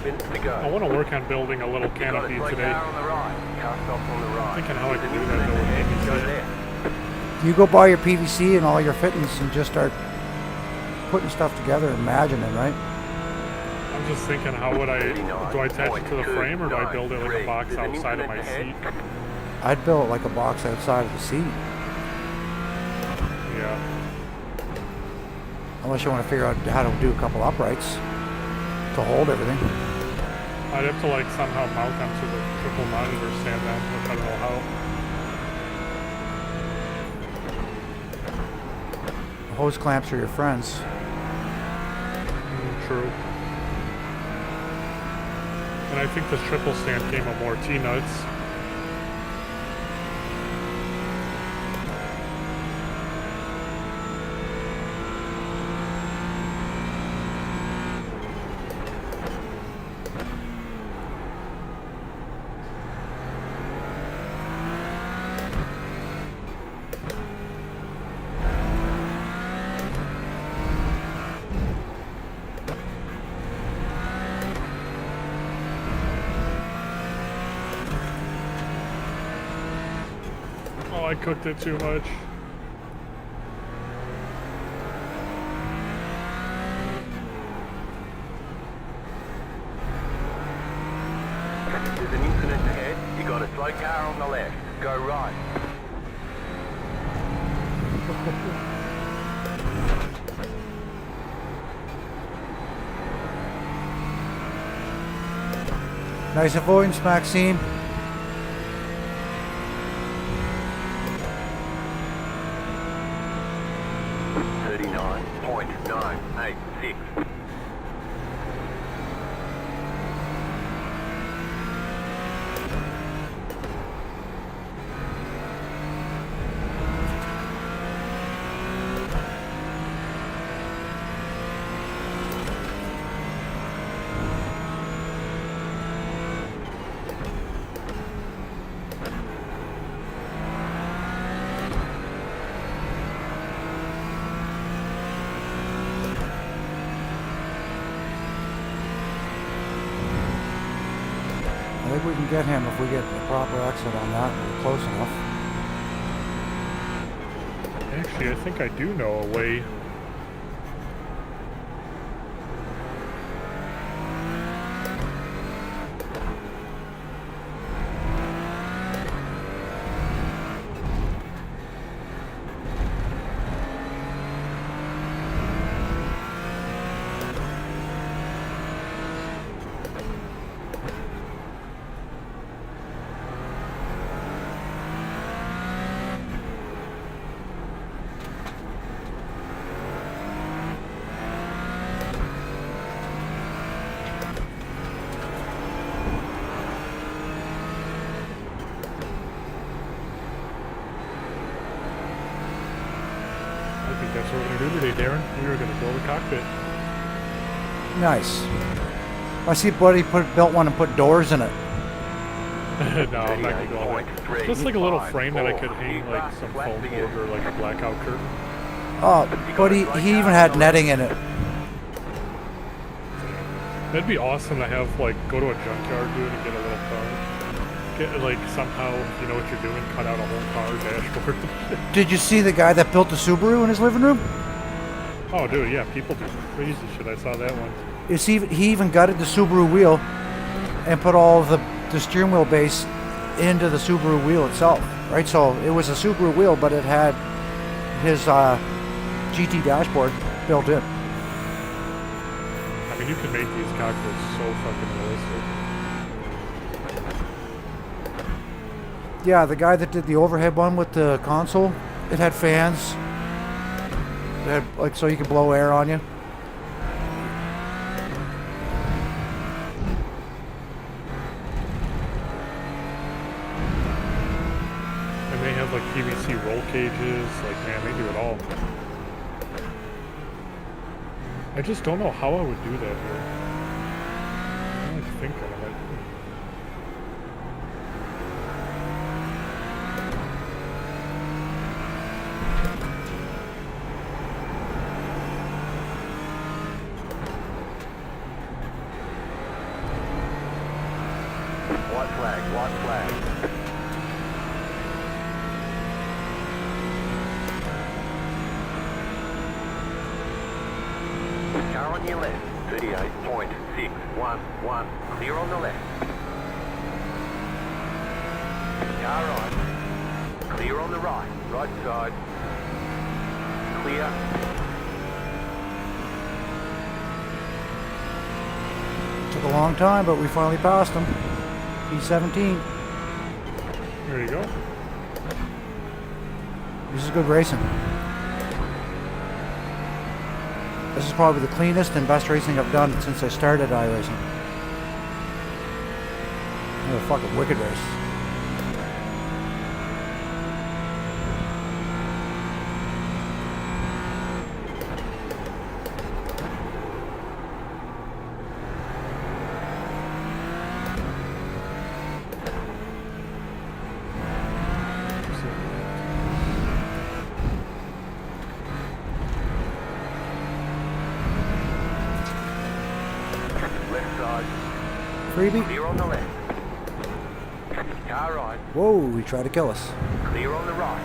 To go. I want to work on building a little You got a canopy slow today. car on the right. Car stops on the right. Thinking how I There's can an do that infinite though with ahead. Go PVC. left. You go buy your PVC and all your fittings and just start putting stuff together, imagining, right? I'm just thinking, how would I, do I attach it to the frame or do I build it like a box There's an outside of my infinite seat? ahead. I'd build it like a box outside of the seat. Yeah. Unless you want to figure out how to do a couple uprights to hold everything. I'd have to like somehow mount them to the triple monitor stand down, which I don't know how. Hose clamps are your friends. True. And I think this triple stand came with more T-nuts. Oh, I cooked it too much. There's an infinite ahead. You got a slow car on the left. Go right. Nice avoidance, Maxime. .986. I think we can get him if we get the proper exit on that. We're close enough. Actually, I think I do know a way. I think that's what we're going to do today, Darren. We are going to build a cockpit. Nice. I see Buddy built one and put doors in it. No, I'm not going to go there. Just like a little frame that I could hang like some foam board or like a blackout curtain. Oh, Buddy, he even had netting in it. That'd be awesome to have, like, go to a junkyard, dude, and get a little car. Get, like, somehow, you know what you're doing, cut out a whole car dashboard. Did you see the guy that built the Subaru in his living room? Oh, dude, yeah, people do crazy shit. I saw that one. He even gutted the Subaru wheel and put all of the steering wheel base into the Subaru wheel itself, right? So it was a Subaru wheel, but it had his GT dashboard built in. I mean, you can make these cockpits so fucking realistic. Yeah, the guy that did the overhead one with the console, it had fans. It had, like, so you could blow air on you. And they have, like, PVC roll cages. Like, man, they do it all. I just don't know how I would do that here. I'm like thinking of it. White flag, white flag. Car on your left, 38.611. Clear on the left. Car right. Clear on the right. Right side. Clear. Took a long time, but we finally passed him. P17. There you go. This is good racing. This is probably the cleanest and best racing I've done since I started iRacing. It was a fucking wicked race. Left side. Freebie? Clear on the left. Car right. Whoa, he tried to kill us. Clear on the right.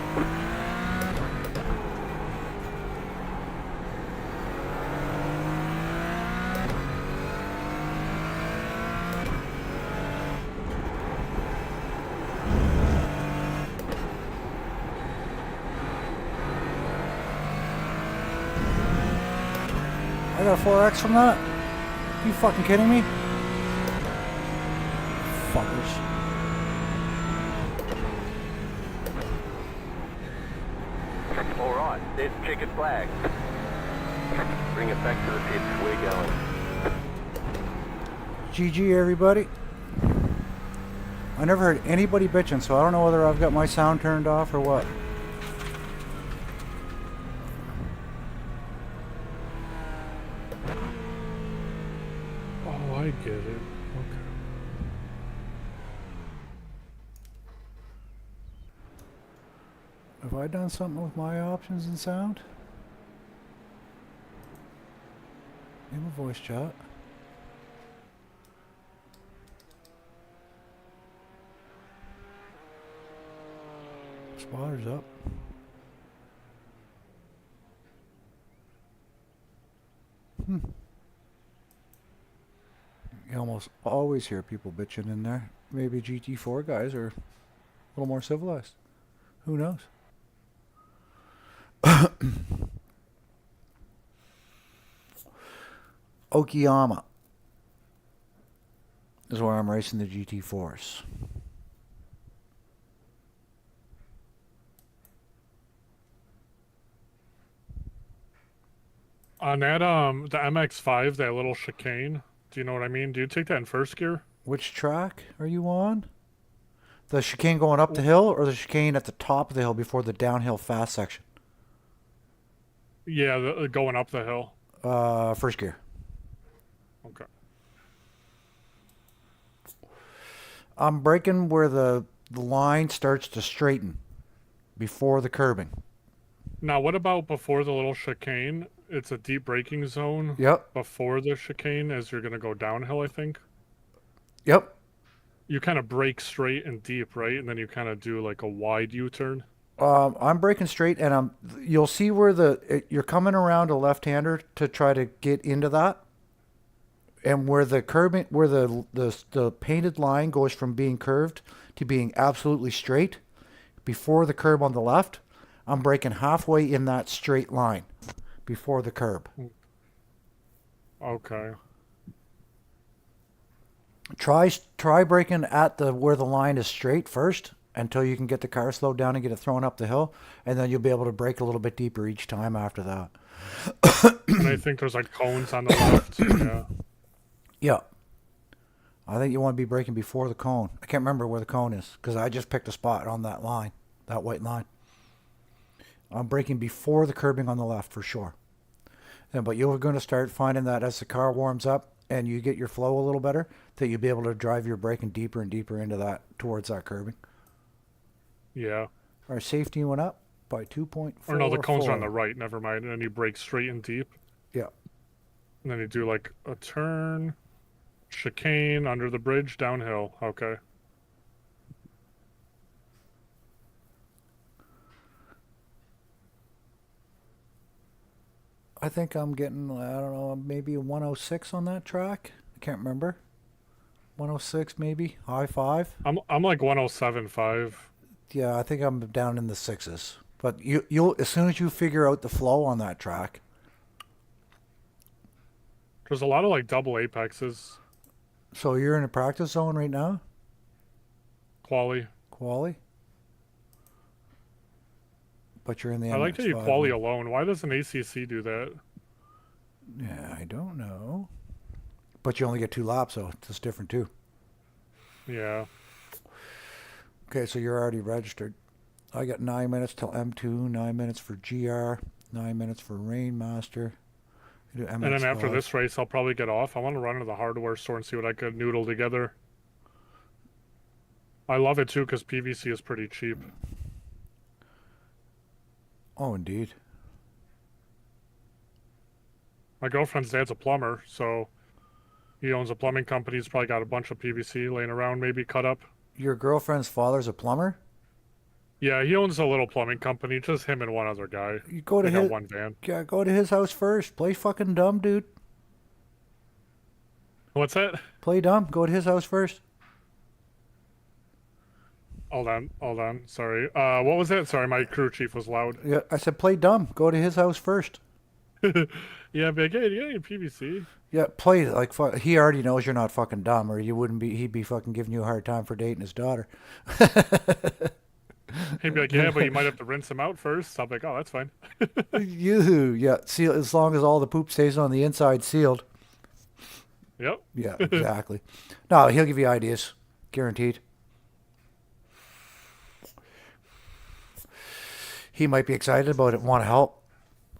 I got a 4X from that? You fucking kidding me? All right, there's checkered flag. Bring it back to the pits. We're going. GG, everybody. I never heard anybody bitching, so I don't know whether I've got my sound turned off or what. Oh, I get it. Okay. Have I done something with my options and sound? In a voice chat. Spotter's up. You almost always hear people bitching in there. Maybe GT4 guys are a little more civilized. Who knows? Okayama is where I'm racing the GT4s. On that the MX-5, that little chicane, do you know what I mean? Do you take that in first gear? Which track are you on? The chicane going up the hill or the chicane at the top of the hill before the downhill fast section? Yeah, going up the hill. First gear. Okay. I'm braking where the line starts to straighten before the curbing. Now, what about before the little chicane? It's a deep braking zone. Yep. Before the chicane, as you're going to go downhill, I think. Yep. You kind of brake straight and deep, right? And then you kind of do like a wide U-turn. I'm braking straight, and you'll see where you're coming around a left-hander to try to get into that, and where the curbing, where the painted line goes from being curved to being absolutely straight, before the curb on the left, I'm braking halfway in that straight line, before the curb. Okay. Try braking at where the line is straight first, until you can get the car slowed down and get it thrown up the hill, and then you'll be able to brake a little bit deeper each time after that. And I think there's like cones on the left. Yeah. Yeah. I think you want to be braking before the cone. I can't remember where the cone is, because I just picked a spot on that line, that white line. I'm braking before the curbing on the left for sure. But you're going to start finding that as the car warms up and you get your flow a little better, that you'll be able to drive your braking deeper and deeper into that, towards that curbing. Yeah. Our safety went up by 2.4. Or no, the cones are on the right. Never mind. And then you brake straight and deep. Yeah. And then you do like a turn, chicane, under the bridge, downhill. Okay. I think I'm getting, I don't know, maybe a 106 on that track. I can't remember. 106 maybe, high five. I'm like 107.5. Yeah, I think I'm down in the sixes. But you'll as soon as you figure out the flow on that track. There's a lot of like double apexes. So you're in a practice zone right now? Quali. But you're in the I like to do MX-5 quali one. alone. Why doesn't ACC do that? Yeah, I don't know. But you only get 2 laps, so it's different too. Yeah. Okay, so you're already registered. I got 9 minutes till M2, 9 minutes for GR, 9 minutes for Rainmaster. You do And then after MX-5. this race, I'll probably get off. I want to run to the hardware store and see what I could noodle together. I love it too because PVC is pretty cheap. Oh, indeed. My girlfriend's dad's a plumber, so he owns a plumbing company. He's probably got a bunch of PVC laying around, maybe cut up. Your girlfriend's father's a plumber? Yeah, he owns a little plumbing company. Just him and one other guy. You go to They got his, one van. yeah, go to his house first. Play fucking dumb, dude. What's that? Play dumb. Go to his house first. Hold on. Sorry. What was that? Sorry, my crew chief was loud. Yeah, I said play dumb. Go to his house first. Yeah, but hey, you need PVC. Yeah, play like he already knows you're not fucking dumb, or you wouldn't be. He'd be fucking giving you a hard time for dating his daughter. He'd be like, yeah, but you might have to rinse them out first. I'll be like, oh, that's fine. Yeah, seal as long as all the poop stays on the inside sealed. Yep. Yeah, exactly. No, he'll give you ideas, guaranteed. He might be excited about it, want to help,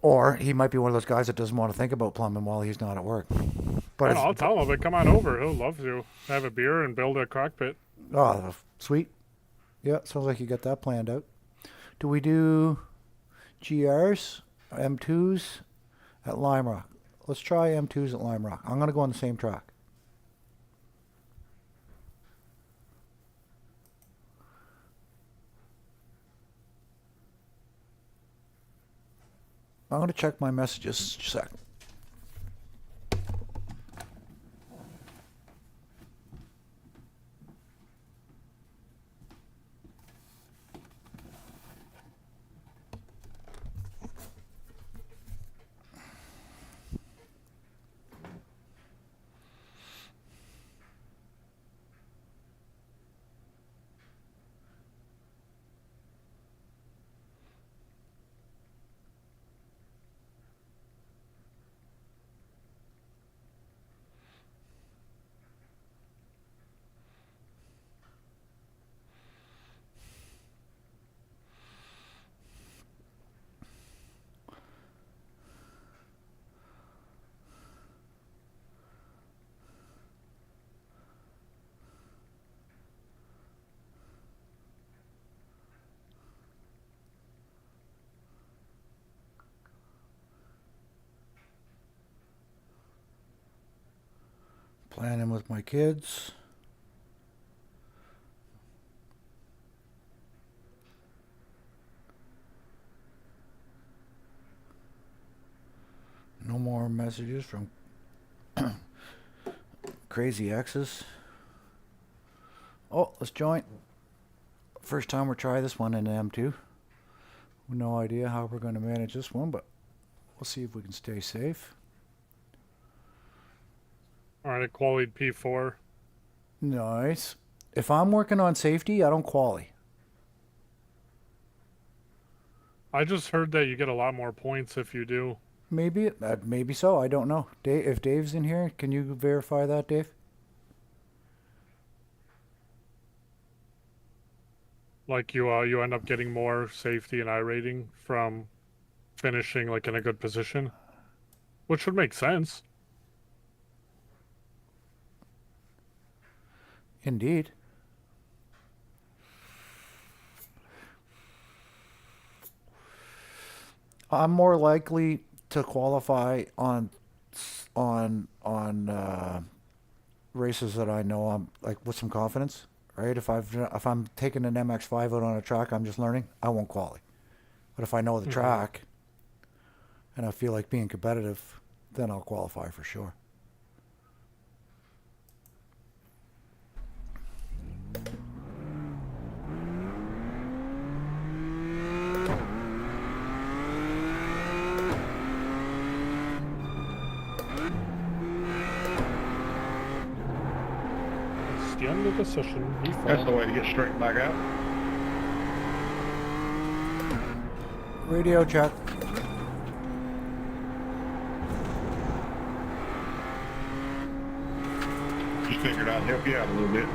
or he might be one of those guys that doesn't want to think about plumbing while he's not at work. But I'll tell him, but come on over. He'll love to have a beer and build a cockpit. oh, sweet. Yeah, sounds like you got that planned out. Do we do GRs, M2s at Lime Rock? Let's try M2s at Lime Rock. I'm going to go on the same track. I'm going to check my messages just a second. Planning with my kids. No more messages from crazy exes. Oh, let's join. First time we're trying this one in M2. No idea how we're going to manage this one, but we'll see if we can stay safe. All right, qualied P4. Nice. If I'm working on safety, I don't quali. I just heard that you get a lot more points if you do. Maybe maybe so. I don't know. Dave, if Dave's in here, can you verify that, Dave? Like you end up getting more safety and I rating from finishing like in a good position, which would make sense. Indeed. I'm more likely to qualify on races that I know I'm like with some confidence, right? If I'm taking an MX-5 out on a track, I'm just learning, I won't quali. But if I know the track and I feel like being competitive, then I'll qualify for sure. It's the end of the session. That's the way to get straightened back out. Radio check. Just figured I'd help you out a little bit.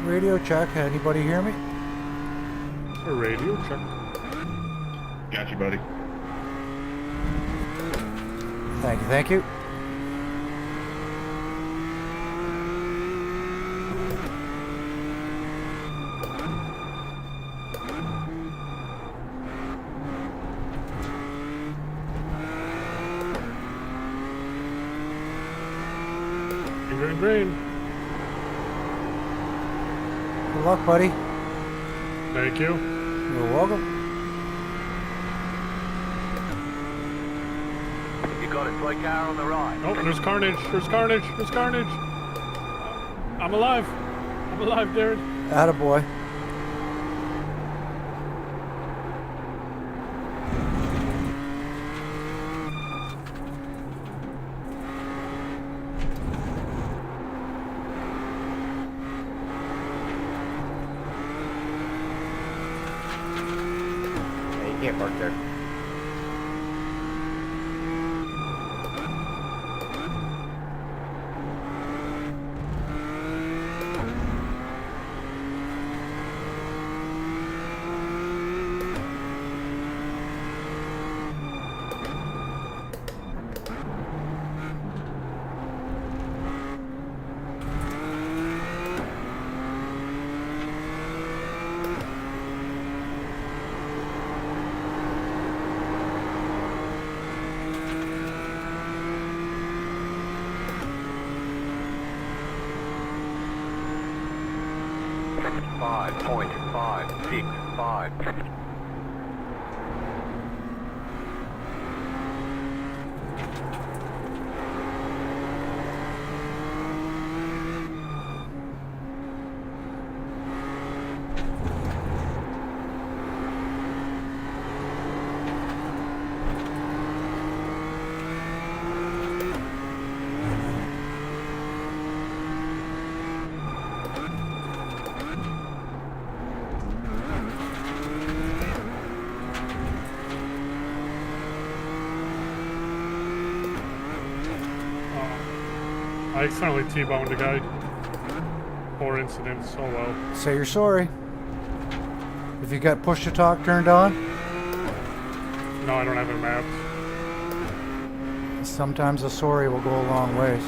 Radio check. Anybody hear me? A radio check. Got you, buddy. Thank you. Thank you. Green. Good luck, buddy. Thank you. You're welcome. You got it, slow car on the right. Oh, there's carnage. There's carnage. There's carnage. I'm alive. I'm alive, Darren. Attaboy. Can't park there. Five point 565. I accidentally T-boned a guy. 4 incidents. Oh well. Say you're sorry. If you got push to talk turned on, No, I don't have it mapped. sometimes a sorry will go a long ways.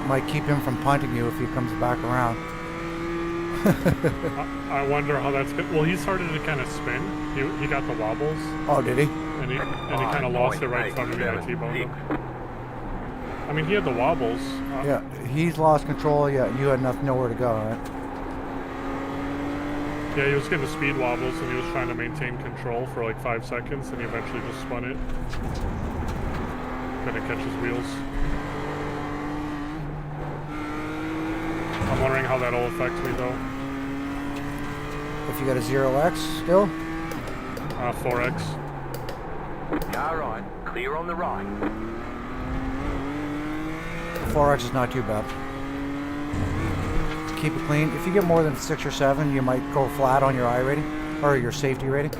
Might keep him from punting you if he comes back around. I wonder how that's good. Well, he started to kind of spin. He got the wobbles, Oh, did he? and he kind of lost it right in front of me. And I T-boned him. I mean, he had the wobbles. Yeah, he's lost control. Yeah, you had nowhere to go, right? Yeah, he was getting the speed wobbles, and he was trying to maintain control for like 5 seconds, and he eventually just spun it. Couldn't catch his wheels. I'm wondering how that'll affect me though. If you got a 0x still, 4x. Car right, clear on the right. 4x is not too bad. Keep it clean. If you get more than 6 or 7, you might go flat on your I rating or your safety rating.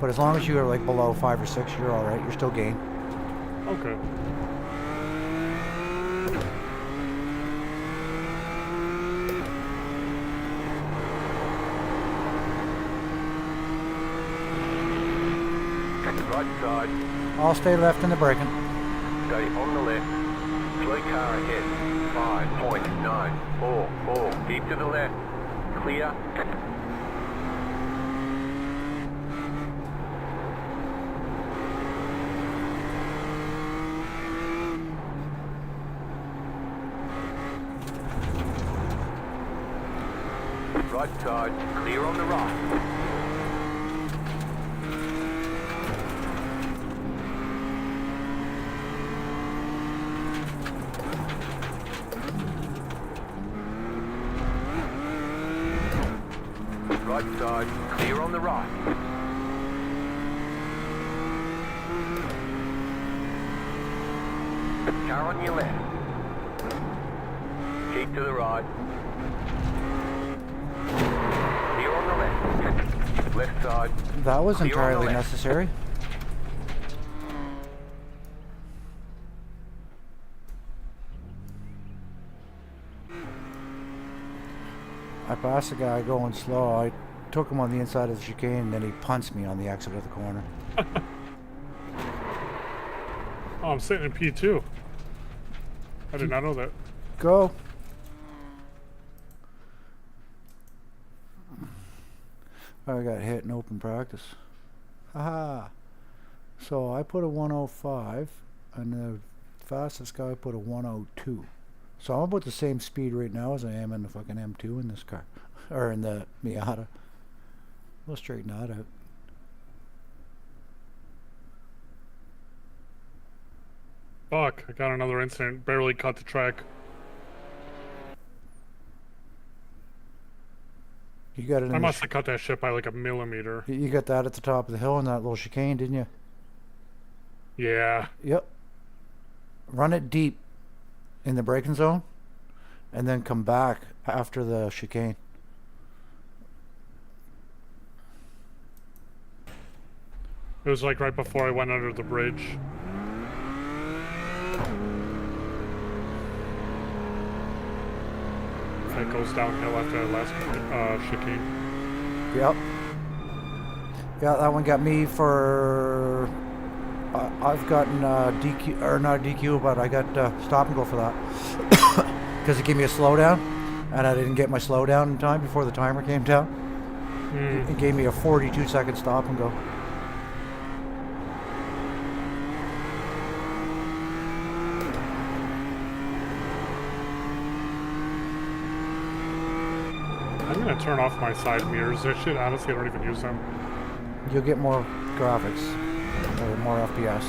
But as long as you are like below 5 or 6, you're all right. You're still gain. Okay. Right side, I'll stay left in the braking. stay on the left. Slow car ahead. 5.944. Keep to the left. Clear. Right side, clear on the right. Right side, clear on the right. Car on your left. Keep to the right. Clear on the left. Left side. That was Clear on the entirely left. necessary. I passed a guy going slow. I took him on the inside of the chicane, and then he punts me on the exit of the corner. Oh, I'm sitting in P2. I did not know that. Go. I got hit in open practice. Haha. So I put a 105, and the fastest guy put a 102. So I'm about the same speed right now as I am in the fucking M2 in this car. Or in the Miata. We'll straighten that out. Fuck, I got another incident. Barely cut the track. You got it in I the must have cut that shit by like a millimeter. you got that at the top of the hill in that little chicane, didn't you? Yeah. Yep. Run it deep in the braking zone, and then come back after the chicane. It was like right before I went under the bridge. It goes downhill after that last chicane. Yep. Yeah, that one got me for... I've gotten DQ, or not DQ, but I got stop and go for that. Because it gave me a slowdown, and I didn't get my slowdown in time before the timer came down. It gave me a 42-second stop and go. I'm gonna turn off my side mirrors. That shit, honestly, I don't even use them. You'll get more graphics, or more FPS.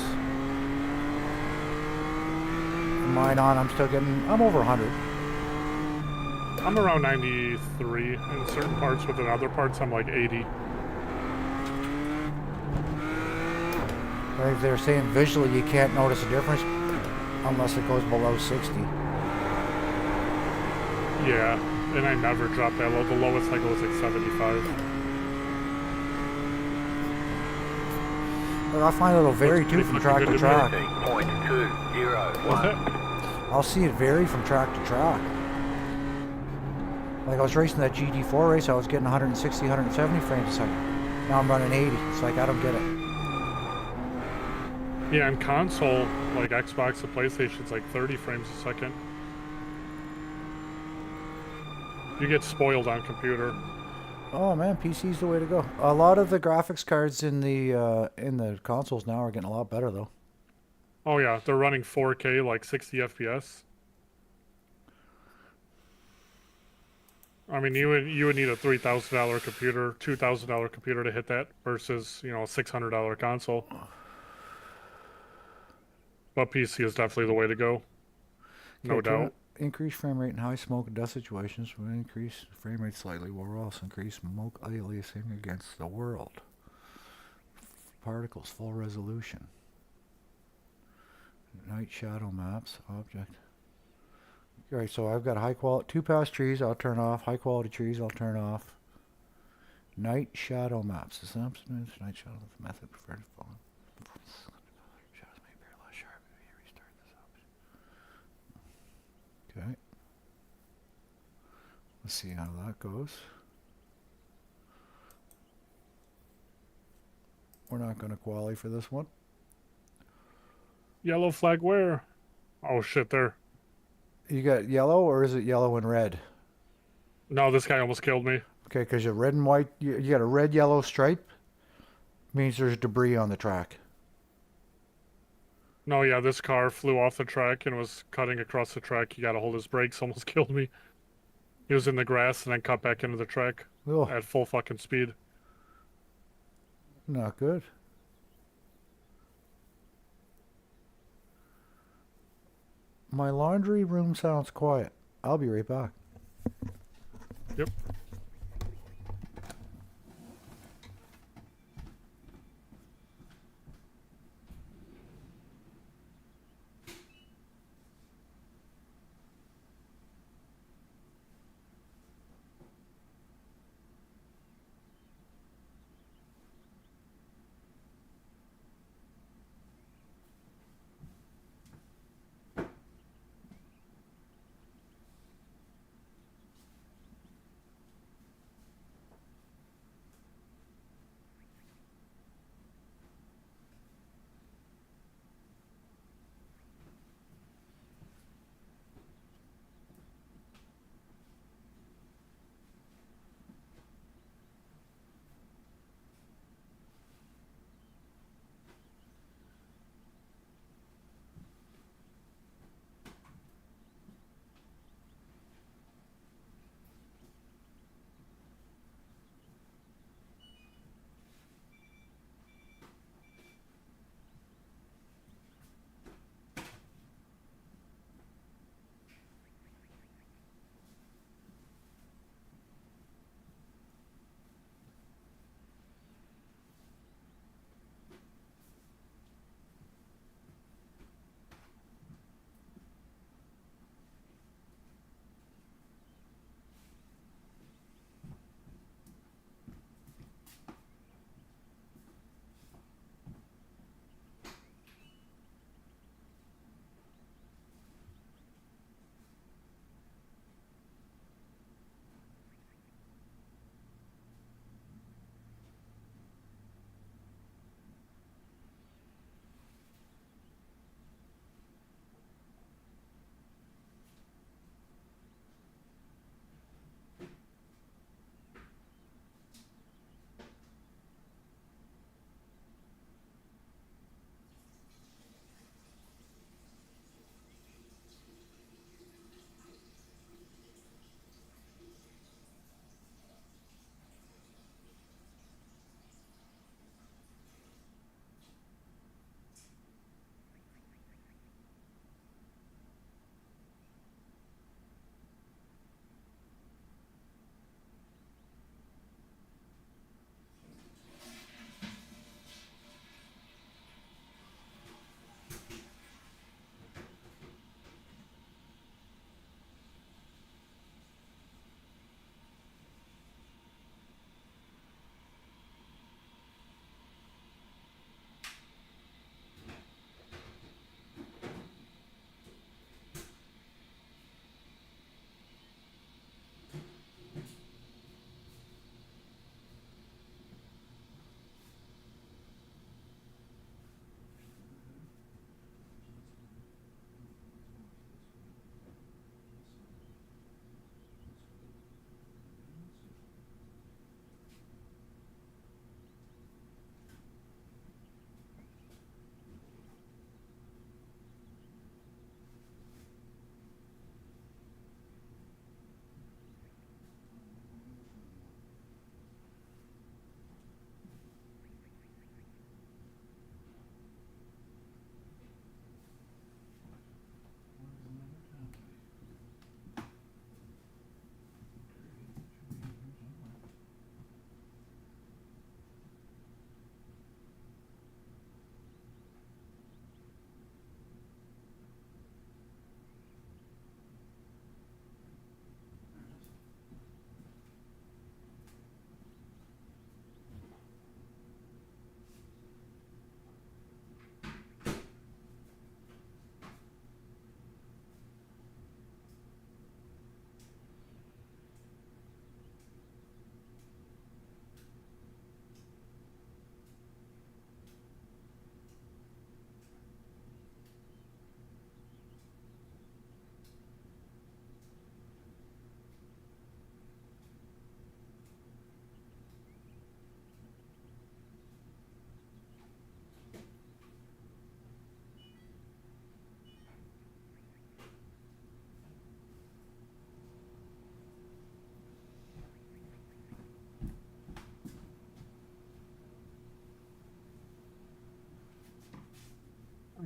Mine on, I'm still getting, I'm over 100. I'm around 93 in certain parts, but in other parts I'm like 80. Like they're saying visually you can't notice a difference unless it goes below 60. Yeah, and I never drop that low. The lowest I go is like 75. But I find it'll vary too from track to track. 13.201. What's that? I'll see it vary from track to track. Like I was racing that GT4 race, I was getting 160, 170 frames a second. Now I'm running 80. It's like I don't get it. Yeah, and console, like Xbox and PlayStation's like 30 frames a second. You get spoiled on computer. Oh man, PC's the way to go. A lot of the graphics cards in the consoles now are getting a lot better though. Oh yeah, they're running 4K, like 60 FPS. I mean, you would need a $3,000 computer, $2,000 computer to hit that versus, you know, a $600 console. But PC is definitely the way to go. No doubt. Increase frame rate in high smoke and dust situations will increase frame rate slightly, while we'll also increase smoke aliasing against the world. Particles, full resolution. Night shadow maps, object. Alright, so I've got high quality, 2 pass trees, I'll turn off. High quality trees, I'll turn off. Night shadow maps. This smooth night shadow method preferred to fall. Shadows may appear less sharp if you restart this option. Okay. Let's see how that goes. We're not going to quali for this one. Yellow flag where? Oh shit, there. You got yellow, or is it yellow and red? No, this guy almost killed me. Okay, because you're red and white. You got a red yellow stripe. Means there's debris on the track. No, yeah, this car flew off the track and was cutting across the track. He got to hold his brakes, almost killed me. He was in the grass and then cut back into the track Oh, at full fucking speed. not good. My laundry room sounds quiet. I'll be right back. Yep.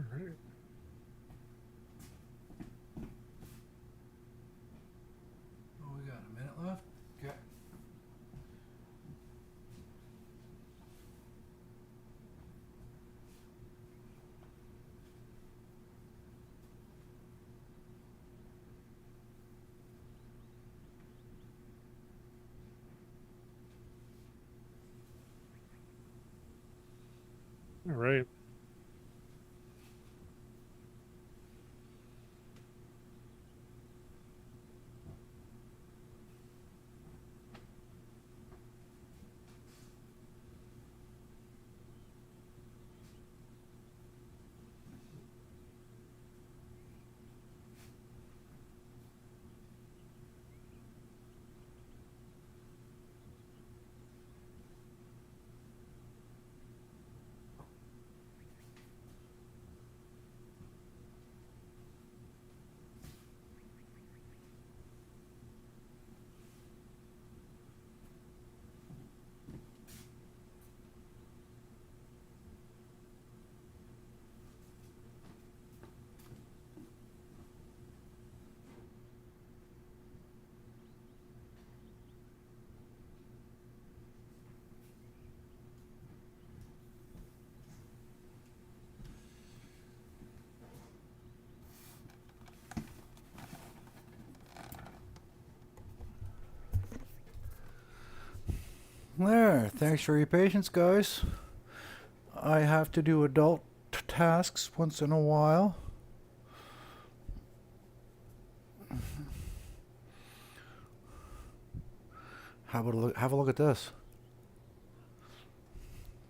right. Oh, we got a minute left. Okay. All right. There. Thanks for your patience, guys. I have to do adult tasks once in a while. How about have a look at this?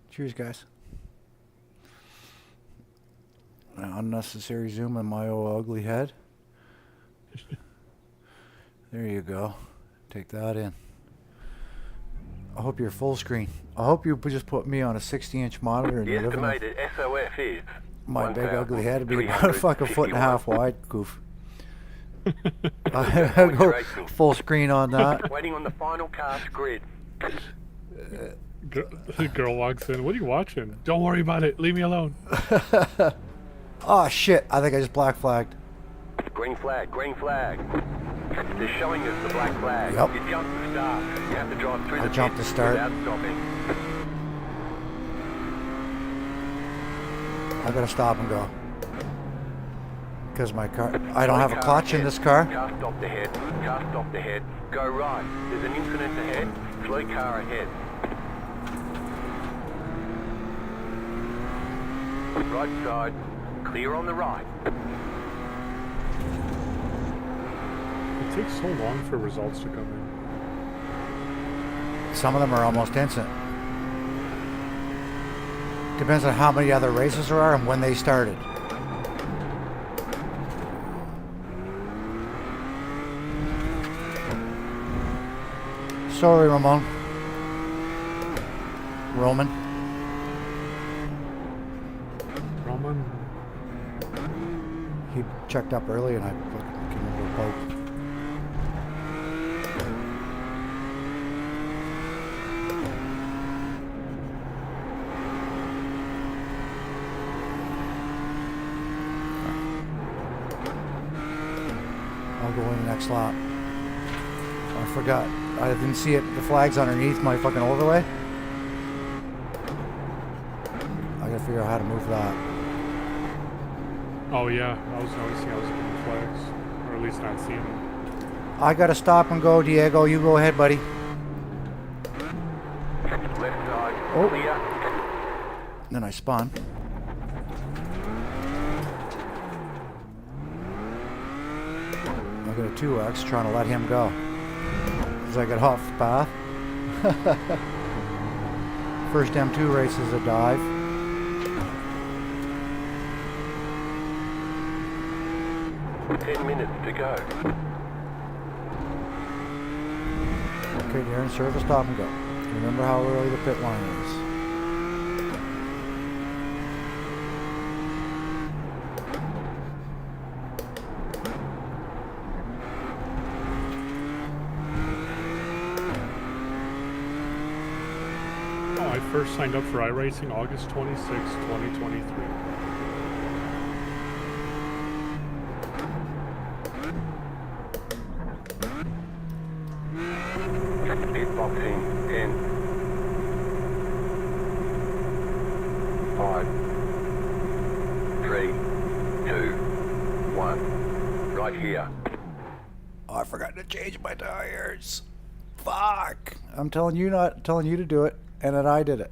Cheers, guys. An unnecessary zoom in my old ugly head. There you go. Take that in. I hope you're full screen. I hope you just put me on a 60-inch monitor and The you're living estimated SOF is my big ugly head would be about a fucking foot and a half wide, goof. I go full screen on that. Waiting on the final cast grid. The girl walks in. What are you watching? Don't worry about it. Leave me alone. Oh shit! I think I just black flagged. Green flag, green flag. They're showing us the black flag. Yep. You jump to start. You have to drive through I the jumped pit to start. without stopping. I gotta stop and go. Because my car, I don't have a clutch in this car. Car stopped ahead. Car stopped ahead. Go right. There's an incident ahead. Slow car ahead. Right side. Clear on the right. It takes so long for results to come in. Some of them are almost instant. Depends on how many other races there are and when they started. Sorry, Roman. Roman. He checked up early and I fucking came over a poke. I'll go in the next lap. I forgot. I didn't see it. The flag's underneath my fucking overlay. I gotta figure out how to move that. Oh yeah, I was noticing I was getting flags, or at least not seeing them. I gotta stop and go, Diego. You go ahead, buddy. Left side. Oh. Clear. Then I spun. I got a 2X trying to let him go. As I get off the path. First M2 race is a dive. Ten minutes to go. Okay, you're in service, stop and go. Remember how early the pit line is. Oh, I first signed up for iRacing August 26, 2023. Pit boxing 10, 5, 3, 2, 1. Right here. Oh, I forgot to change my tires. Fuck. I'm telling you to do it, and then I did it.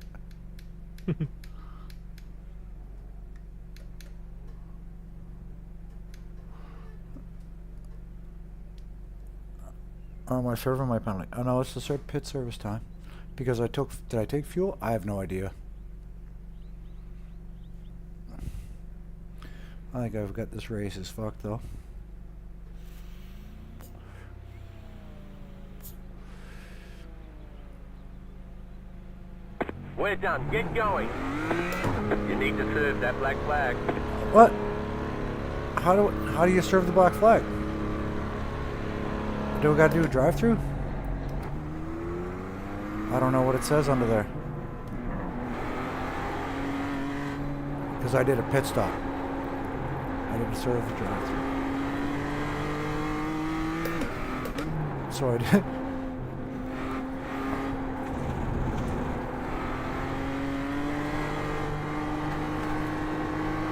Oh, am I serving my penalty? Oh no, it's the pit service time. Because did I take fuel? I have no idea. I think I've got this race as fucked though. We're done. Get going. You need to serve that black flag. What? How do you serve the black flag? Do we gotta do a drive-through? I don't know what it says under there. Because I did a pit stop. I didn't serve the drive-through. So I did.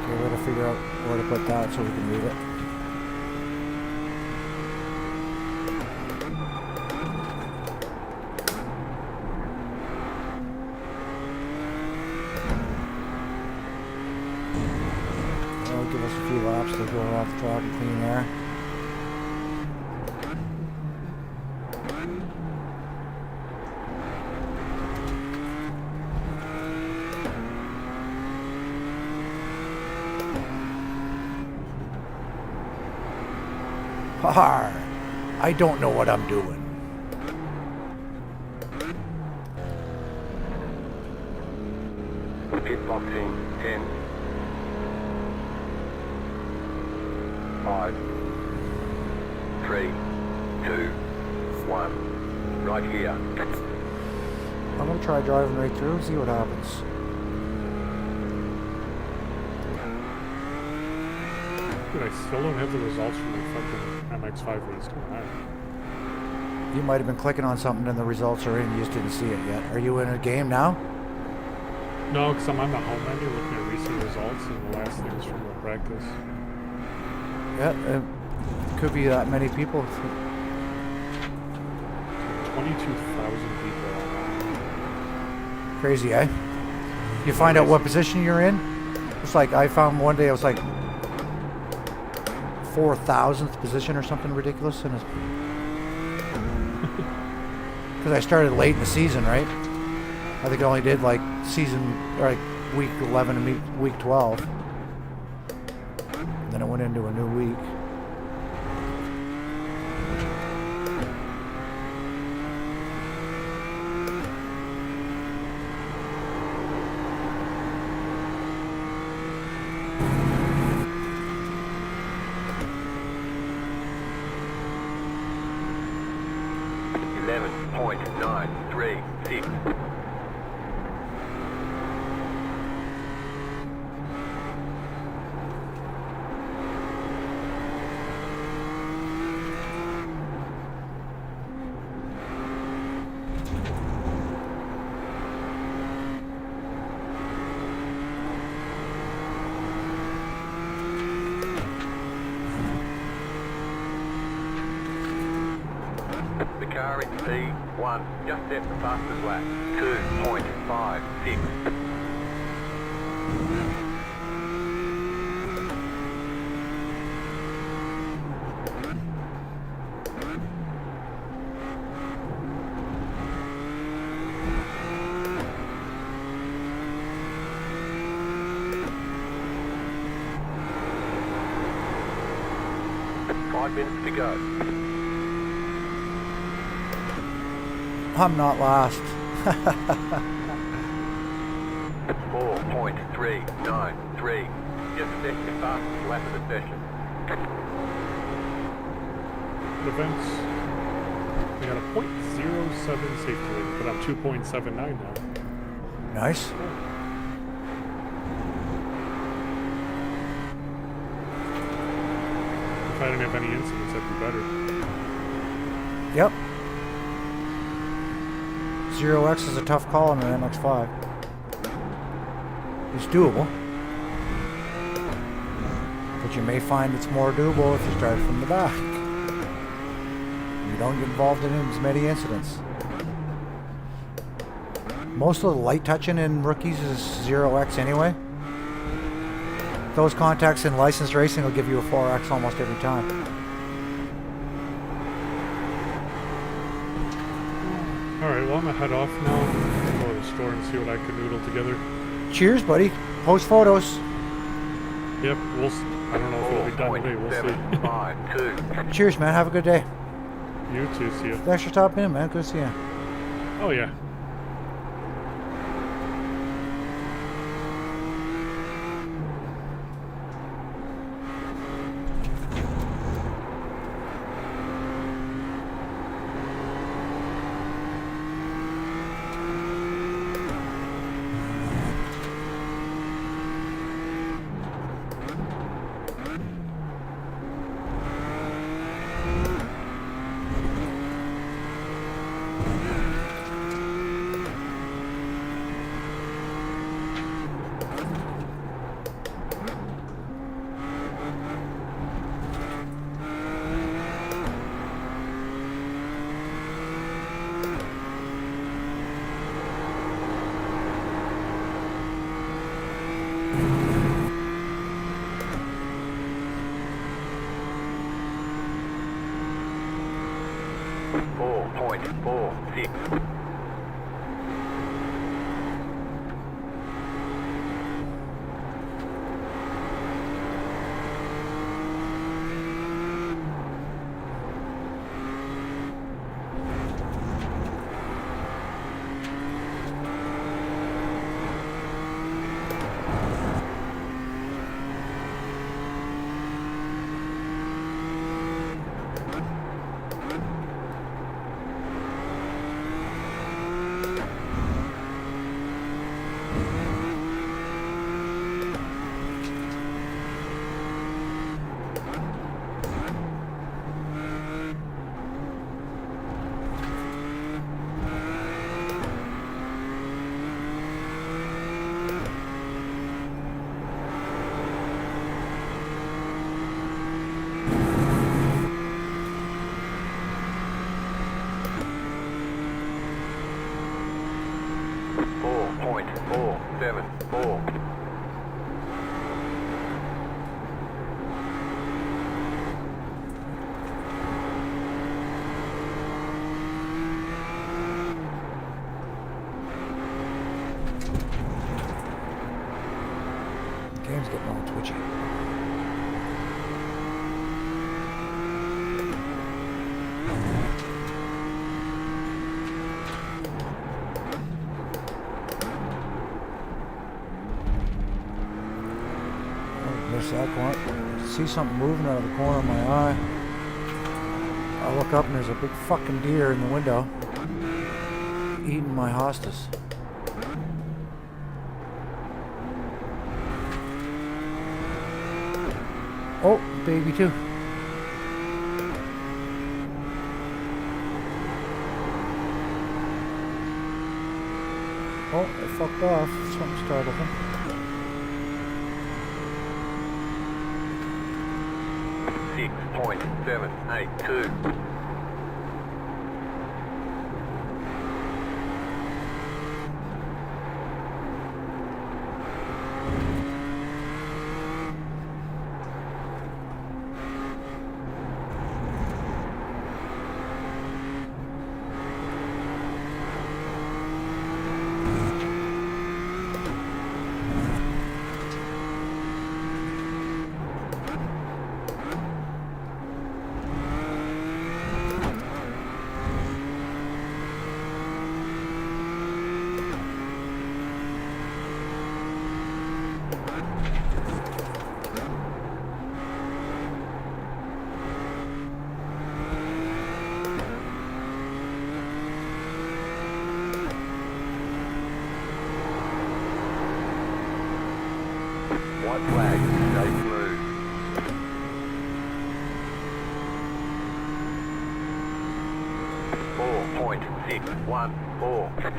Okay, we gotta figure out where to put that so we can read it. Give us a few laps to go off the track and clean air. Har! I don't know what I'm doing. Pit boxing 10, 5, 3, 2, 1. Right here. I'm gonna try driving right through and see what happens. Dude, I still don't have the results from the fucking MX-5 race. Alright. You might have been clicking on something and the results are in, you just didn't see it yet. Are you in a game now? No, because I'm on the home menu looking at recent results, and the last thing is from the practice. Yeah, it could be that many people. 22,000 people. Crazy, eh? You find out what position you're in? It's like, I found one day I was like 4,000th position or something ridiculous. Because I started late in the season, right? I think I only did like week 11 and week 12. Then it went into a new week. .936. The car in P1 just set the fastest lap, 2.56. Five minutes to go. I'm not last. 4.393. Just set the fastest lap of the session. Events. We got a .07 safety rating, but I'm 2.79 now. Nice. If I didn't have any incidents, I'd be better. Yep. 0x is a tough call on an MX-5. It's doable. But you may find it's more doable if you start from the back. You don't get involved in as many incidents. Most of the light touching in rookies is 0x anyway. Those contacts in licensed racing will give you a 4x almost every time. Alright, well I'm gonna head off now. Go to the store and see what I can noodle together. Cheers, buddy. Post photos. Yep, I don't know if it'll be done today, we'll see. 4.752. Cheers, man. Have a good day. You too, see ya. Thanks for stopping in, man. Good to see you. Oh yeah. Game's getting all twitchy. Miss that corner. See something moving out of the corner of my eye. I look up and there's a big fucking deer in the window eating my hostas. Oh, baby too. Oh, it fucked off. Something startled him. .782. White flag, stay blue. 614.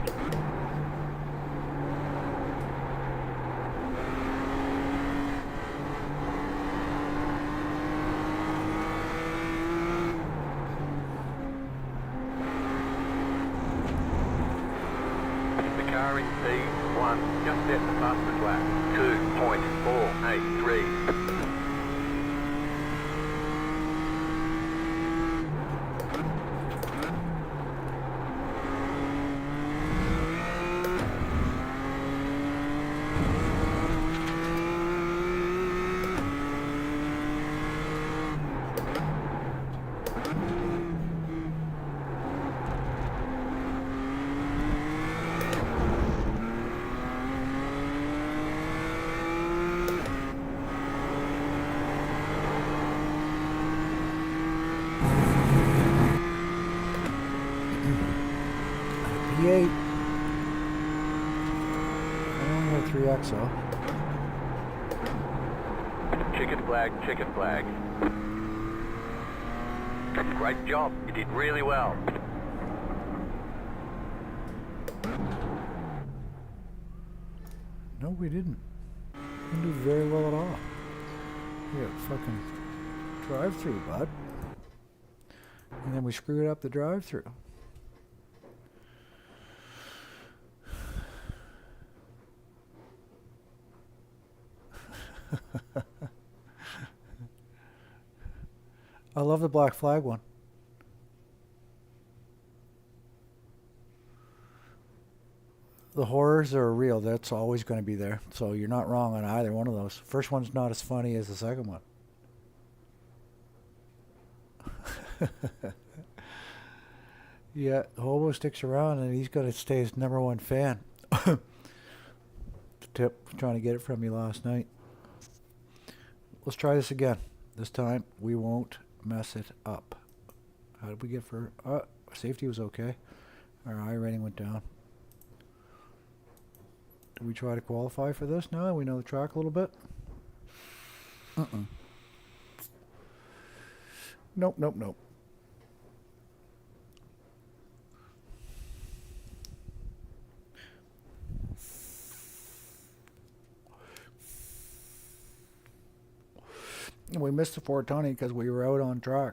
The car in P1 just set the fastest lap. 2.483. P8. I only have 3XO. Chicken flag, chicken flag. Great job. You did really well. No, we didn't. Didn't do very well at all. We got fucking drive-through, bud. And then we screwed up the drive-through. I love the black flag one. The horrors are real. That's always going to be there. So you're not wrong on either one of those. First one's not as funny as the second one. Yeah, Hobo sticks around and he's going to stay his #1 fan. Tip, trying to get it from you last night. Let's try this again. This time we won't mess it up. How did we get for... safety was okay. Our I rating went down. Did we try to qualify for this now? We know the track a little bit? Nope, nope, nope. We missed the 420 because we were out on track.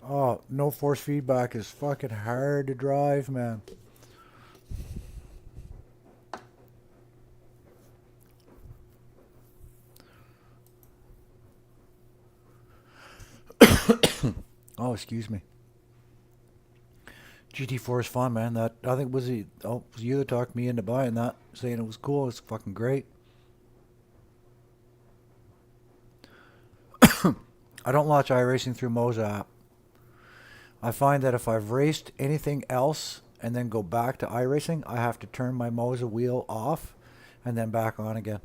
Oh, no force feedback is fucking hard to drive, man. Oh, excuse me. GT4 is fun, man. That I think was it was you that talked me into buying that, saying it was cool. It's fucking great. I don't watch iRacing through Moza app. I find that if I've raced anything else and then go back to iRacing, I have to turn my Moza wheel off and then back on again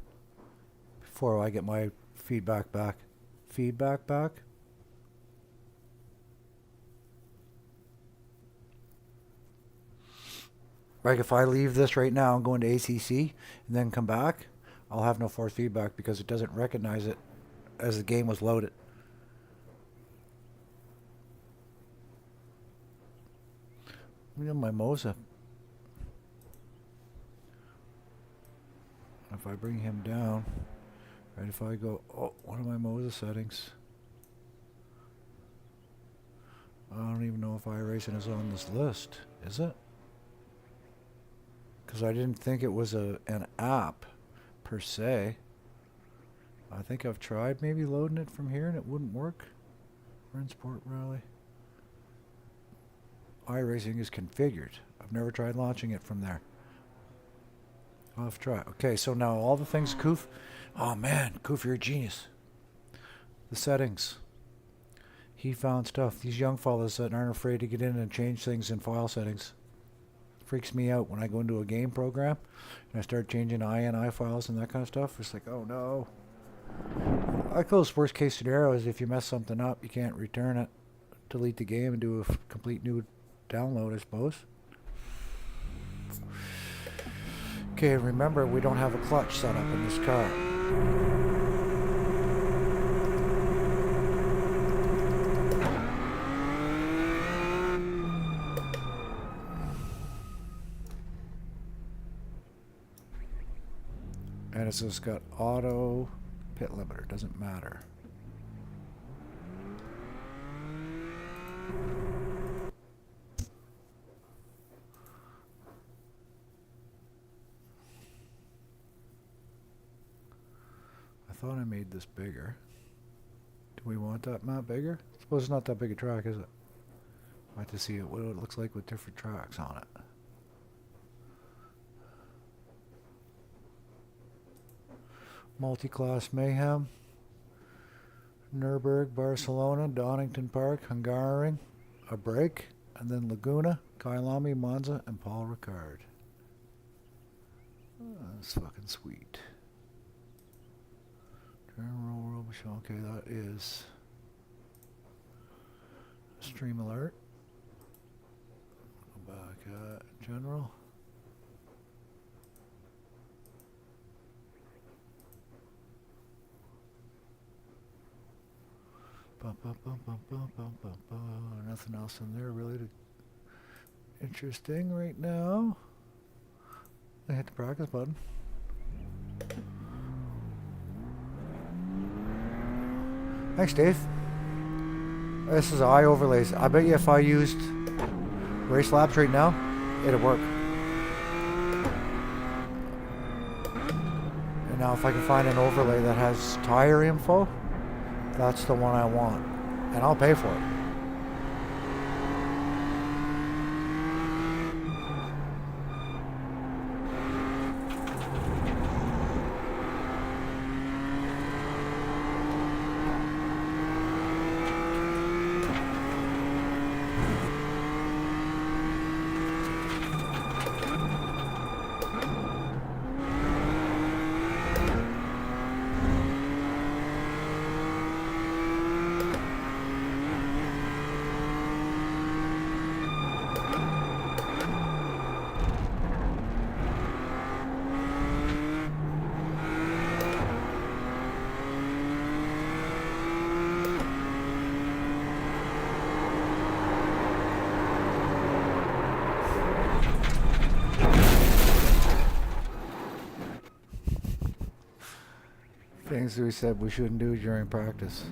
before I get my feedback back. Feedback back? Like if I leave this right now and go into ACC and then come back, I'll have no force feedback because it doesn't recognize it as the game was loaded. Look at my Moza. If I bring him down, right, if I go, oh, what are my Moza settings? I don't even know if iRacing is on this list. Is it? Because I didn't think it was an app per se. I think I've tried maybe loading it from here and it wouldn't work. Run Sport Rally. iRacing is configured. I've never tried launching it from there. I'll have to try. Okay, so now all the things Koof. Oh man, Koof, you're a genius. The settings. He found stuff. These young fellas that aren't afraid to get in and change things in file settings. Freaks me out when I go into a game program and I start changing INI files and that kind of stuff. It's like, oh no. I close worst case scenario is if you mess something up, you can't return it, delete the game and do a complete new download, I suppose. Okay, remember we don't have a clutch set up in this car. And it's just got auto pit limiter. Doesn't matter. I thought I made this bigger. Do we want that map bigger? I suppose it's not that big a track, is it? I have to see what it looks like with different tracks on it. Multi-class Mayhem, Nürburgring, Barcelona, Donington Park, Hungaroring, a break, and then Laguna, Kyalami, Monza, and Paul Ricard. Oh, that's fucking sweet. General Robichon, okay, that is stream alert. Go back, general. Nothing else in there really interesting right now. I hit the practice button. Thanks, Dave. This is ioverlays. I bet you if I used race labs right now, it'd work. And now if I can find an overlay that has tire info, that's the one I want. And I'll pay for it. Things we said we shouldn't do during practice.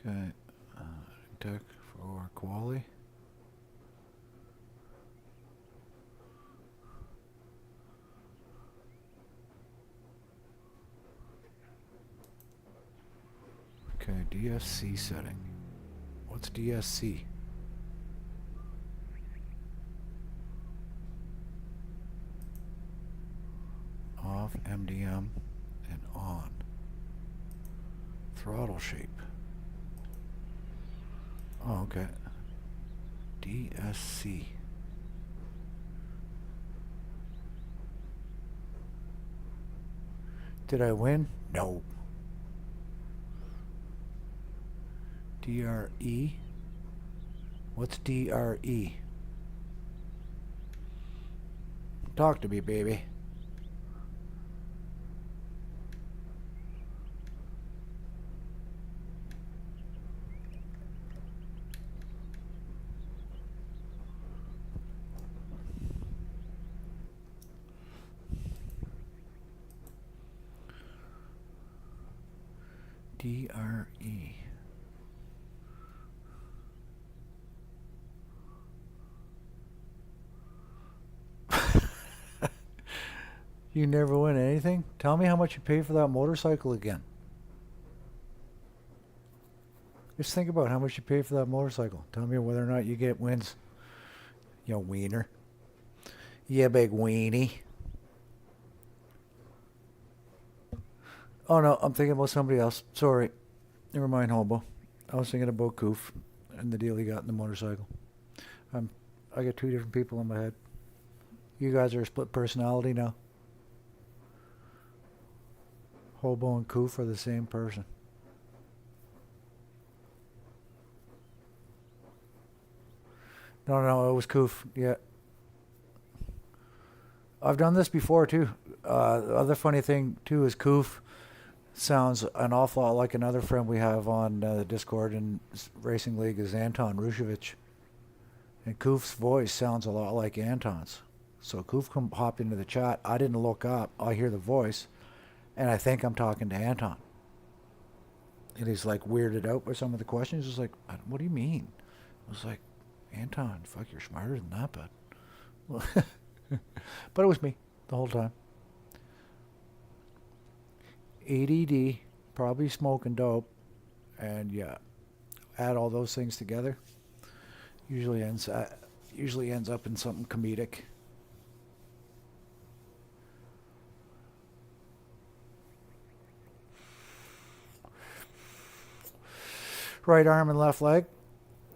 Okay, tech for quali. Okay, DSC setting. What's DSC? Off, MDM, and on. Throttle shape. Oh, okay. DSC. Did I win? No. DRE? What's DRE? Talk to me, baby. DRE. You never win anything? Tell me how much you pay for that motorcycle again. Just think about how much you pay for that motorcycle. Tell me whether or not you get wins. You wiener. You big weenie. Oh no, I'm thinking about somebody else. Sorry. Never mind, hobo. I was thinking about Coof and the deal he got in the motorcycle. I got two different people in my head. You guys are a split personality now. Hobo and Coof are the same person. No, it was Coof. Yeah. I've done this before too. The other funny thing too is Coof sounds an awful lot like another friend we have on the Discord and Racing League is Anton Rushevich. And Koof's voice sounds a lot like Anton's. So Koof hopped into the chat. I didn't look up. I hear the voice, and I think I'm talking to Anton. And he's like weirded out by some of the questions. He's like, what do you mean? I was like, Anton, fuck, you're smarter than that, bud. But it was me the whole time. ADD, probably smoking dope, and yeah, add all those things together. Usually ends up in something comedic. Right arm and left leg.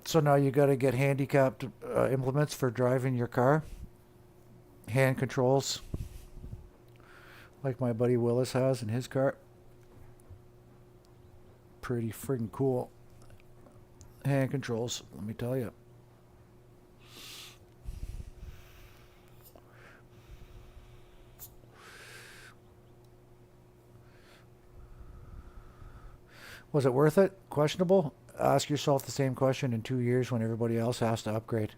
So now you got to get handicapped implements for driving your car. Hand controls, like my buddy Willis has in his car. Pretty friggin' cool. Hand controls, let me tell you. Was it worth it? Questionable? Ask yourself the same question in 2 years when everybody else has to upgrade.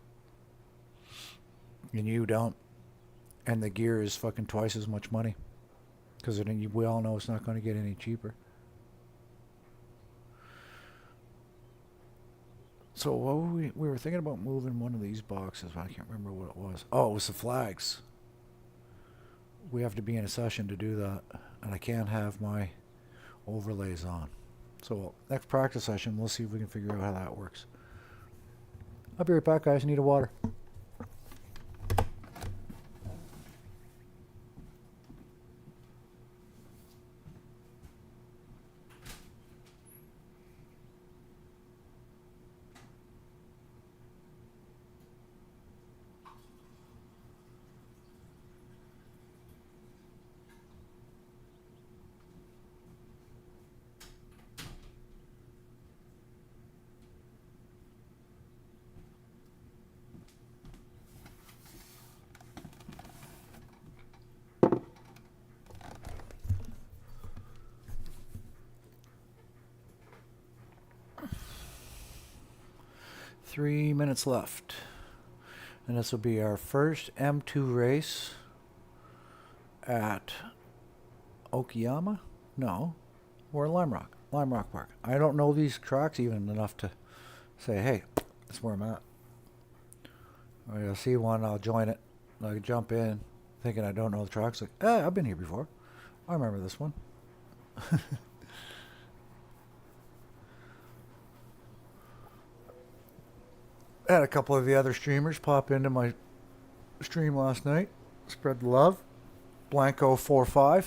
And you don't. And the gear is fucking twice as much money. Because we all know it's not going to get any cheaper. So what were we were thinking about moving one of these boxes. I can't remember what it was. Oh, it was the flags. We have to be in a session to do that. And I can't have my overlays on. So next practice session, we'll see if we can figure out how that works. I'll be right back, guys. I need a water. Three minutes left. And this will be our first M2 race at Okayama? No, we're in Lime Rock Park. I don't know these tracks even enough to say, hey, that's where I'm at. I'll see one, I'll join it. I'll jump in thinking I don't know the tracks. Like, I've been here before. I remember this one. Had a couple of the other streamers pop into my stream last night. Spread the love. Blanco45.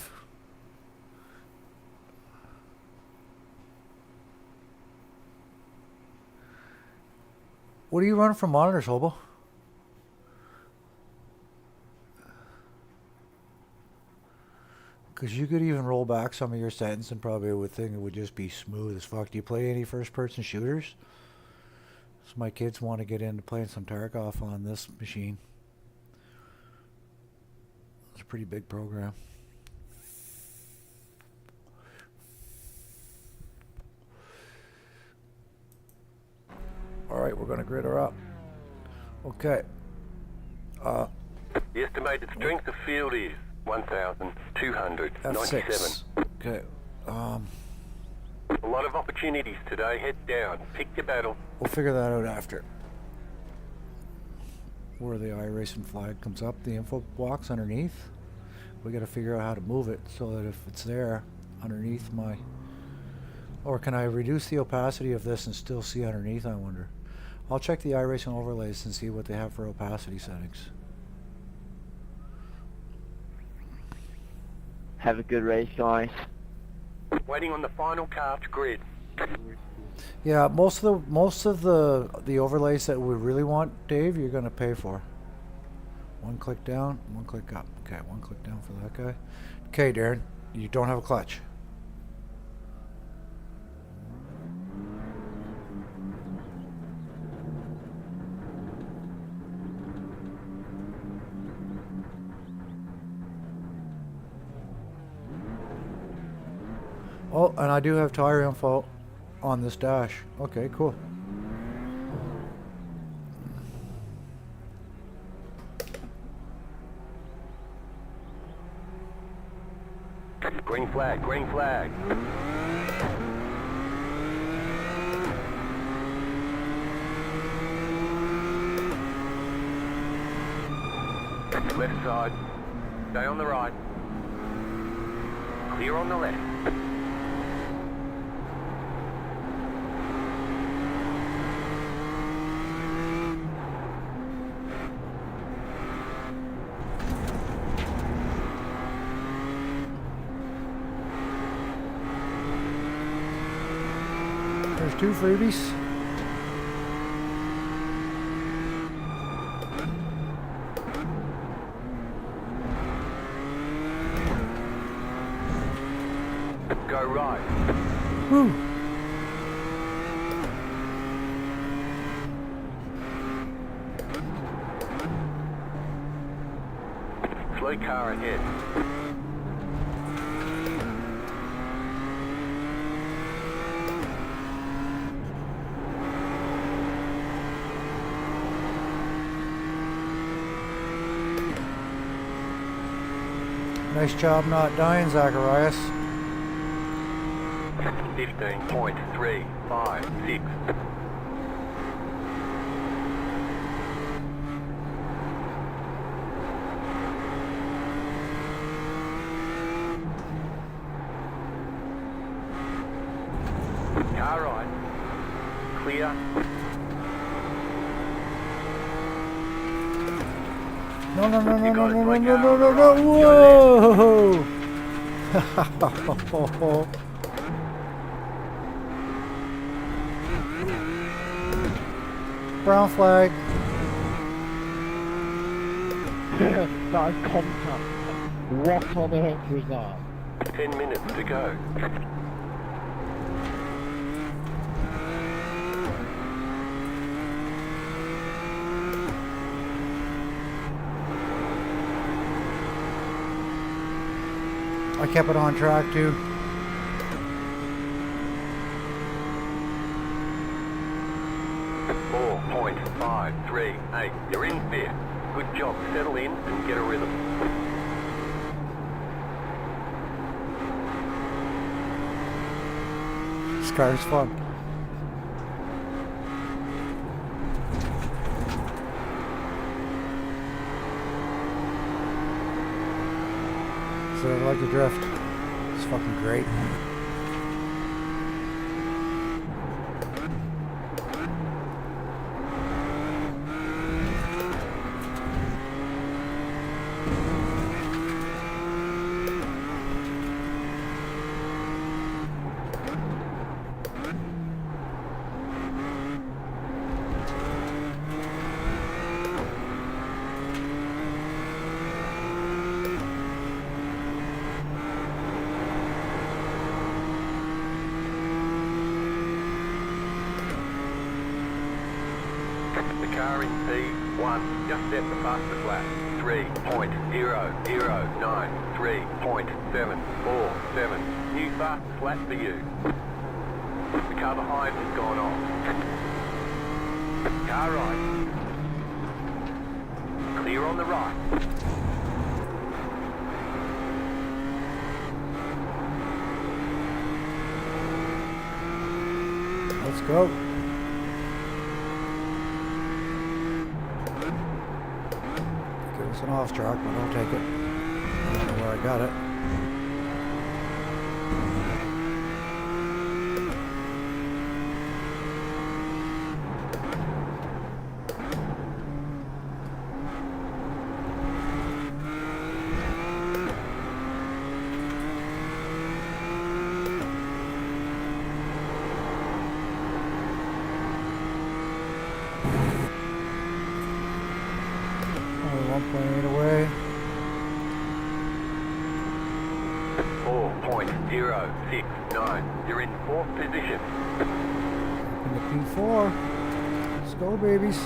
What are you running from monitors, Hobo? Because you could even roll back some of your settings and probably would think it would just be smooth as fuck. Do you play any first-person shooters? So my kids want to get into playing some Tarkov on this machine. It's a pretty big program. All right, we're going to grid her up. Okay. The estimated strength of field is 1,297. F6. Okay. A lot of opportunities today. Head down. Pick your battle. We'll figure that out after. Where the iRacing flag comes up, the info box underneath. We got to figure out how to move it so that if it's there underneath my... Or can I reduce the opacity of this and still see underneath, I wonder? I'll check the iRacing overlays and see what they have for opacity settings. Have a good race, guys. Waiting on the final car to grid. Yeah, most of the overlays that we really want, Dave, you're going to pay for. One click down, one click up. Okay, one click down for that guy. Okay, Darren, you don't have a clutch. Oh, and I do have tire info on this dash. Okay, cool. Green flag, green flag. Left side. Stay on the right. Clear on the left. There's two freebies. Go right. Woo! Slow car ahead. Nice job not dying, Zacharias. 15.356. Car right. Clear. No, no, no, no, You no, got it, no, no, Blake, no, out no, on no, the no, right. whoa! Brown flag. That is contact. What on earth was that? 10 minutes to go. I kept it on track too. Four point 538. You're in fifth. Good job. Settle in and get a rhythm. This car's fun. So I like to drift. It's fucking great. The car in P1 just set the fastest lap. 3.0093. 3.747. New fastest lap for you. The car behind has gone off. Car right. Clear on the right. Let's go. It's an off track, but I'll take it. I don't know where I got it. Only 4.069. You're in 4th position. In the P4. Let's go, babies.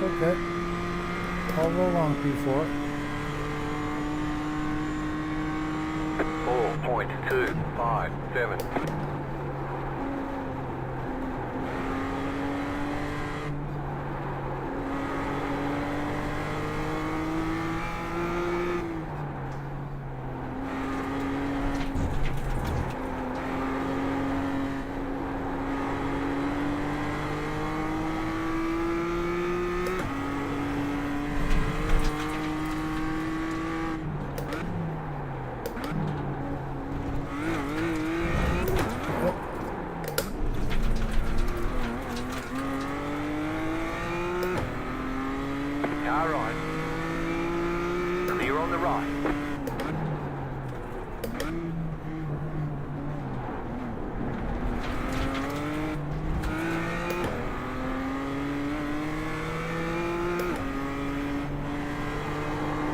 Okay. I'll roll on P4. 4.257. Car right. Clear on the right.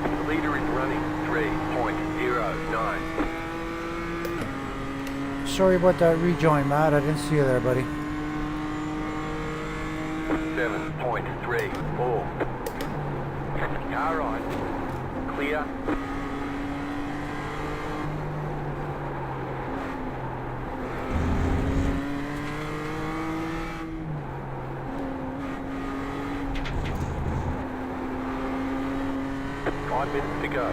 The leader is running 3.09. Sorry about that rejoin, Matt. I didn't see you there, buddy. 7.34. Car right. Clear. Five minutes to go.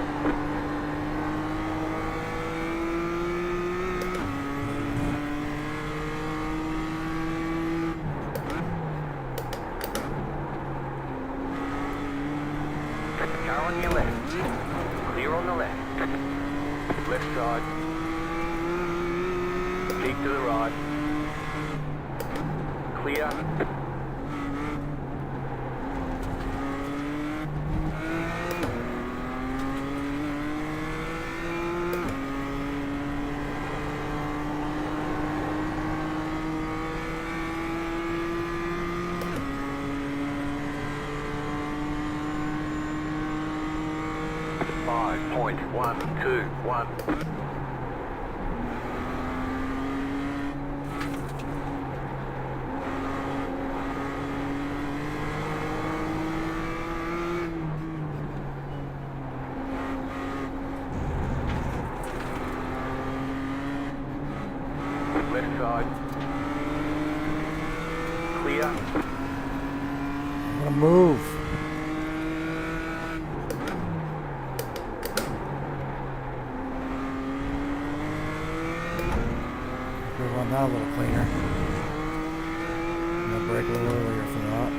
Car on your left. Clear on the left. Left side. Keep to the right. Clear. Five point 121. Left side. Clear. I'm gonna move. We'll run that a little cleaner. I'm gonna brake a little earlier for that.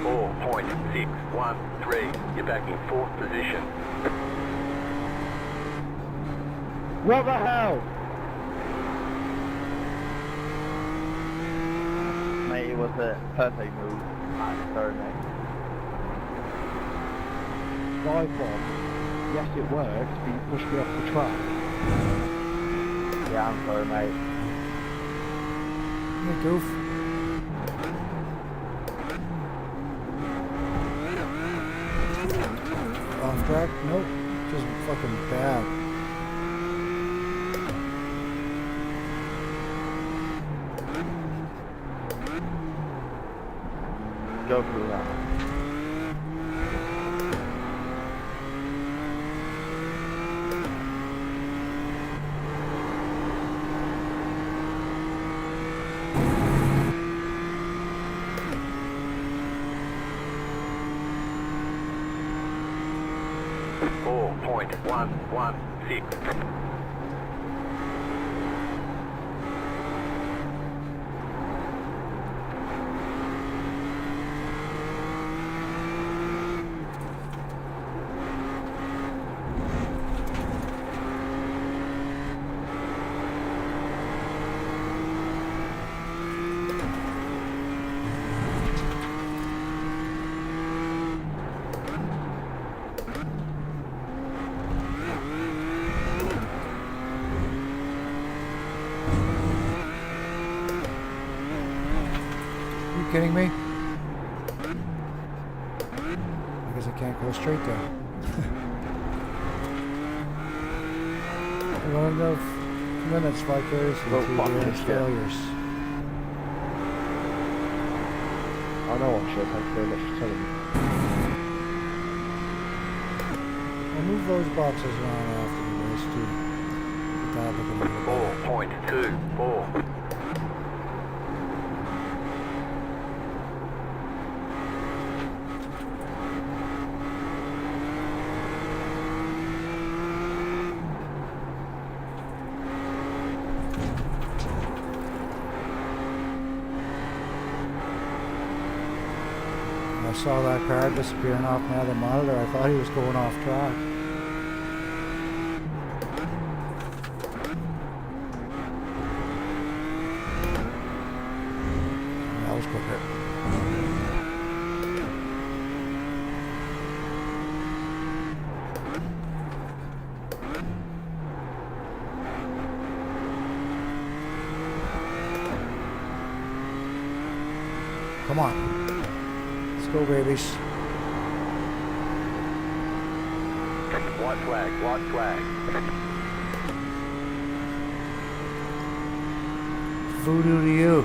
Four 4.613. You're back in 4th position. What the hell? Mate, it was a perfect move. I'm sorry, mate. Dive bomb. Yes, it worked, but you pushed me off the track. Yeah, I'm sorry, mate. Hey, goof. Off track? Nope. Just fucking bad. go through that. Four point 116. You kidding me? I guess I can't go straight there. One enough minutes vicariously Go through fuck the this own shit. failures. I know I'm sure. Thank you very much for telling me. I'll move those boxes around after the race too. Get that looking a little better. 4.24. I saw that car disappearing off my other monitor. I thought he was going off track. That was quicker. Come on. Let's go, babies. White flag, white flag. Voodoo to you.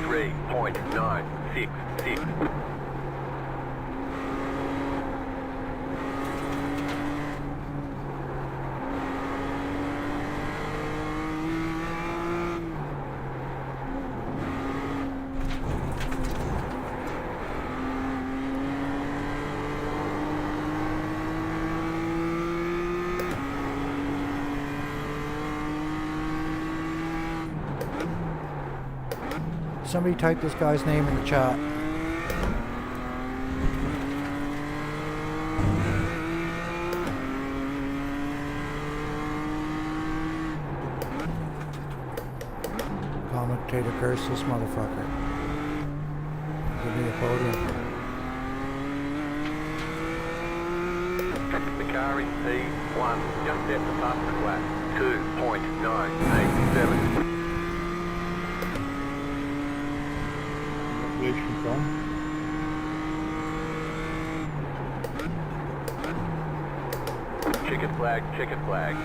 3.966. Somebody type this guy's name in the chat. Commentator curse this motherfucker. Give me a podium. The car in P1 just set the fastest lap. 2.987. Aviation gone. Checkered flag, checkered flag.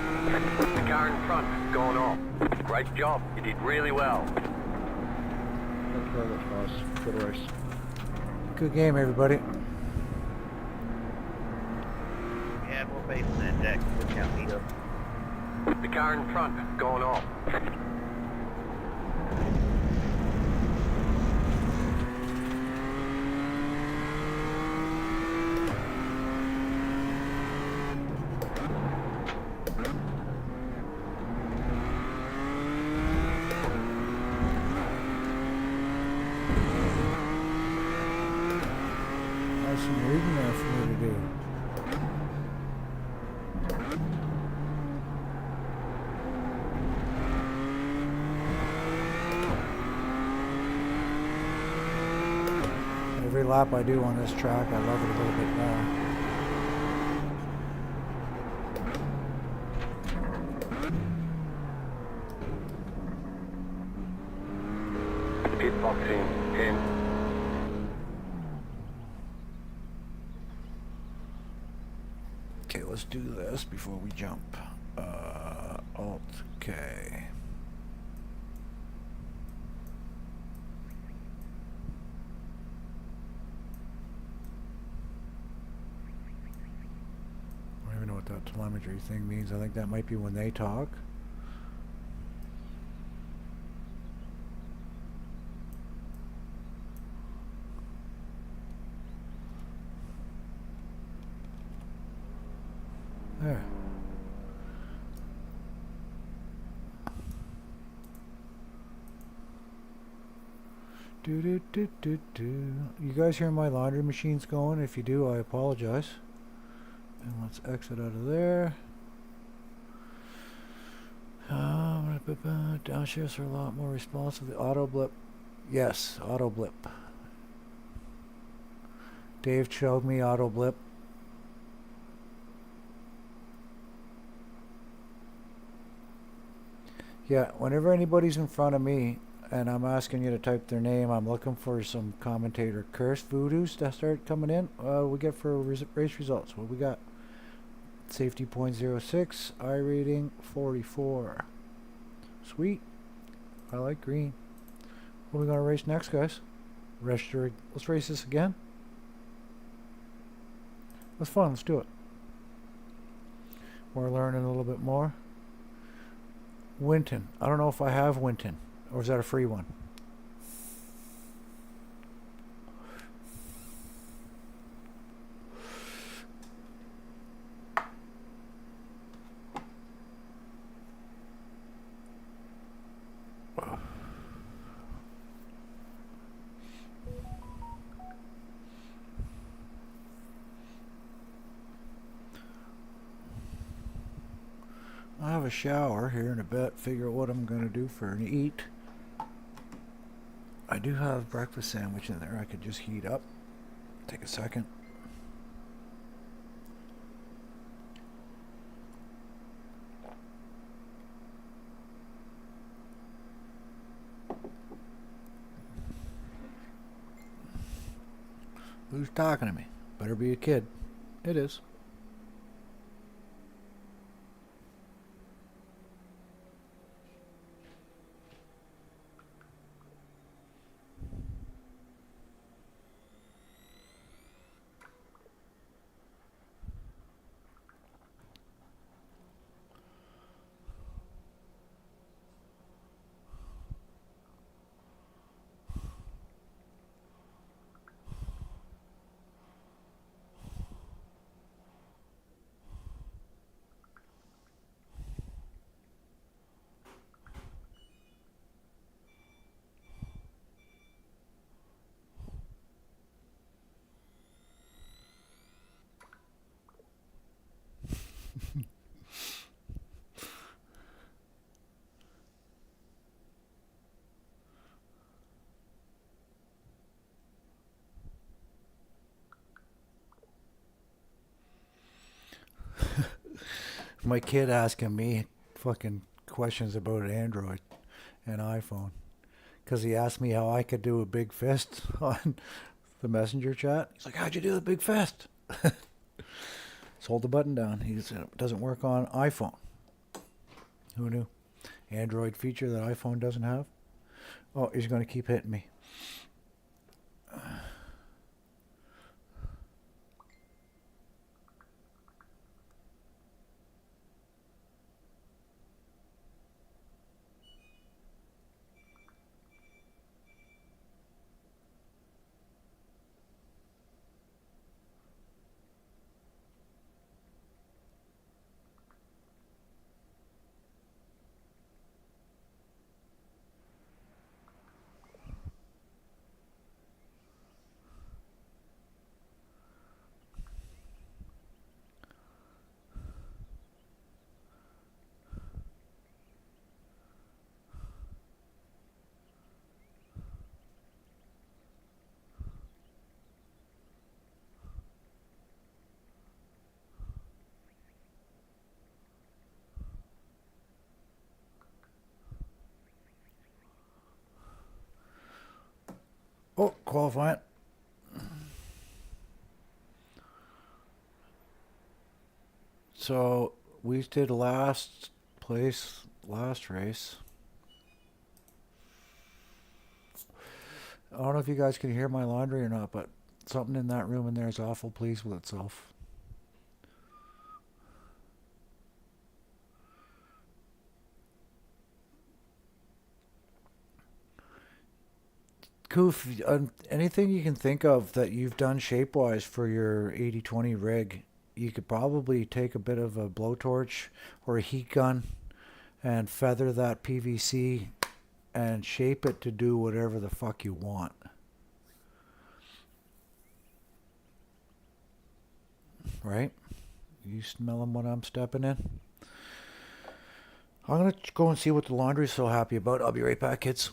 The car in front has gone off. Great job, you did really well. Thank you very much, guys. Good race. Good game, everybody. Yeah, more base on that deck. Look out, Nito. The car in front has gone off. There's some reading there for me to do. Every lap I do on this track, I love it a little bit more. Pit box in 10. Okay, let's do this before we jump. Alt K. telemetry thing means. I think that might be when they talk. There. Do do do do do. You guys hear my laundry machines going? If you do, I apologize. And let's exit out of there. Downshifts are a lot more responsive. The auto blip. Yes, auto blip. Dave showed me auto blip. Yeah, whenever anybody's in front of me and I'm asking you to type their name, I'm looking for some commentator curse voodoos to start coming in. We get for race results. What we got? Safety 0.06, I rating 44. Sweet. I like green. What are we going to race next, guys? Let's race this again. That's fun. Let's do it. We're learning a little bit more. Winton. I don't know if I have Winton. Or is that a free one? I'll have a shower here in a bit, figure out what I'm going to do for an eat. I do have breakfast sandwich in there I could just heat up. Take a second. Who's talking to me? Better be a kid. It is. My kid asking me fucking questions about Android and iPhone. Because he asked me how I could do a big fist on the messenger chat. He's like, how'd you do the big fist? Just hold the button down. He said it doesn't work on iPhone. Who knew? Android feature that iPhone doesn't have. Oh, he's going to keep hitting me. Oh, qualifying. So we did last place, last race. I don't know if you guys can hear my laundry or not, but something in that room in there is awful pleased with itself. Koof, anything you can think of that you've done shape-wise for your 80-20 rig, you could probably take a bit of a blowtorch or a heat gun and feather that PVC and shape it to do whatever the fuck you want. Right? You smelling what I'm stepping in? I'm going to go and see what the laundry's so happy about. I'll be right back, kids.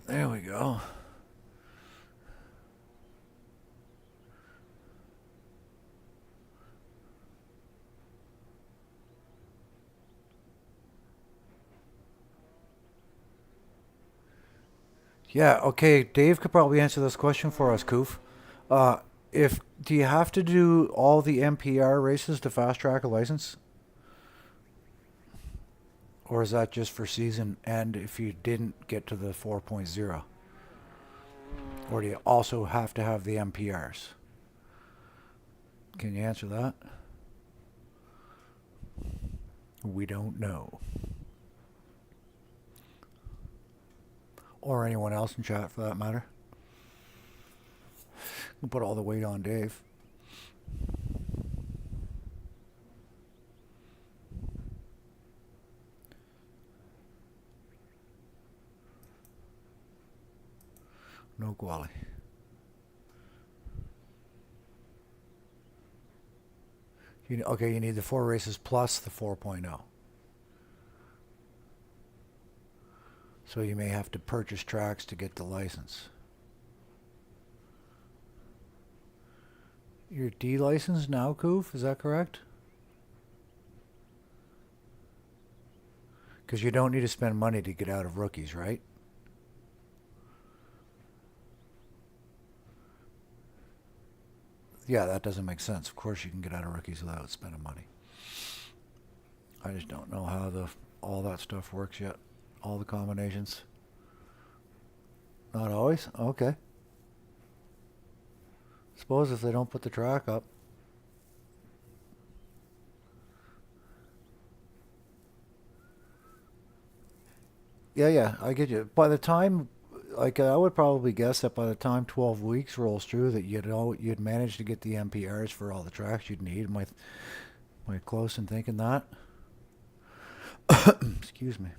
There we go. Yeah, okay, Dave could probably answer this question for us, Koof. If do you have to do all the MPR races to fast track a license? Or is that just for season and if you didn't get to the 4.0? Or do you also have to have the MPRs? Can you answer that? We don't know. Or anyone else in chat for that matter. We'll put all the weight on Dave. No quality. Okay, you need the 4 races plus the 4.0. So you may have to purchase tracks to get the license. You're D-licensed now, Koof? Is that correct? Because you don't need to spend money to get out of rookies, right? Yeah, that doesn't make sense. Of course you can get out of rookies without spending money. I just don't know how all that stuff works yet. All the combinations. Not always? Okay. Suppose if they don't put the track up. Yeah, I get you. By the time, like, I would probably guess that by the time 12 weeks rolls through that you'd manage to get the MPRs for all the tracks you'd need. Am I close in thinking that? Excuse me.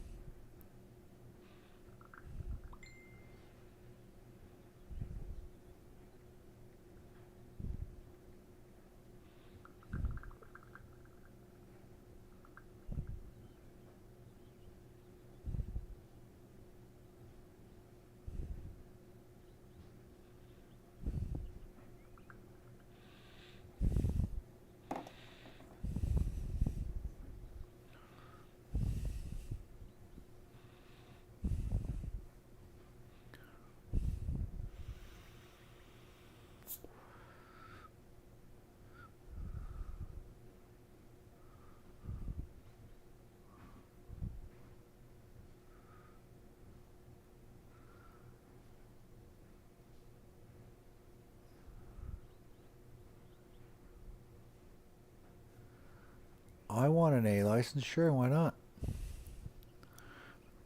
I want an A license. Sure, why not?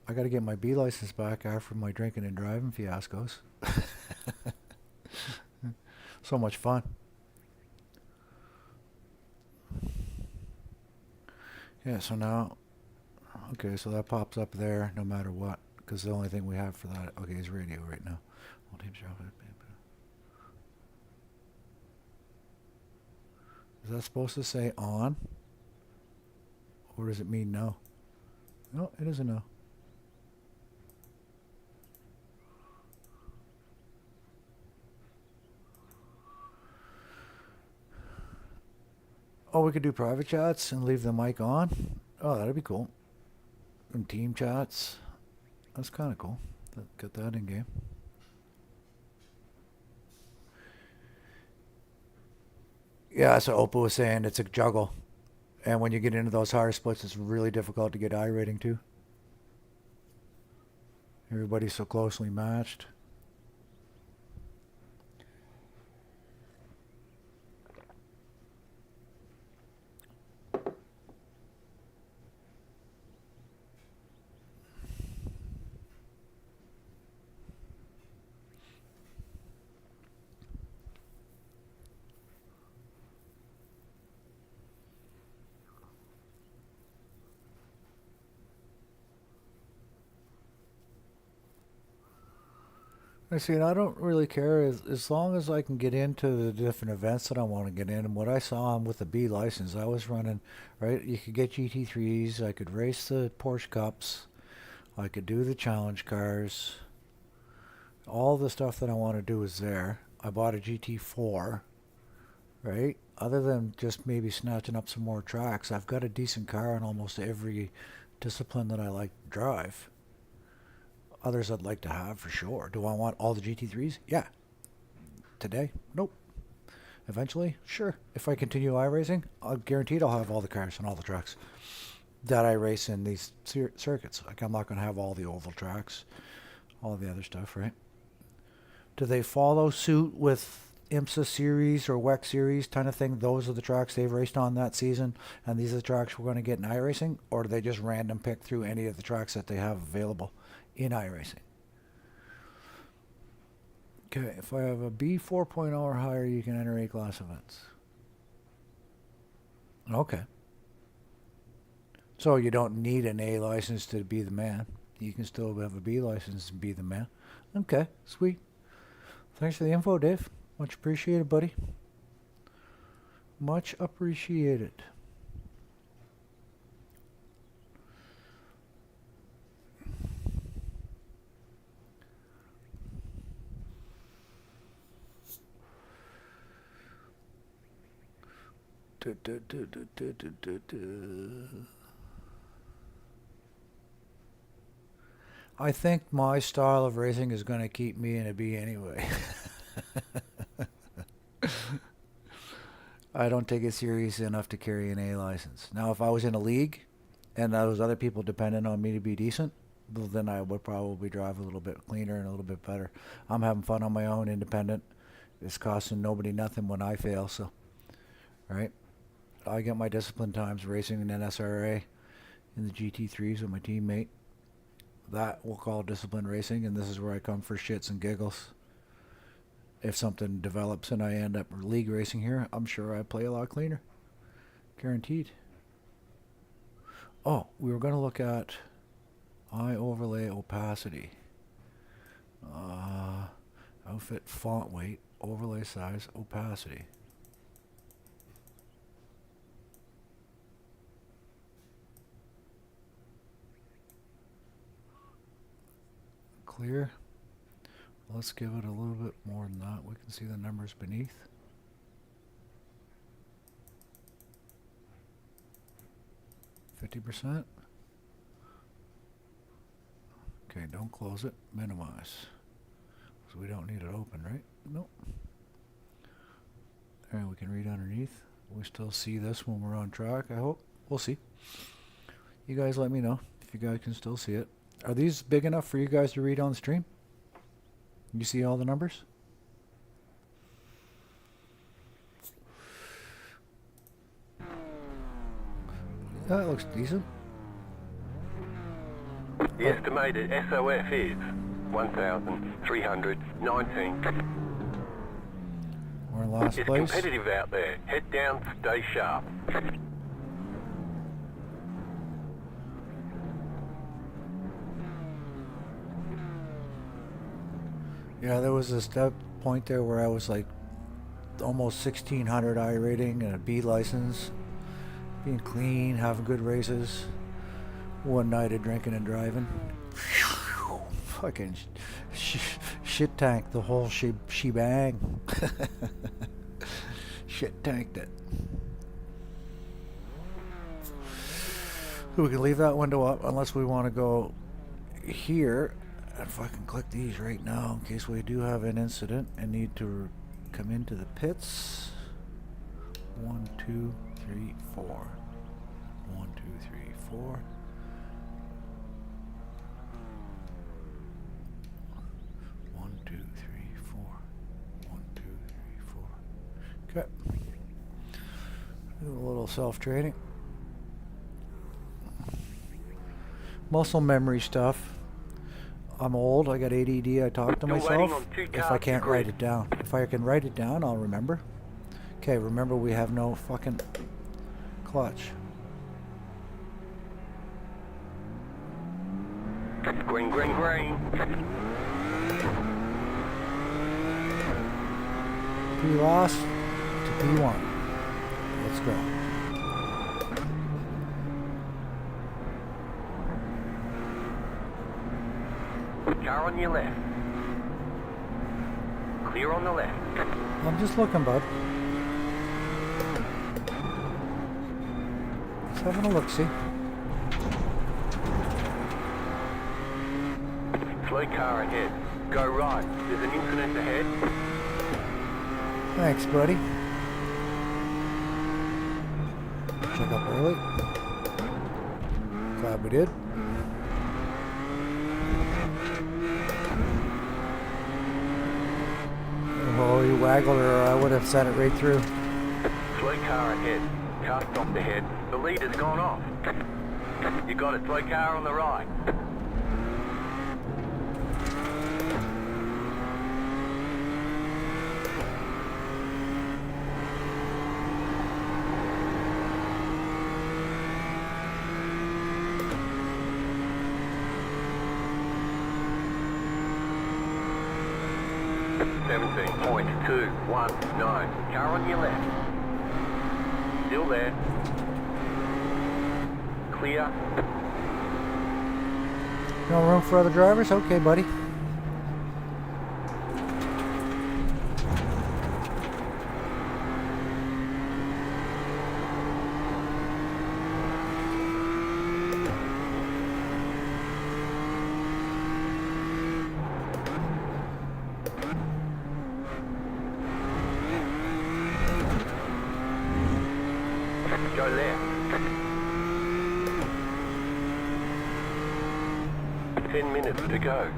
I got to get my B license back after my drinking and driving fiascos. So much fun. Yeah, so now, okay, so that pops up there no matter what, because the only thing we have for that, okay, is radio right now. Is that supposed to say on? Or does it mean no? No, it is a no. Oh, we could do private chats and leave the mic on? Oh, that'd be cool. And team chats. That's kind of cool. Get that in game. Yeah, so Opal was saying it's a juggle. And when you get into those higher splits, it's really difficult to get I rating too. Everybody's so closely matched. I see, and I don't really care as long as I can get into the different events that I want to get in. And what I saw with the B license, I was running, right? You could get GT3s, I could race the Porsche Cups, I could do the challenge cars. All the stuff that I want to do is there. I bought a GT4, right? Other than just maybe snatching up some more tracks, I've got a decent car in almost every discipline that I like to drive. Others I'd like to have for sure. Do I want all the GT3s? Yeah. Today? Nope. Eventually? Sure. If I continue iRacing, I'll guaranteed I'll have all the cars and all the tracks that I race in these circuits. Like, I'm not going to have all the oval tracks, all the other stuff, right? Do they follow suit with IMSA series or WEC series kind of thing? Those are the tracks they've raced on that season, and these are the tracks we're going to get in iRacing? Or do they just random pick through any of the tracks that they have available in iRacing? Okay, if I have a B 4.0 or higher, you can enter A-class events. Okay. So you don't need an A license to be the man. You can still have a B license and be the man. Okay, sweet. Thanks for the info, Dave. Much appreciated, buddy. Much appreciated. I think my style of racing is going to keep me in a B anyway. I don't take it serious enough to carry an A license. Now, if I was in a league and those other people depended on me to be decent, well, then I would probably drive a little bit cleaner and a little bit better. I'm having fun on my own, independent. It's costing nobody nothing when I fail, so, right? I get my discipline times racing in an SRA in the GT3s with my teammate. That we'll call discipline racing, and this is where I come for shits and giggles. If something develops and I end up league racing here, I'm sure I play a lot cleaner. Guaranteed. Oh, we were going to look at ioverlay opacity. Outfit font weight, overlay size, opacity. Clear. Let's give it a little bit more than that. We can see the numbers beneath. %. Okay, don't close it. Minimize. So we don't need it open, right? Nope. Alright, we can read underneath. We still see this when we're on track, I hope. We'll see. You guys let me know if you guys can still see it. Are these big enough for you guys to read on the stream? You see all the numbers? That looks decent. The estimated SOF is 1,319. We're in last It's place. competitive out there. Head down, stay sharp. Yeah, there was a step point there where I was like almost 1600 I rating and a B license, being clean, having good races. One night of drinking and driving, fucking shit tanked the whole shebang. Shit tanked it. We can leave that window up unless we want to go here. If I can click these right now in case we do have an incident and need to come into the pits. 1, 2, 3, 4. 1, 2, 3, 4. 1, 2, 3, 4. 1, 2, 3, 4. Okay. Do a little self-training. Muscle memory stuff. I'm old, I got ADD, I talk to Still waiting myself. on 2 If cars I to can't grid. write it down. If I can write it down, I'll remember. Okay, remember we have no fucking clutch. Green, green, green. P lost to P1. Let's go. Car on your left. Clear on the left. I'm just looking, bud. Just having a look-see. Slow car ahead. Go right. There's an incident ahead. Thanks, buddy. Check up early. Glad we did. Oh, you waggled her, or I would have sent it right through. Slow car ahead. Car stopped ahead. The leader's gone off. You got it. Slow car on the right. .219. Car on your left. Still there. Clear. No room for other drivers? Okay, buddy. Go left. 10 minutes to go.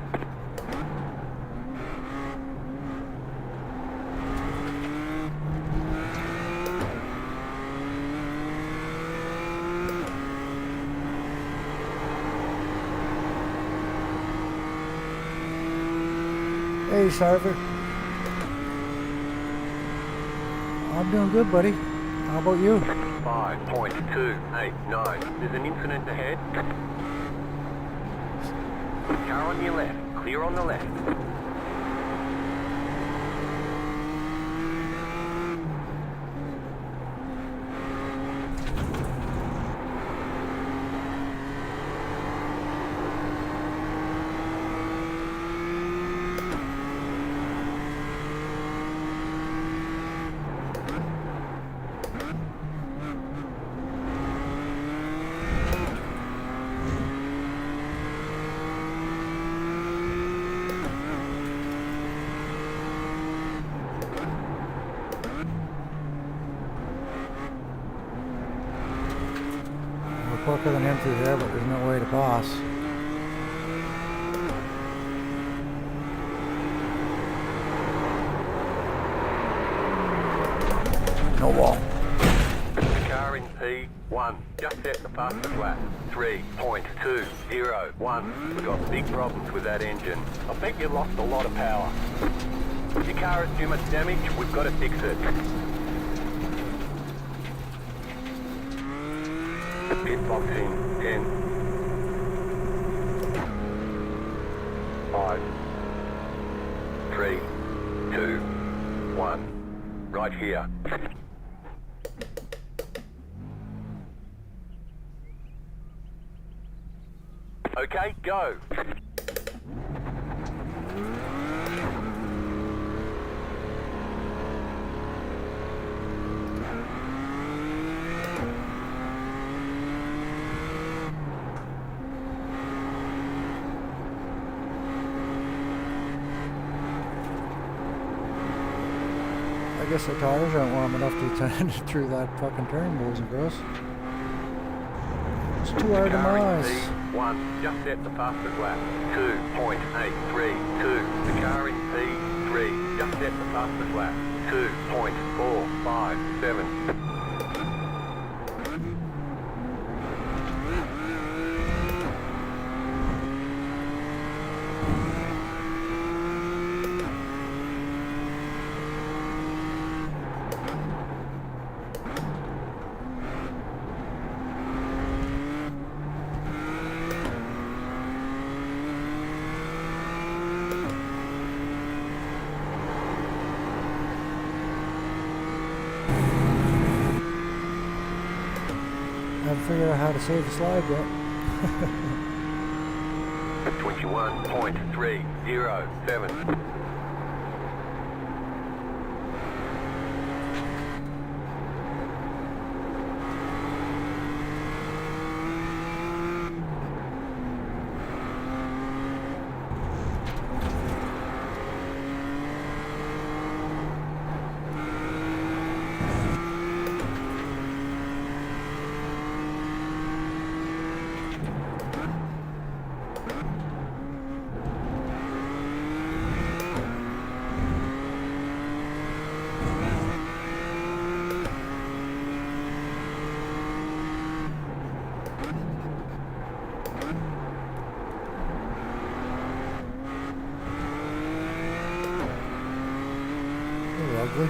Hey, Sarver. I'm doing good, buddy. How about you? 5.289. There's an incident ahead. Car on your left. Clear on the left. We're quicker than him through there, but there's no way to pass. No wall. Car in P. 1. Just set the fastest lap. 3.201. We've got big problems with that engine. I bet you lost a lot of power. If your car has too much damage, we've got to fix it. Pit box in 10. 5. 3, 2, 1. Right here. Okay, go. I guess the tires aren't warm enough to turn through that fucking turn, boys and girls. It's too hard to Car in miss. P1, just set the fastest lap. 2.832. The car in P3, just set the fastest lap. 2.457. I haven't figured out how to save the slide yet. 21.307. You're ugly.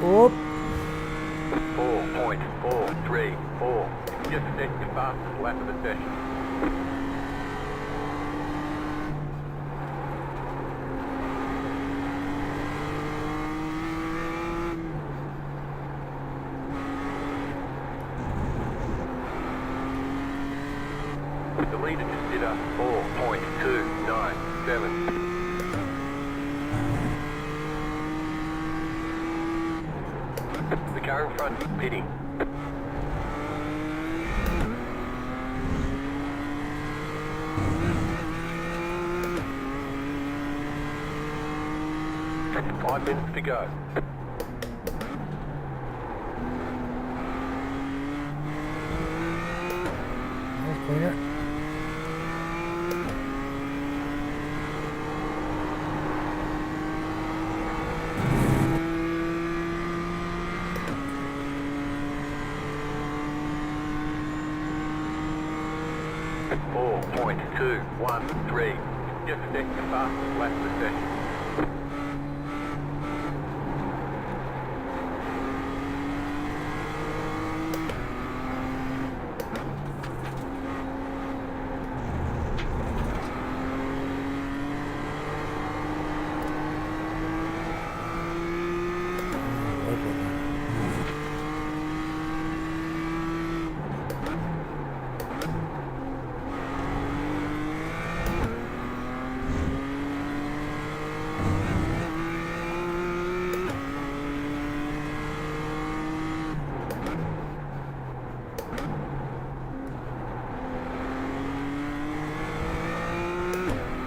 Oh, 4.434. Just set your fastest lap of the session. The leader just did a 4.297. The car in front is pitting. Five minutes to go. that's cleaner. Four 4.213. Just set your fastest lap of the session.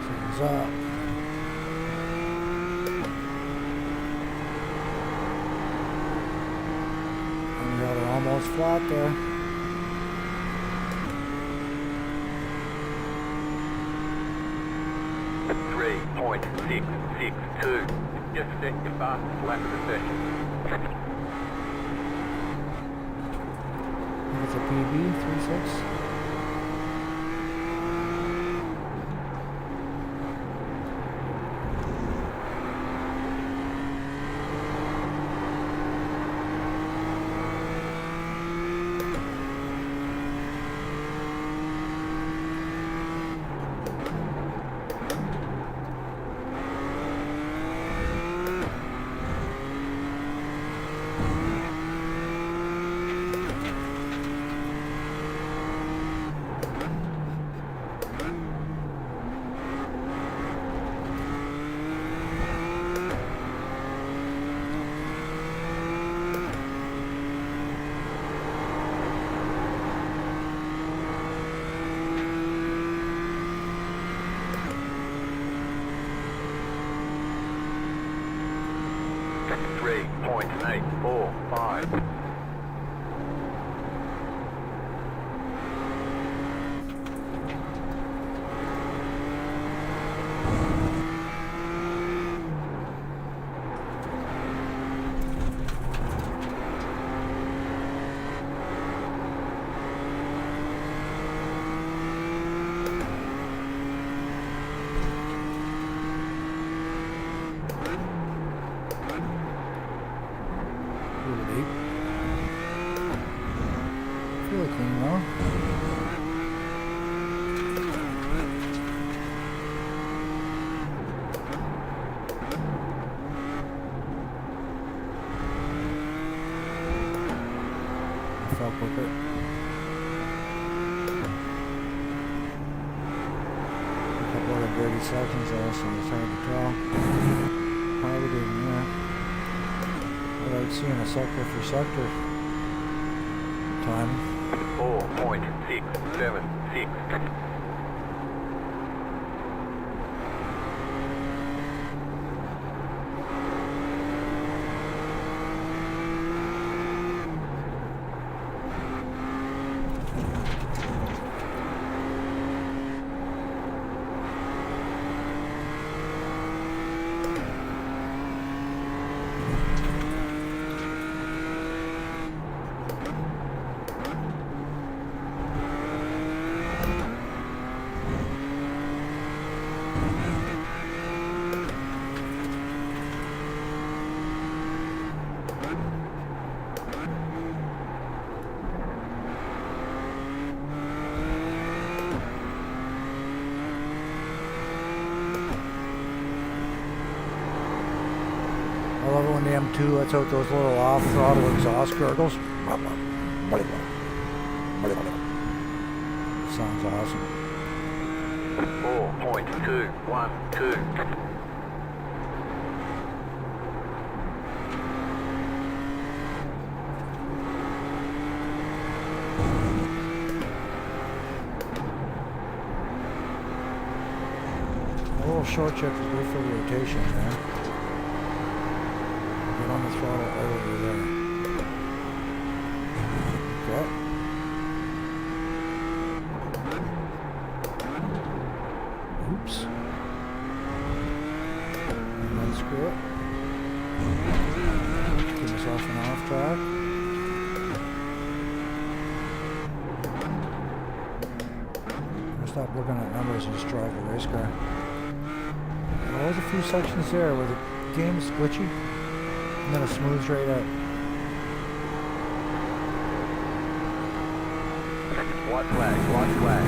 Something's up. And we got her almost flat there. 4.662. Just set your fastest lap of the session. I think it's a PB, 3.6. Three point eight four five. Really deep. Really clean though. I felt with it. A couple other dirty sections there, so it's hard to tell. Probably didn't, yeah. Without seeing a sector for sector time. 4.676. I love it when the M2 lets out those little off-throttle exhaust gurgles. Sounds awesome. 4.212. A little short check is good for rotation there. Get on the throttle earlier there. Okay. Oops. And then screw it. Get myself an off track. I'll stop looking at numbers and just drive the race car. Well, there's a few sections there where the game is glitchy, and then it smooths right out. White flag, white flag.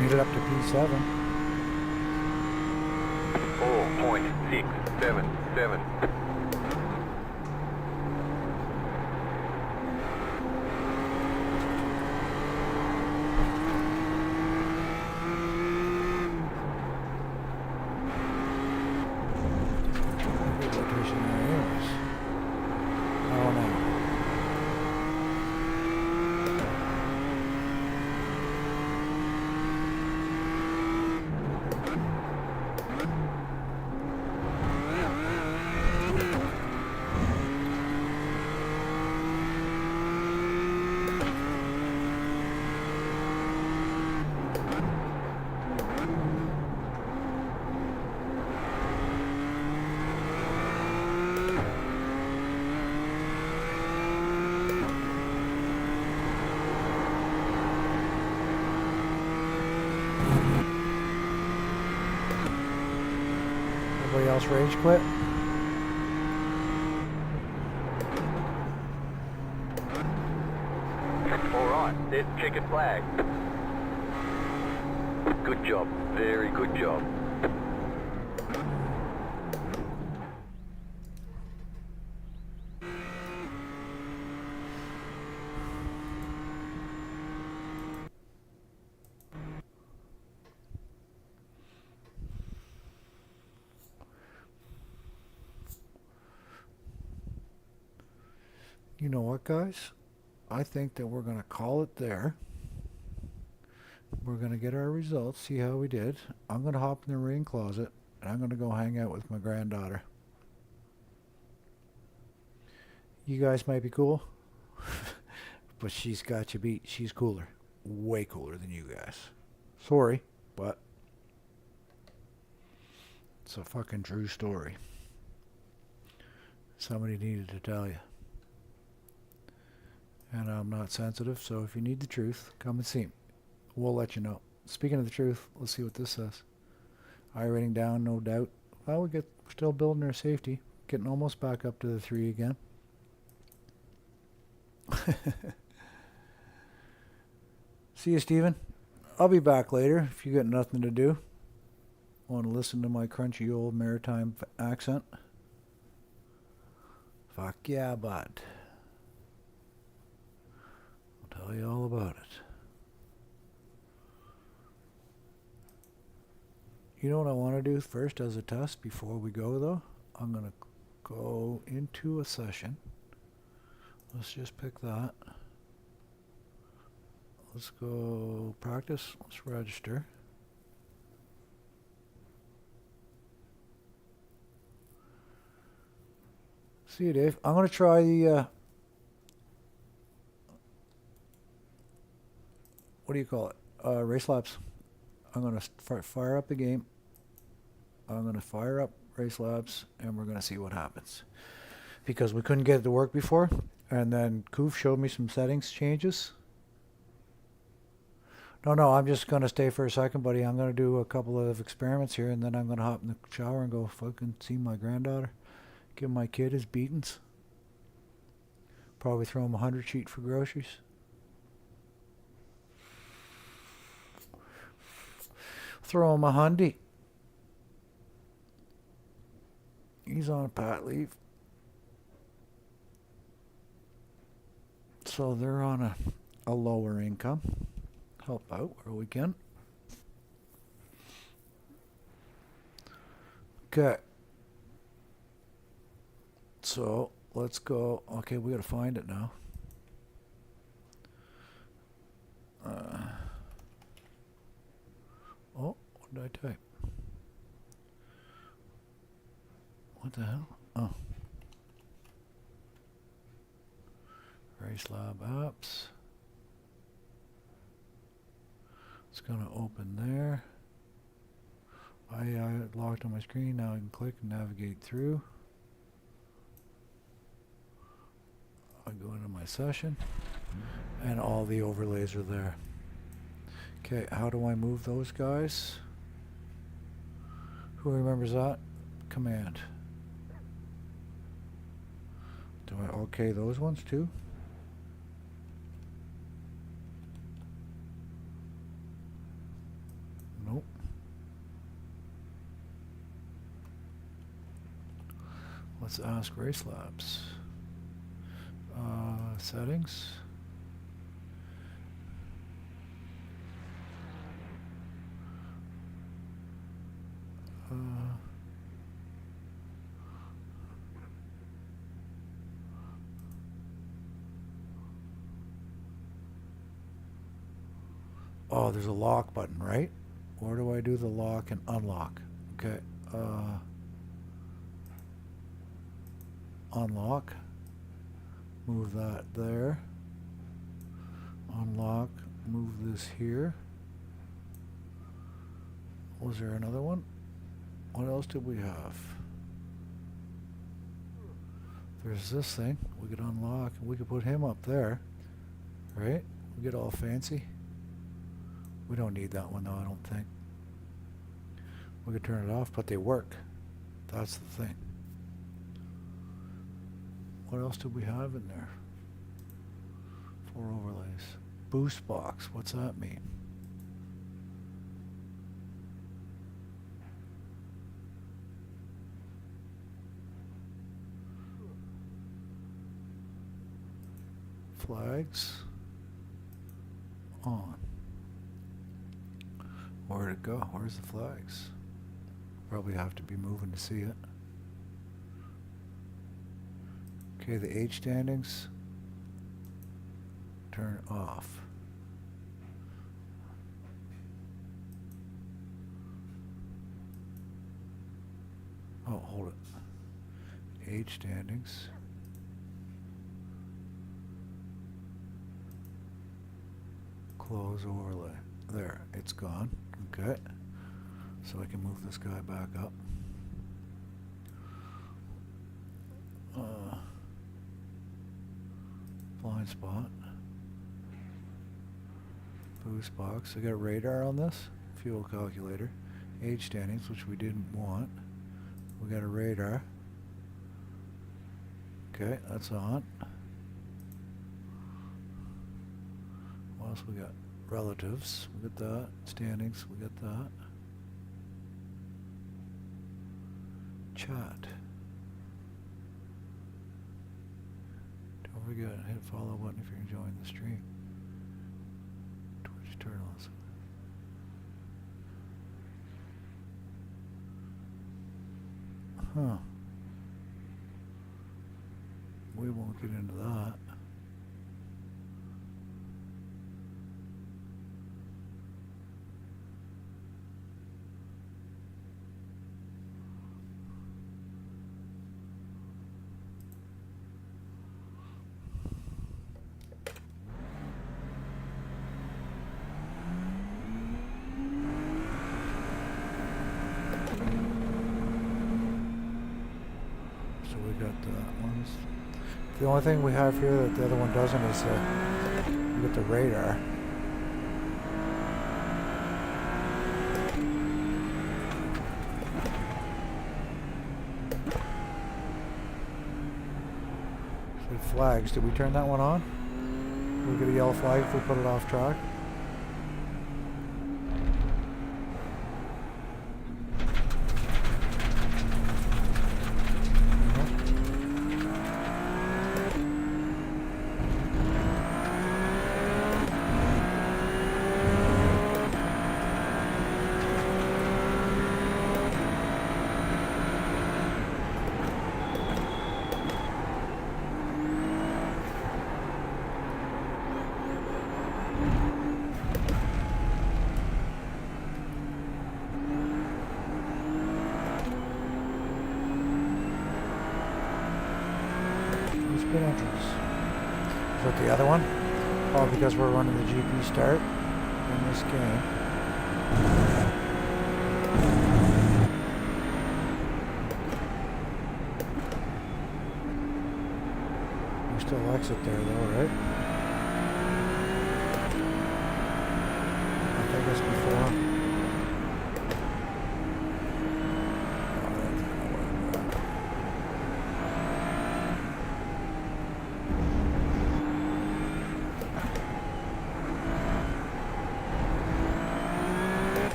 Made it up to P7. 4.677. Good rotation there anyways. Oh no. Everybody else rage quit? Alright, there's the checkered flag. Good job. Very good job. You know what, guys? I think that we're going to call it there. We're going to get our results, see how we did. I'm going to hop in the rain closet, and I'm going to go hang out with my granddaughter. You guys might be cool, but she's got you beat. She's cooler. Way cooler than you guys. Sorry, but it's a fucking true story. Somebody needed to tell you. And I'm not sensitive, so if you need the truth, come and see me. We'll let you know. Speaking of the truth, let's see what this says. I rating down, no doubt. Well, we're still building our safety. Getting almost back up to the 3 again. See you, Steven. I'll be back later if you got nothing to do. Want to listen to my crunchy old maritime accent? Fuck yeah, bud. I'll tell you all about it. You know what I want to do first as a test before we go, though? I'm going to go into a session. Let's just pick that. Let's go practice. Let's register. See you, Dave. I'm going to try the... what do you call it? Race labs. I'm going to fire up the game. I'm going to fire up race labs, and we're going to see what happens. Because we couldn't get it to work before, and then Koof showed me some settings changes. No, I'm just going to stay for a second, buddy. I'm going to do a couple of experiments here, and then I'm going to hop in the shower and go fucking see my granddaughter. Give my kid his beatings. Probably throw him 100 sheet for groceries. Throw him a hundy. He's on a pat leave. So they're on a lower income. Help out where we can. Okay. So let's go. Okay, we gotta find it now. Oh, what did I type? What the hell? Oh. Race Lab apps. It's gonna open there. I locked on my screen. Now I can click and navigate through. I go into my session, and all the overlays are there. Okay, how do I move those guys? Who remembers that? Command. Do I okay those ones too? Nope. Let's ask Race Labs. Settings. Oh, there's a lock button, right? Where do I do the lock and unlock? Okay. Unlock. Move that there. Unlock. Move this here. Was there another one? What else did we have? There's this thing. We could unlock. We could put him up there. Right? We get all fancy. We don't need that one though, I don't think. We could turn it off, but they work. That's the thing. What else did we have in there? 4 overlays. Boost box, what's that mean? Flags on. Where'd it go? Where's the flags? Probably have to be moving to see it. Okay, the H standings. Turn off. Oh, hold it. H standings. Close overlay. There, it's gone. Okay. So I can move this guy back up. Blind spot. Boost box. I got radar on this. Fuel calculator. Age standings, which we didn't want. We got a radar. Okay, that's on. What else we got? Relatives. We got that. Standings. We got that. Chat. Don't forget, hit follow button if you're enjoying the stream. Twitch turtles. Huh. We won't get into that. The only thing we have here that the other one doesn't is we get the radar. So flags, did we turn that one on? Did we get a yellow flag if we put it off track? The other one? Oh, because we're running the GP start in this game. We still exit there though, right? I think that's before.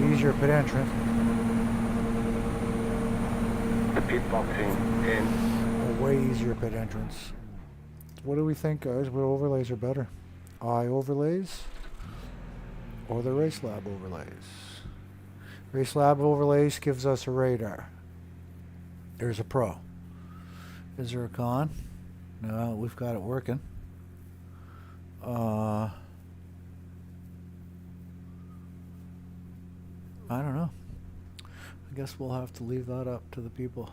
Easier pit entrance. Pit boxing 10. A way easier pit entrance. What do we think, guys? What overlays are better? Ioverlays or the Race Lab overlays? Race Lab overlays gives us a radar. There's a pro. Is there a con? No, we've got it working. I don't know. I guess we'll have to leave that up to the people.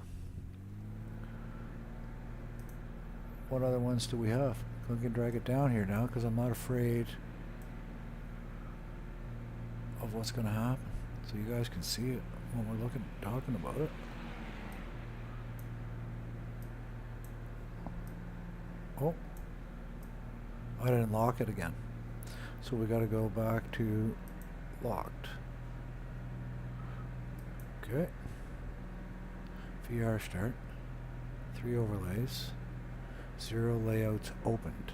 What other ones do we have? We can drag it down here now because I'm not afraid of what's going to happen. So you guys can see it when we're talking about it. Oh, I didn't lock it again. So we got to go back to locked. Okay. VR start. 3 overlays. 0 layouts opened.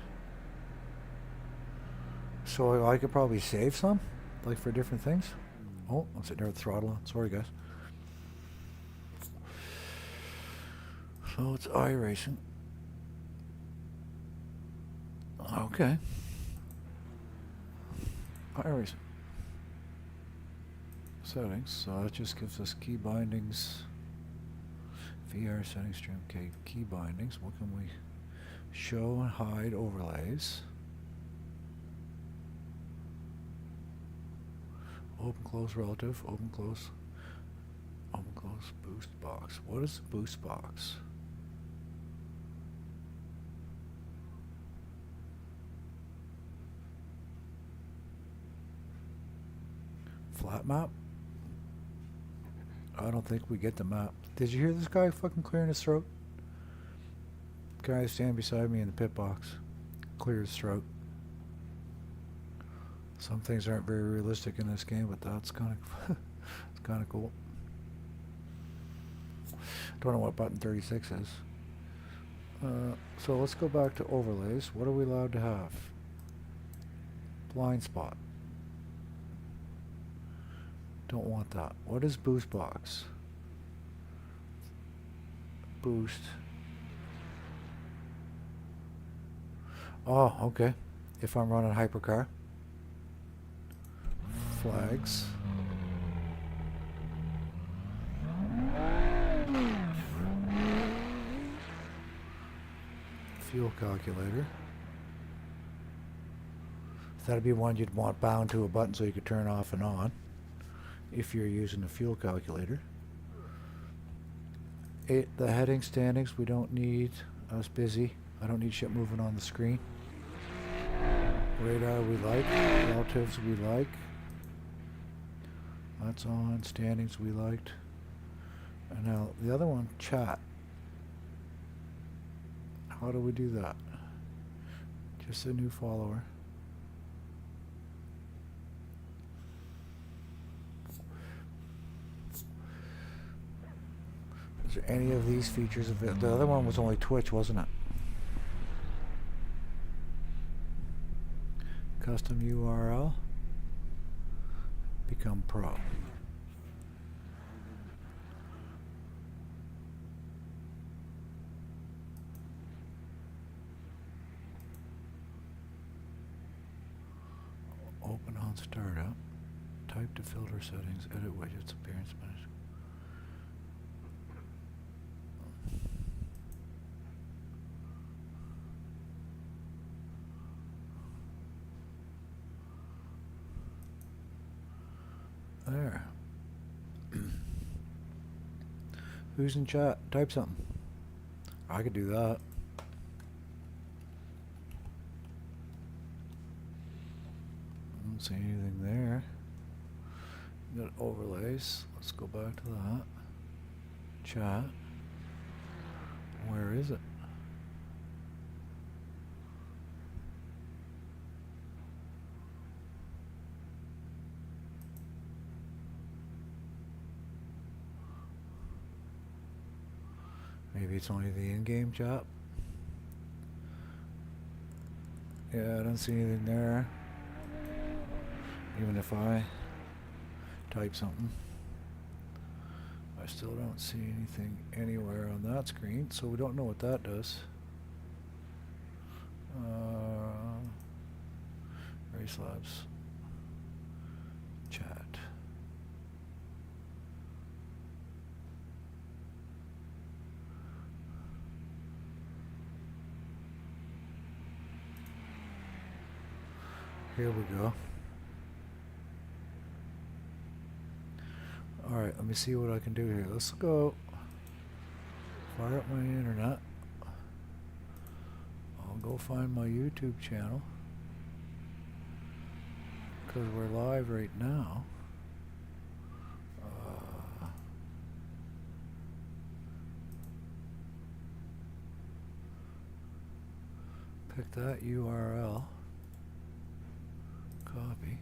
So I could probably save some, like for different things. Oh, I'm sitting there with the throttle on. Sorry, guys. So it's iRacing. Okay. iRacing. Settings. So that just gives us key bindings. VR settings, stream key bindings. What can we show and hide overlays? Open close relative, open close boost box. What is the boost box? Flat map? I don't think we get the map. Did you hear this guy fucking clearing his throat? Guy standing beside me in the pit box. Clear his throat. Some things aren't very realistic in this game, but that's kind of it's kind of cool. Don't know what button 36 is. So let's go back to overlays. What are we allowed to have? Blind spot. Don't want that. What is boost box? Boost. Oh, okay. If I'm running hypercar. Flags. Fuel calculator. That'd be one you'd want bound to a button so you could turn off and on if you're using a fuel calculator. The heading standings we don't need. I was busy. I don't need shit moving on the screen. Radar we like. Relatives we like. That's on. Standings we liked. And now the other one, chat. How do we do that? Just a new follower. Is there any of these features available? The other one was only Twitch, wasn't it? Custom URL. Become pro. Open on startup. Type to filter settings. Edit widgets. Appearance management. There. Who's in chat? Type something. I could do that. I don't see anything there. Got overlays. Let's go back to that. Chat. Where is it? Maybe it's only the in-game chat. Yeah, I don't see anything there. Even if I type something, I still don't see anything anywhere on that screen, so we don't know what that does. Race Labs. Chat. Here we go. Alright, let me see what I can do here. Let's go fire up my internet. I'll go find my YouTube channel, because we're live right now. Pick that URL, copy.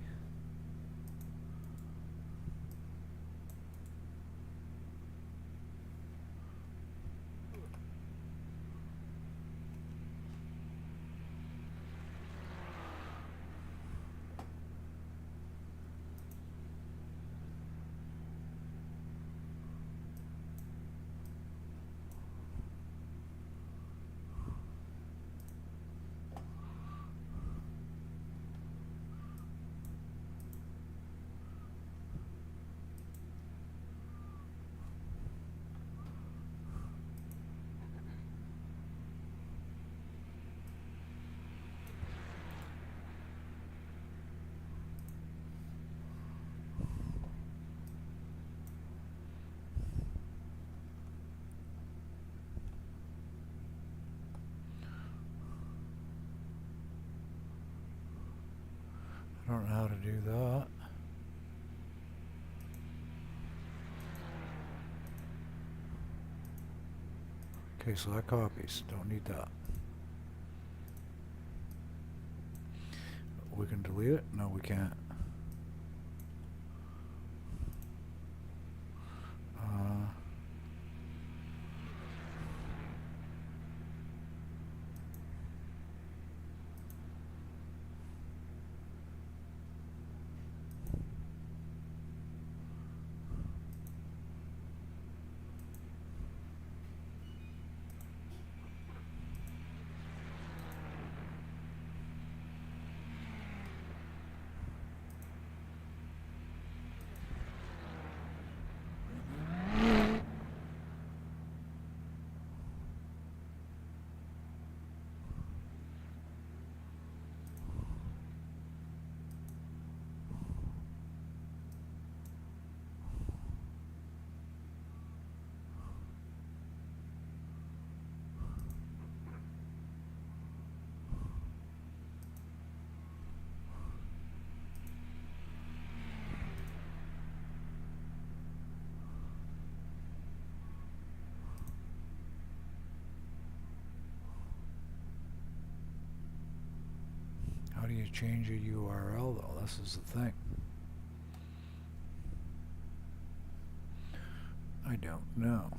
I don't know how to do that. Okay, so that copies. Don't need that. We can delete it? No, we can't. How do you change a URL though? This is the thing. I don't know.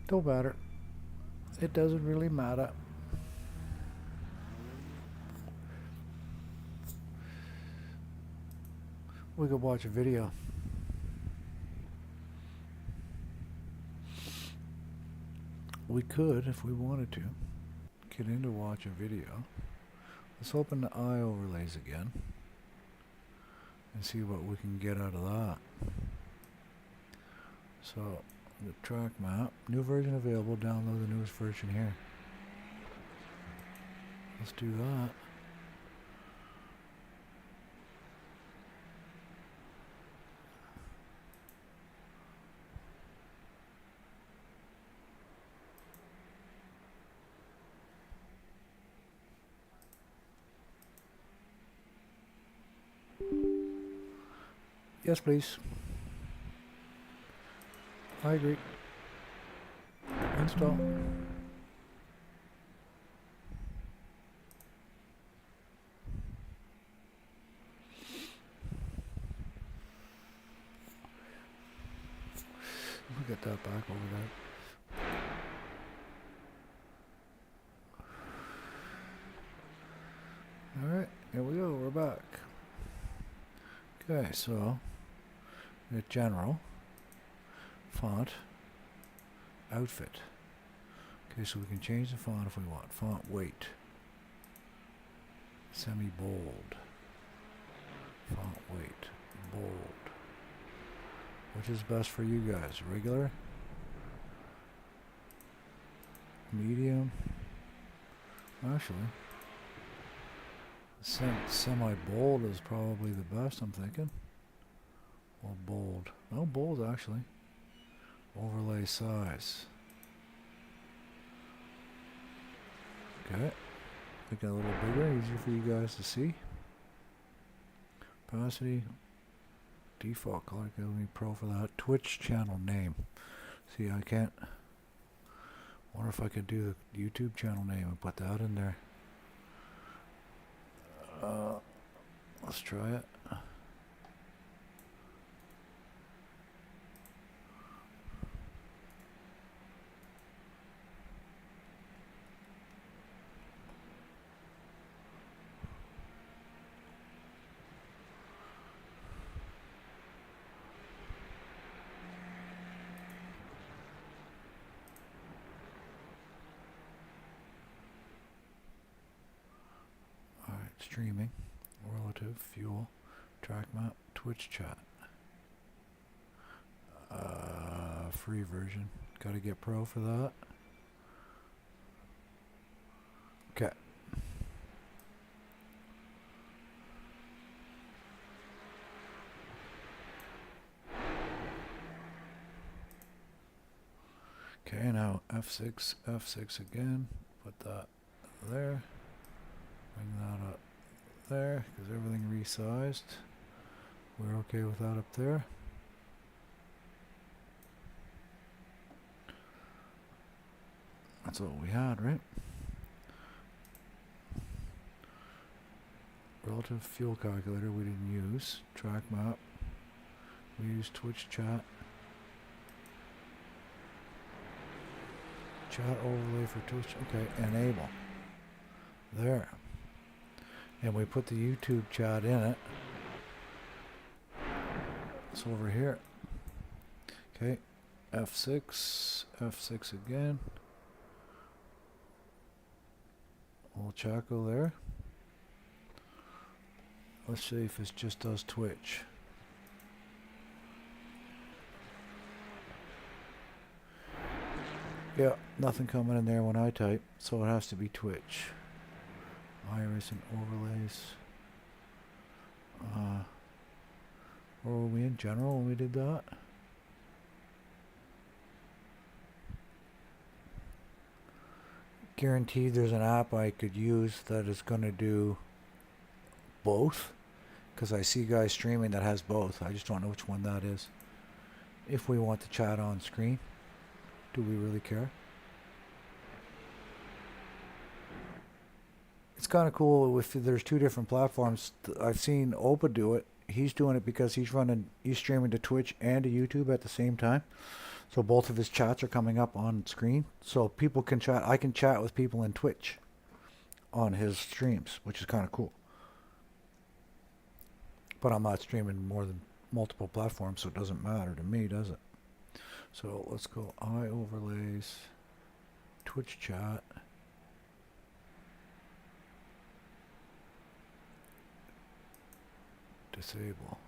Don't matter. It doesn't really matter. We could watch a video. We could if we wanted to. Get in to watch a video. Let's open the ioverlays again and see what we can get out of that. So, the track map, new version available, download the newest version here. Let's do that. Yes, please. I agree. Install. We'll get that back over there. Alright, here we go, we're back. Okay, so the general, font, outfit. Okay, so we can change the font if we want. Font weight, semi-bold, font weight, bold. Which is best for you guys? Regular? Medium? Actually, Semi-bold is probably the best, I'm thinking. Or bold. No, bold actually. Overlay size. Okay. Make it a little bigger, easier for you guys to see. Opacity. Default color, give me pro for that. Twitch channel name. See, I can't. Wonder if I could do the YouTube channel name and put that in there. Let's try it. Alright, streaming, relative, fuel, track map, Twitch chat. Free version. Gotta get pro for that. Okay. Okay, now F6, F6 again. Put that there. Bring that up there, because everything resized. We're okay with that up there. That's what we had, right? Relative fuel calculator we didn't use. Track map. We used Twitch chat. Chat overlay for Twitch. Okay, enable. There. And we put the YouTube chat in it. It's over here. Okay. F6. F6 again. We'll chat go there. Let's see if it just does Twitch. Yeah, nothing coming in there when I type, so it has to be Twitch. Iracing overlays. Where were we in general when we did that? Guaranteed there's an app I could use that is going to do both, because I see guys streaming that has both. I just don't know which one that is. If we want to chat on screen, do we really care? It's kind of cool if there's two different platforms. I've seen Opa do it. He's doing it because he's streaming to Twitch and to YouTube at the same time. So both of his chats are coming up on screen. So people can chat. I can chat with people in Twitch on his streams, which is kind of cool. But I'm not streaming more than multiple platforms, so it doesn't matter to me, does it? So let's go ioverlays, Twitch chat. Disable.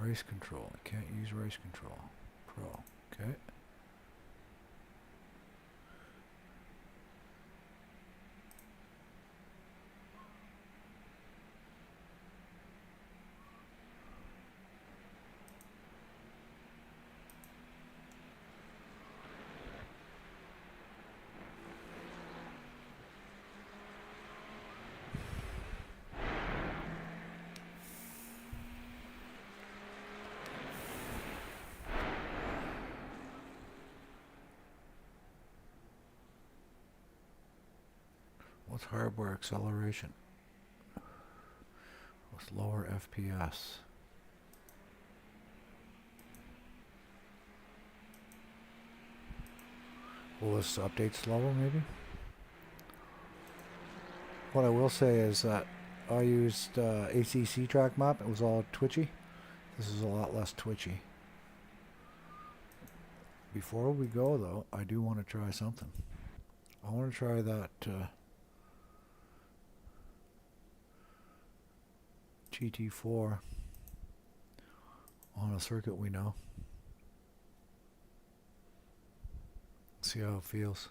Race control. I can't use race control. Pro. Okay. What's hardware acceleration? What's lower FPS? Will this update slower maybe? What I will say is that I used ACC track map. It was all twitchy. This is a lot less twitchy. Before we go though, I do want to try something. I want to try that GT4 on a circuit we know. See how it feels.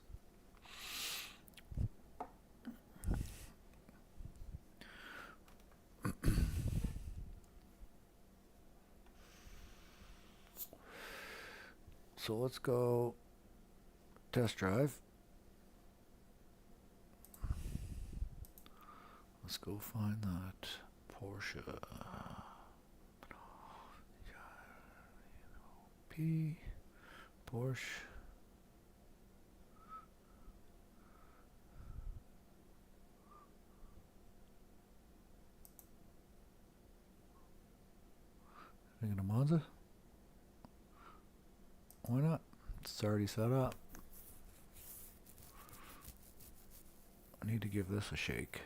So let's go test drive. Let's go find that Porsche. P Porsche. Thinking of Monza? Why not? It's already set up. I need to give this a shake.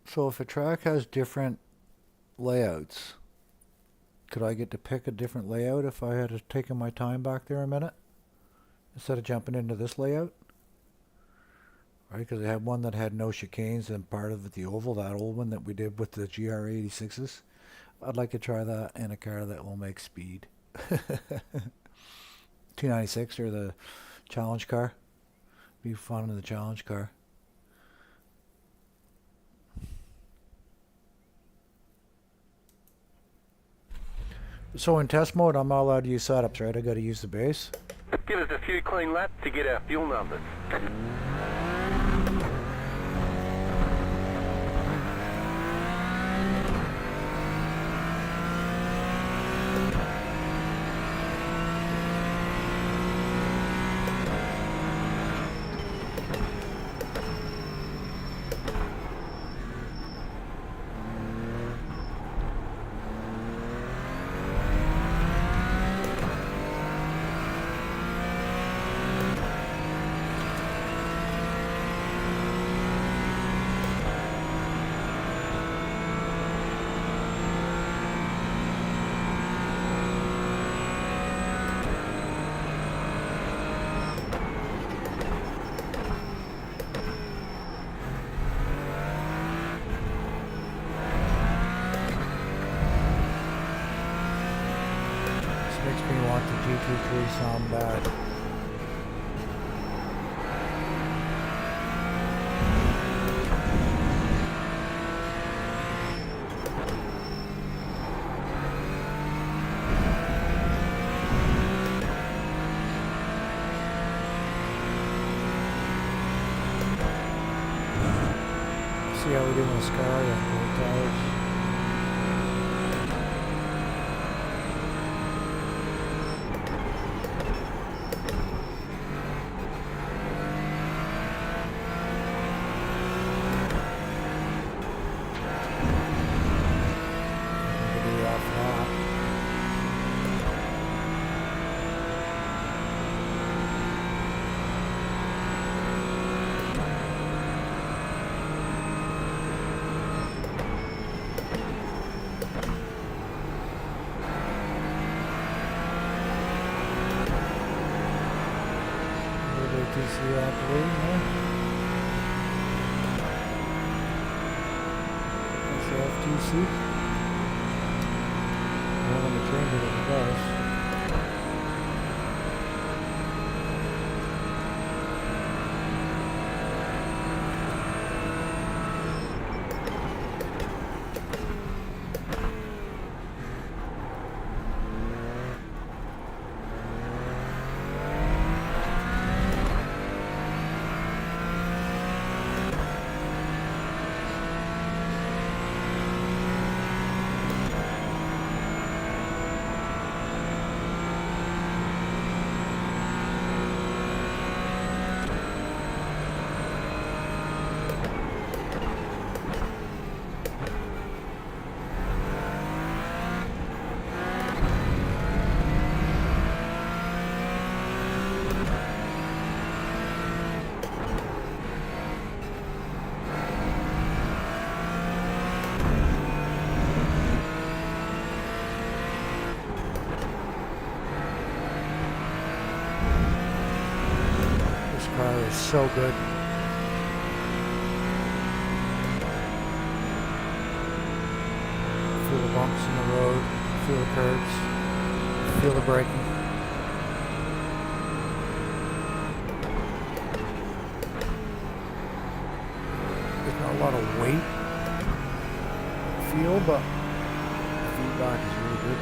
So if a track has different layouts, could I get to pick a different layout if I had taken my time back there a minute? Instead of jumping into this layout? Right, because I had one that had no chicanes and part of it the oval, that old one that we did with the GR86s. I'd like to try that in a car that will make speed. 296 or the challenge car. Be fun in the challenge car. So in test mode, I'm not allowed to use setups, right? I got to use the base. Give us a few clean laps to get our fuel numbers. Makes me want the GT3 sound bad. See how we do in the sky and roll tires. TC activating there. That's the FTC. One on the change it in the bus. Car is so good. Feel the bumps in the road, feel the curves, feel the braking. lot of weight feel, but the feedback is really good.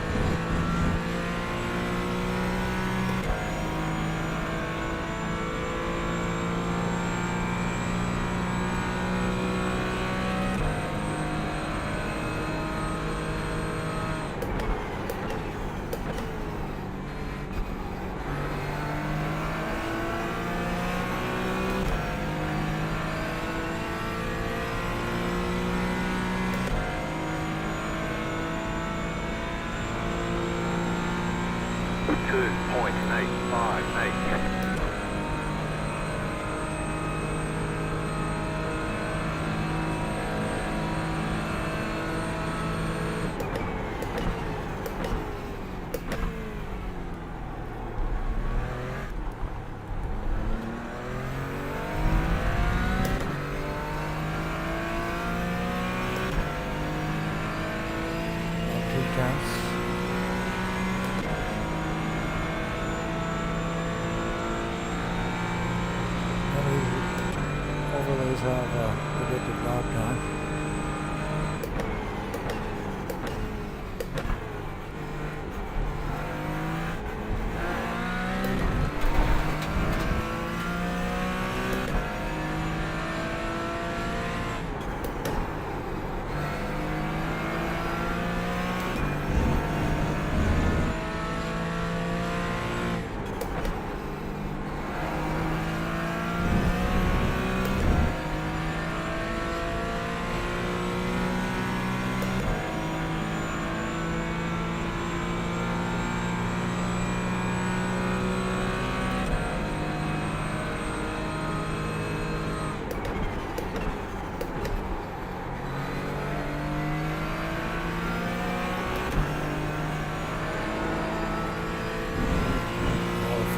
Overlays have predicted lap time.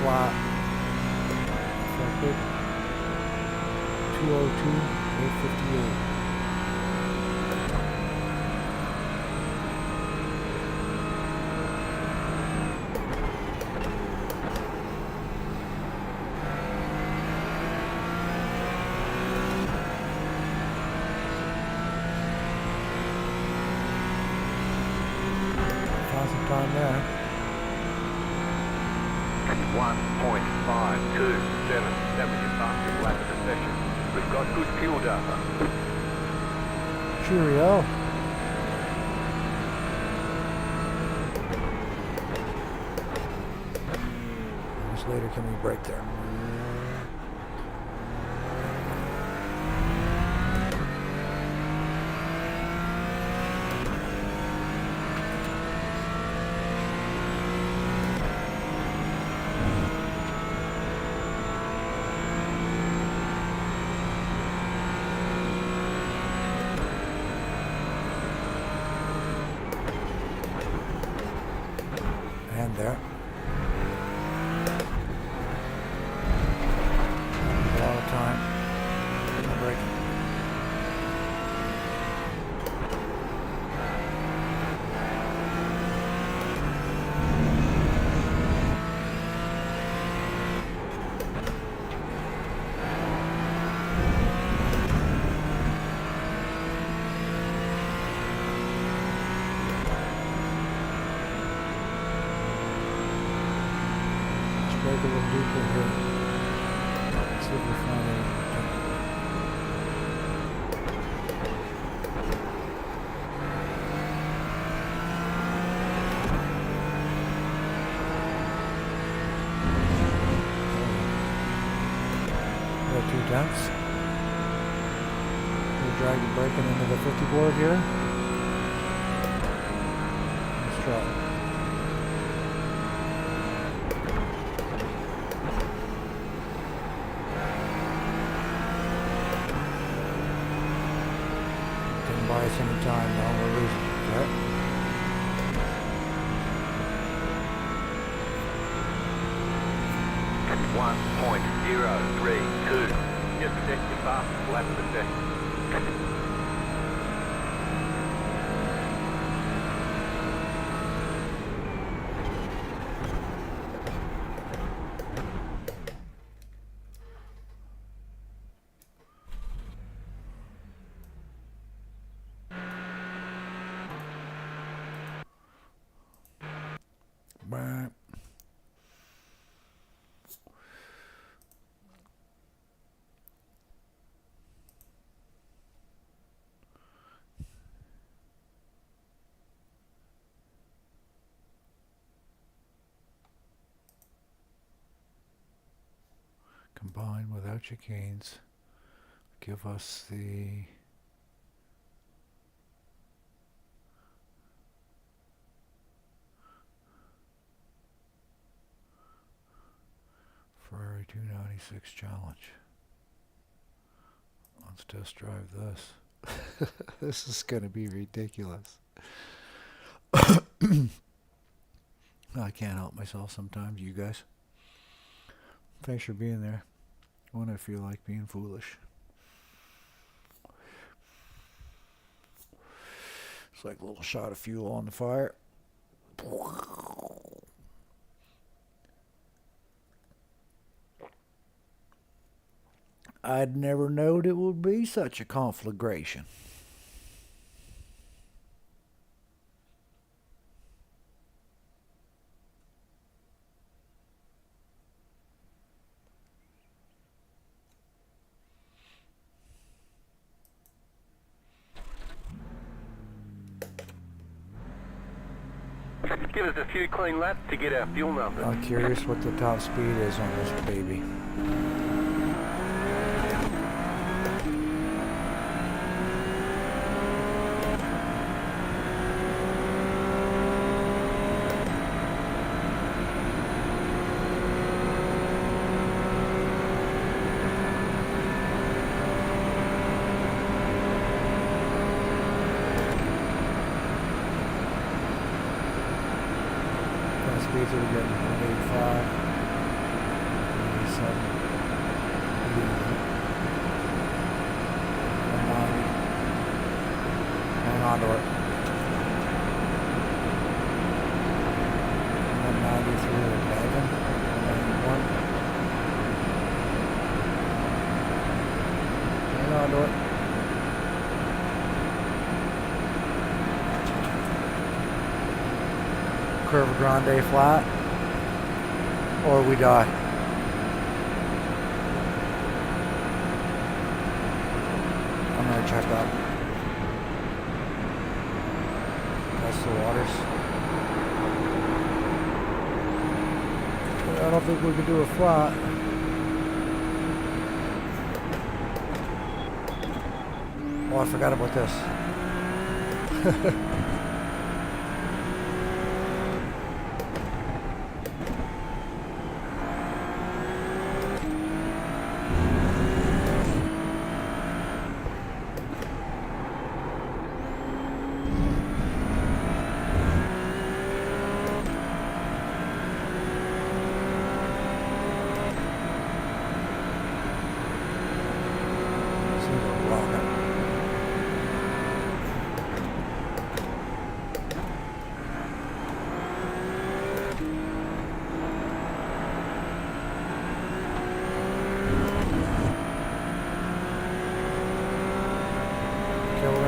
Flat. Affected. 202, 858. Found some time there. 1.527 your fastest lap of the session. We've got good fuel data. Cheerio. How much later can we break there? And there. A lot of time. No break. Break a little deeper here. See if we find anything. Got 2 tenths. We'll drag the braking into the 50 board here. Let's try it. Buy us any time now, we're losing. Okay. At 1.032. Just set your fastest lap of the session. Combine without your canes. Give us the... Ferrari 296 challenge. Let's test drive this. This is going to be ridiculous. I can't help myself sometimes, you guys. Thanks for being there when I feel like being foolish. It's like a little shot of fuel on the fire. I'd never knowed it would be such a conflagration. Give us a few clean laps to get our fuel numbers. I'm curious what the top speed is on this baby. Speeds are getting 185, 187, 190. Hang on to it. 190 through 11, 191. Hang on to it. Curve Grande flat, or we die. I'm gonna check up. Test the waters. I don't think we can do a flat. Oh, I forgot about this.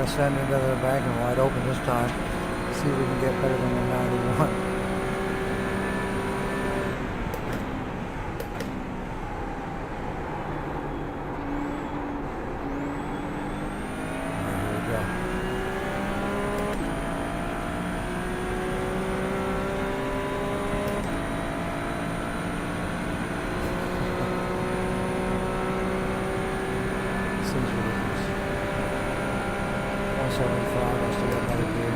Send into the bank and wide open this time. See if we can get better than the 91. Here we go. Seems ridiculous. 175, I still got another gear.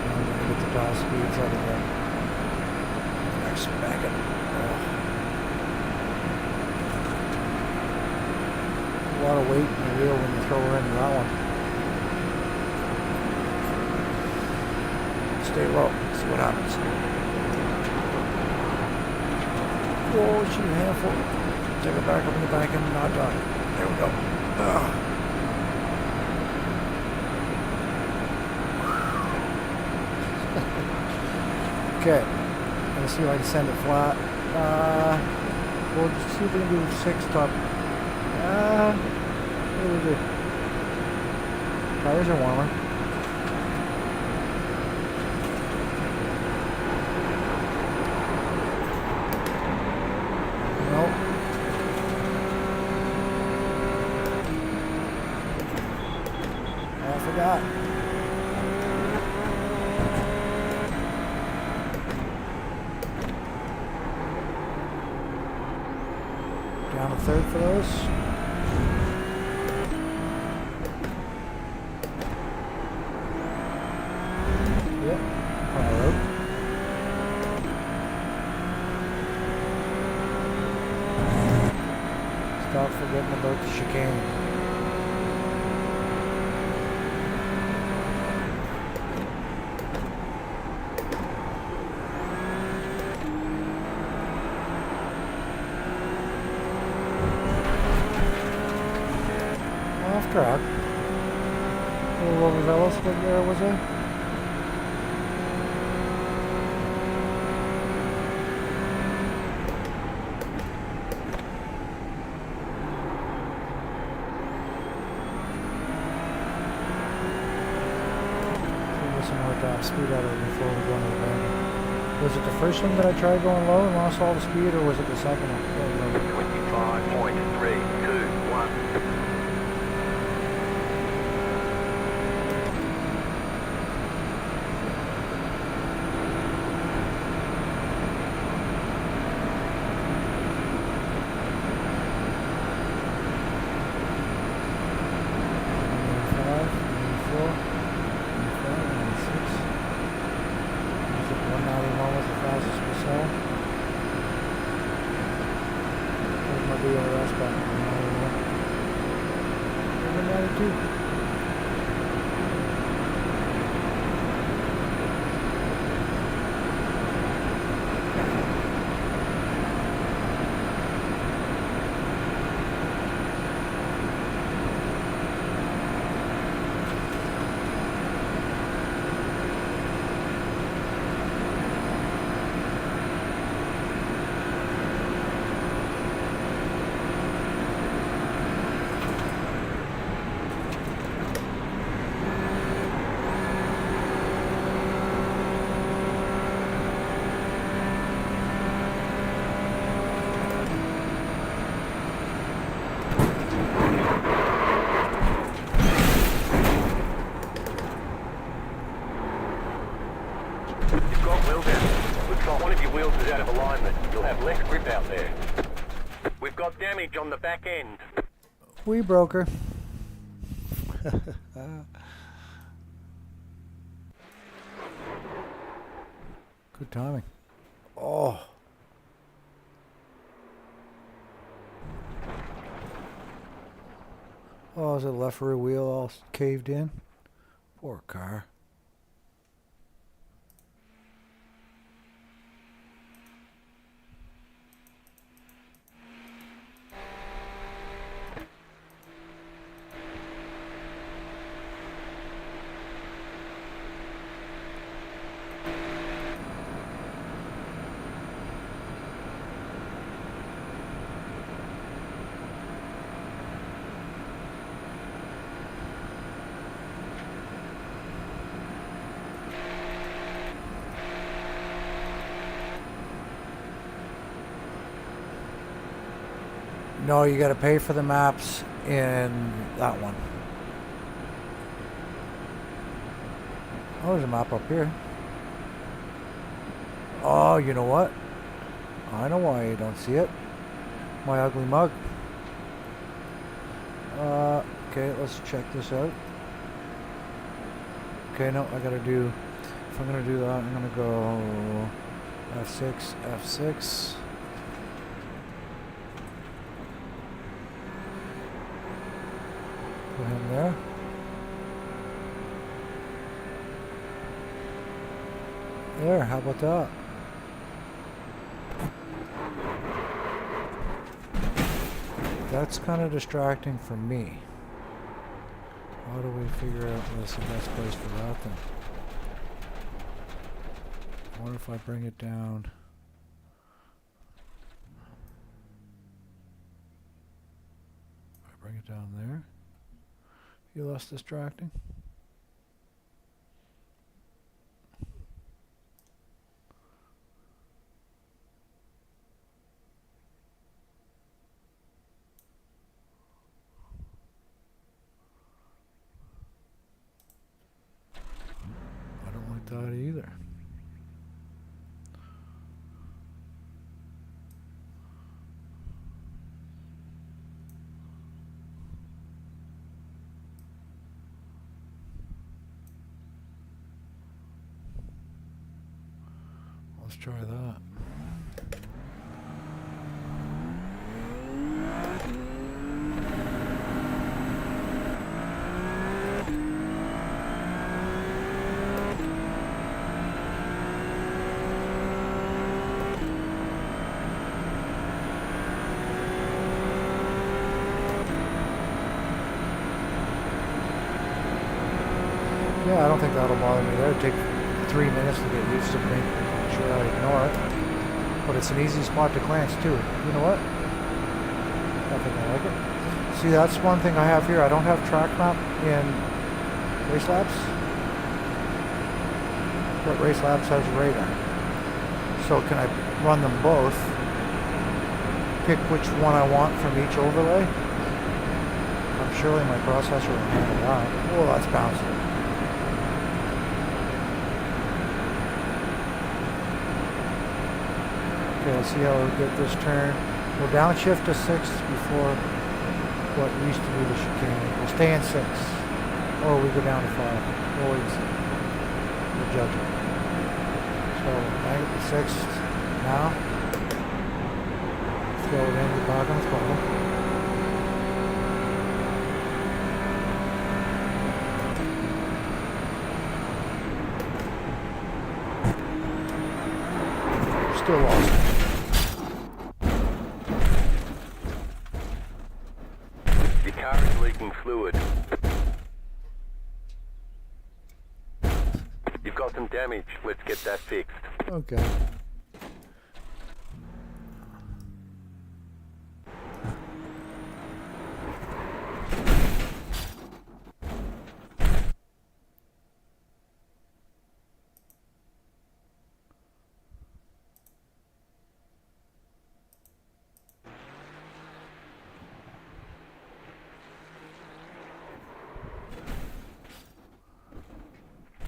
I'm gonna get the top speeds out of there. Next back it. A lot of weight in the wheel when you throw her into that one. Stay low, see what happens. Whoa, shoot a handful. Take it back up in the bank and not done. There we go. Okay, let's see if I can send it flat. We'll just see if we can do 6 top. What do we do? Tires are warmer. Nope. Off third for those? Yep. Power out. Stop forgetting about the chicane. Off track. Little overzealous there, was I? Some more top speed out of it before we go into the bend. Was it the first one that I tried going low and lost all the speed, or was it the second one? I can't remember. 25.321. Out of alignment, you'll have less grip out there. We've got damage on the back end. We broke her. Good timing. Oh. Oh, is the left rear wheel all caved in? Poor car. No, you gotta pay for the maps in that one. Oh, there's a map up here. Oh, you know what? I know why you don't see it. My ugly mug. Okay, let's check this out. Okay, no, I gotta do, if I'm gonna do that, I'm gonna go F6, F6. Put him there. There, how about that? That's kind of distracting for me. How do we figure out what's the best place for that then? I wonder if I bring it down. If I bring it down there, you less distracting. That either. Let's try that. Yeah, I don't think that'll bother me there. It'd take 3 minutes to get used to making sure I ignore it. But it's an easy spot to glance too. You know what? I think I like it. See, that's one thing I have here. I don't have track map in Race Labs. But Race Labs has radar. So can I run them both? Pick which one I want from each overlay? Surely my processor will handle that. Oh, that's bouncing. Okay, let's see how we get this turn. We'll downshift to 6 before what used to be the chicane. We'll stay in 6. Or we go down to 5. We'll wait and see. We'll judge it. So, back at the 6th now. Throw it in the back on the throttle. Still lost. Your car is leaking fluid. You've got some damage. Let's get that fixed. Okay.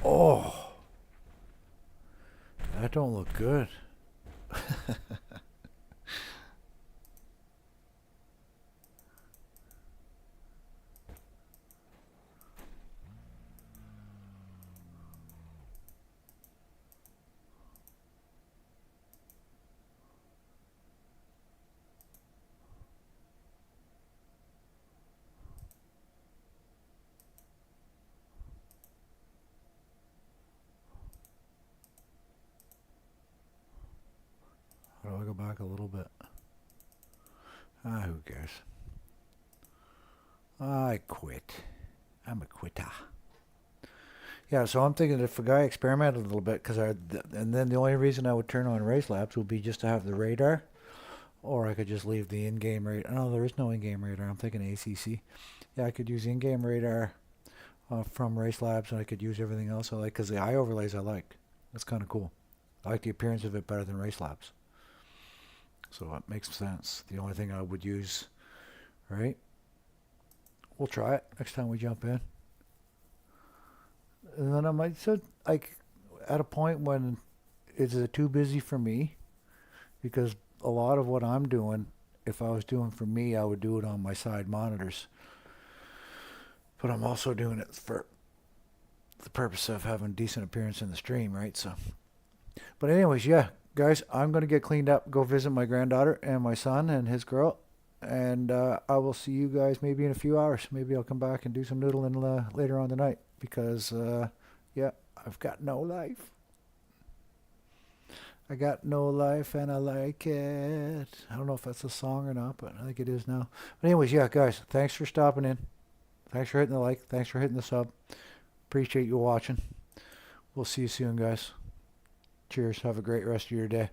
Oh, that don't look good. How do I go back a little bit? Ah, who cares? I quit. I'm a quitter. Yeah, so I'm thinking if a guy experimented a little bit, and then the only reason I would turn on Race Labs would be just to have the radar, or I could just leave the in-game radar. No, there is no in-game radar. I'm thinking ACC. Yeah, I could use in-game radar from Race Labs, and I could use everything else I like, because the ioverlays I like. That's kind of cool. I like the appearance of it better than Race Labs. So that makes sense. The only thing I would use, right? We'll try it next time we jump in. And then I might, so like at a point when it's too busy for me, because a lot of what I'm doing, if I was doing for me, I would do it on my side monitors. But I'm also doing it for the purpose of having decent appearance in the stream, right? So, but anyways, yeah. Guys, I'm going to get cleaned up, go visit my granddaughter and my son and his girl, and I will see you guys maybe in a few hours. Maybe I'll come back and do some noodling later on tonight, because, yeah, I've got no life. I got no life and I like it. I don't know if that's a song or not, but I think it is now. But anyways, yeah, guys, thanks for stopping in. Thanks for hitting the like. Thanks for hitting the sub. Appreciate you watching. We'll see you soon, guys. Cheers. Have a great rest of your day.